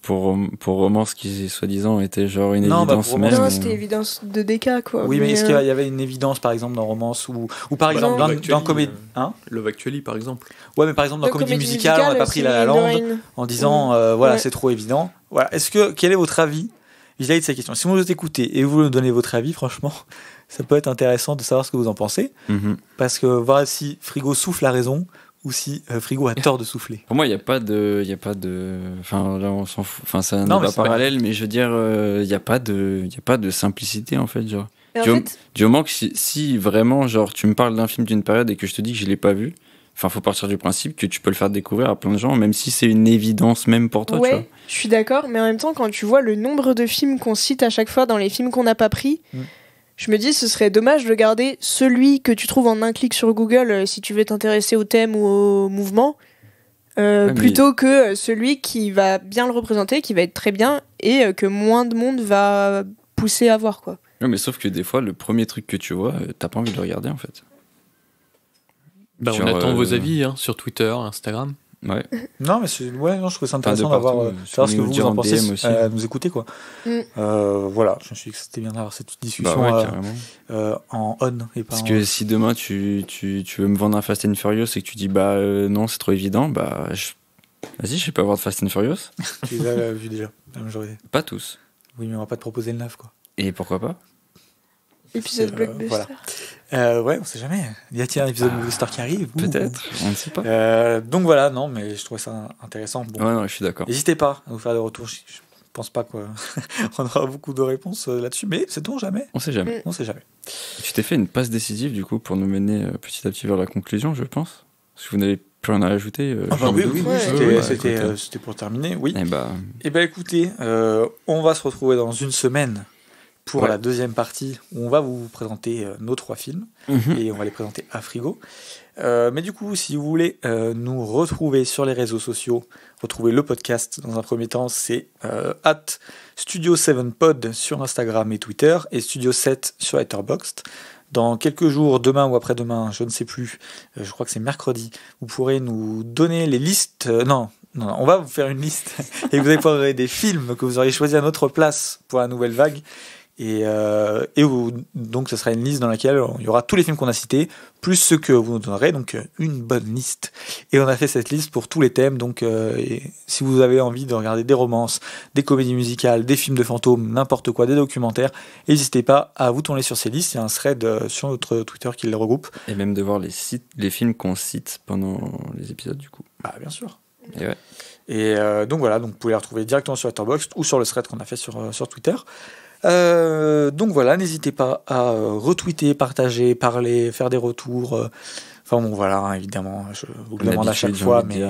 pour Romance qui, soi-disant, était genre une évidence même. Non, c'était évidence de DK, quoi. Oui, mais est-ce qu'il y avait une évidence, par exemple, dans Romance ou par exemple, dans comédie Love Actually, par exemple. Ouais, mais par exemple, dans comédie musicale, on n'a pas pris La La Land en disant, voilà, c'est trop évident. Voilà. Quel est votre avis vis-à-vis de ces questions? Si vous nous écoutez et vous nous donnez votre avis, franchement, ça peut être intéressant de savoir ce que vous en pensez. Parce que voir si Frigo souffle la raison, ou si Frigo a tort de souffler. Pour moi, il n'y a pas de. Enfin, là, on s'en fout. Enfin, ça n'est pas parallèle, mais je veux dire, il n'y a pas de simplicité, en fait. Genre. Du moment que si vraiment, genre, tu me parles d'un film d'une période et que je te dis que je ne l'ai pas vu, enfin, faut partir du principe que tu peux le faire découvrir à plein de gens, même si c'est une évidence même pour toi. Ouais, tu vois. je suis d'accord, mais en même temps, quand tu vois le nombre de films qu'on cite à chaque fois dans les films qu'on n'a pas pris. Je me dis, ce serait dommage de garder celui que tu trouves en un clic sur Google si tu veux t'intéresser au thème ou au mouvement, plutôt que celui qui va bien le représenter, qui va être très bien et que moins de monde va pousser à voir, quoi. Ouais, mais sauf que des fois, le premier truc que tu vois, t'as pas envie de le regarder, en fait. On attend vos avis sur Twitter, Instagram. Ouais. Non, mais je trouve ça intéressant d'avoir savoir ce que vous en pensez, nous écouter, quoi. Voilà, je me suis dit que c'était bien d'avoir cette discussion en on et pas parce que si demain tu veux me vendre un Fast and Furious et que tu dis non, c'est trop évident, vas-y, je vais pas voir de Fast and Furious. Tu les as vus déjà, la majorité. Pas tous. Oui, mais on va pas te proposer le 9, quoi. Et pourquoi pas? Épisode blockbuster. Voilà. Ouais, on sait jamais. Y a-t-il un épisode blockbuster qui arrive? Peut-être, on ne sait pas. Donc voilà, non, mais je trouvais ça intéressant. Bon. Ouais, non, je suis d'accord. N'hésitez pas à nous faire des retours. Je pense pas qu'on aura beaucoup de réponses là-dessus, mais sait-on jamais. On sait jamais. On sait jamais. Tu t'es fait une passe décisive, du coup, pour nous mener petit à petit vers la conclusion, je pense. Parce que vous n'avez plus rien à ajouter. Oui, c'était pour terminer, oui. Et écoutez, on va se retrouver dans une semaine pour la deuxième partie où on va vous présenter nos 3 films et on va les présenter à Frigo. Mais du coup, si vous voulez nous retrouver sur les réseaux sociaux, retrouver le podcast dans un premier temps, c'est @Studio7pod sur Instagram et Twitter et Studio7 sur Letterboxd. Dans quelques jours, demain ou après-demain, je ne sais plus, je crois que c'est mercredi, vous pourrez nous donner les listes. Non, on va vous faire une liste et vous allez pouvoir regarder des films que vous auriez choisi à notre place pour la nouvelle vague. Et donc ce sera une liste dans laquelle il y aura tous les films qu'on a cités, plus ceux que vous nous donnerez, donc une bonne liste. Et on a fait cette liste pour tous les thèmes, donc si vous avez envie de regarder des romances, des comédies musicales, des films de fantômes, n'importe quoi, des documentaires, n'hésitez pas à vous tourner sur ces listes, il y a un thread sur notre Twitter qui les regroupe. Et même de voir les films qu'on cite pendant les épisodes, du coup. Ah, bien sûr. Et donc voilà, donc vous pouvez les retrouver directement sur Letterboxd ou sur le thread qu'on a fait sur Twitter. Donc voilà, n'hésitez pas à retweeter, partager, parler, faire des retours. Enfin bon, voilà, évidemment, je vous le demande à chaque fois, mais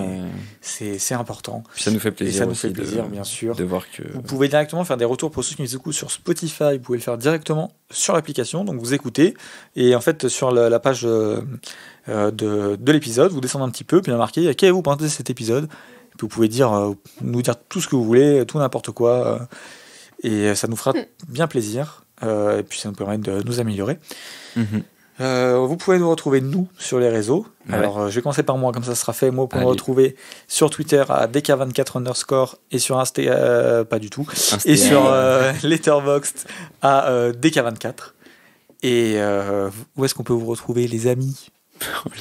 c'est important. Puis ça nous fait plaisir. Et ça nous fait plaisir, bien sûr. De voir que vous pouvez directement faire des retours pour ceux qui nous écoutent sur Spotify. Vous pouvez le faire directement sur l'application. Donc vous écoutez et en fait sur la page de l'épisode, vous descendez un petit peu, puis il y a marqué qu'avez-vous pensé de cet épisode. Et puis vous pouvez nous dire tout ce que vous voulez, tout n'importe quoi. Et ça nous fera bien plaisir. Et puis ça nous permet de nous améliorer. Vous pouvez nous retrouver, nous, sur les réseaux. Alors, je vais commencer par moi, comme ça sera fait. Moi, pour me retrouver sur Twitter à DK24_ et sur pas du tout. Et sur Letterboxd à DK24. Et où est-ce qu'on peut vous retrouver, les amis?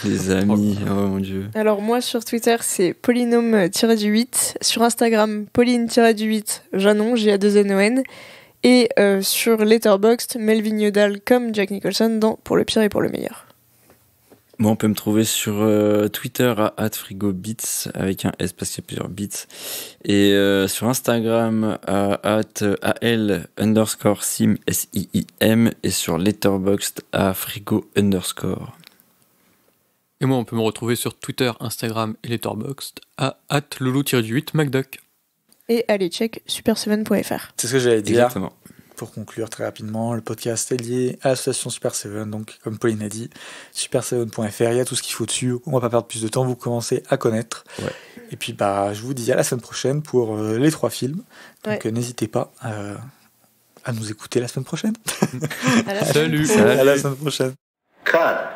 Les amis, oh mon Dieu. Alors moi sur Twitter c'est Polynôme-8, sur Instagram Pauline-8 Janon, J-A-2-N-O-N, et sur Letterboxd Melvin Yodal comme Jack Nicholson dans Pour le pire et pour le meilleur. Moi on peut me trouver sur Twitter à @frigobits avec un S parce qu'il y a plusieurs bits, et sur Instagram à @al_sim SIIM, et sur Letterboxd à frigo_. Et moi, on peut me retrouver sur Twitter, Instagram et Letterboxd à @loulou-8macduck. et allez check super7.fr. C'est ce que j'allais dire. Exactement. Pour conclure très rapidement, le podcast est lié à l'association Super 7, donc comme Pauline a dit, super7.fr, il y a tout ce qu'il faut dessus, on va pas perdre plus de temps, vous commencez à connaître. Ouais. Et puis je vous dis à la semaine prochaine pour les 3 films, donc n'hésitez pas à nous écouter la semaine prochaine. À la Salut. À la semaine prochaine. Cut.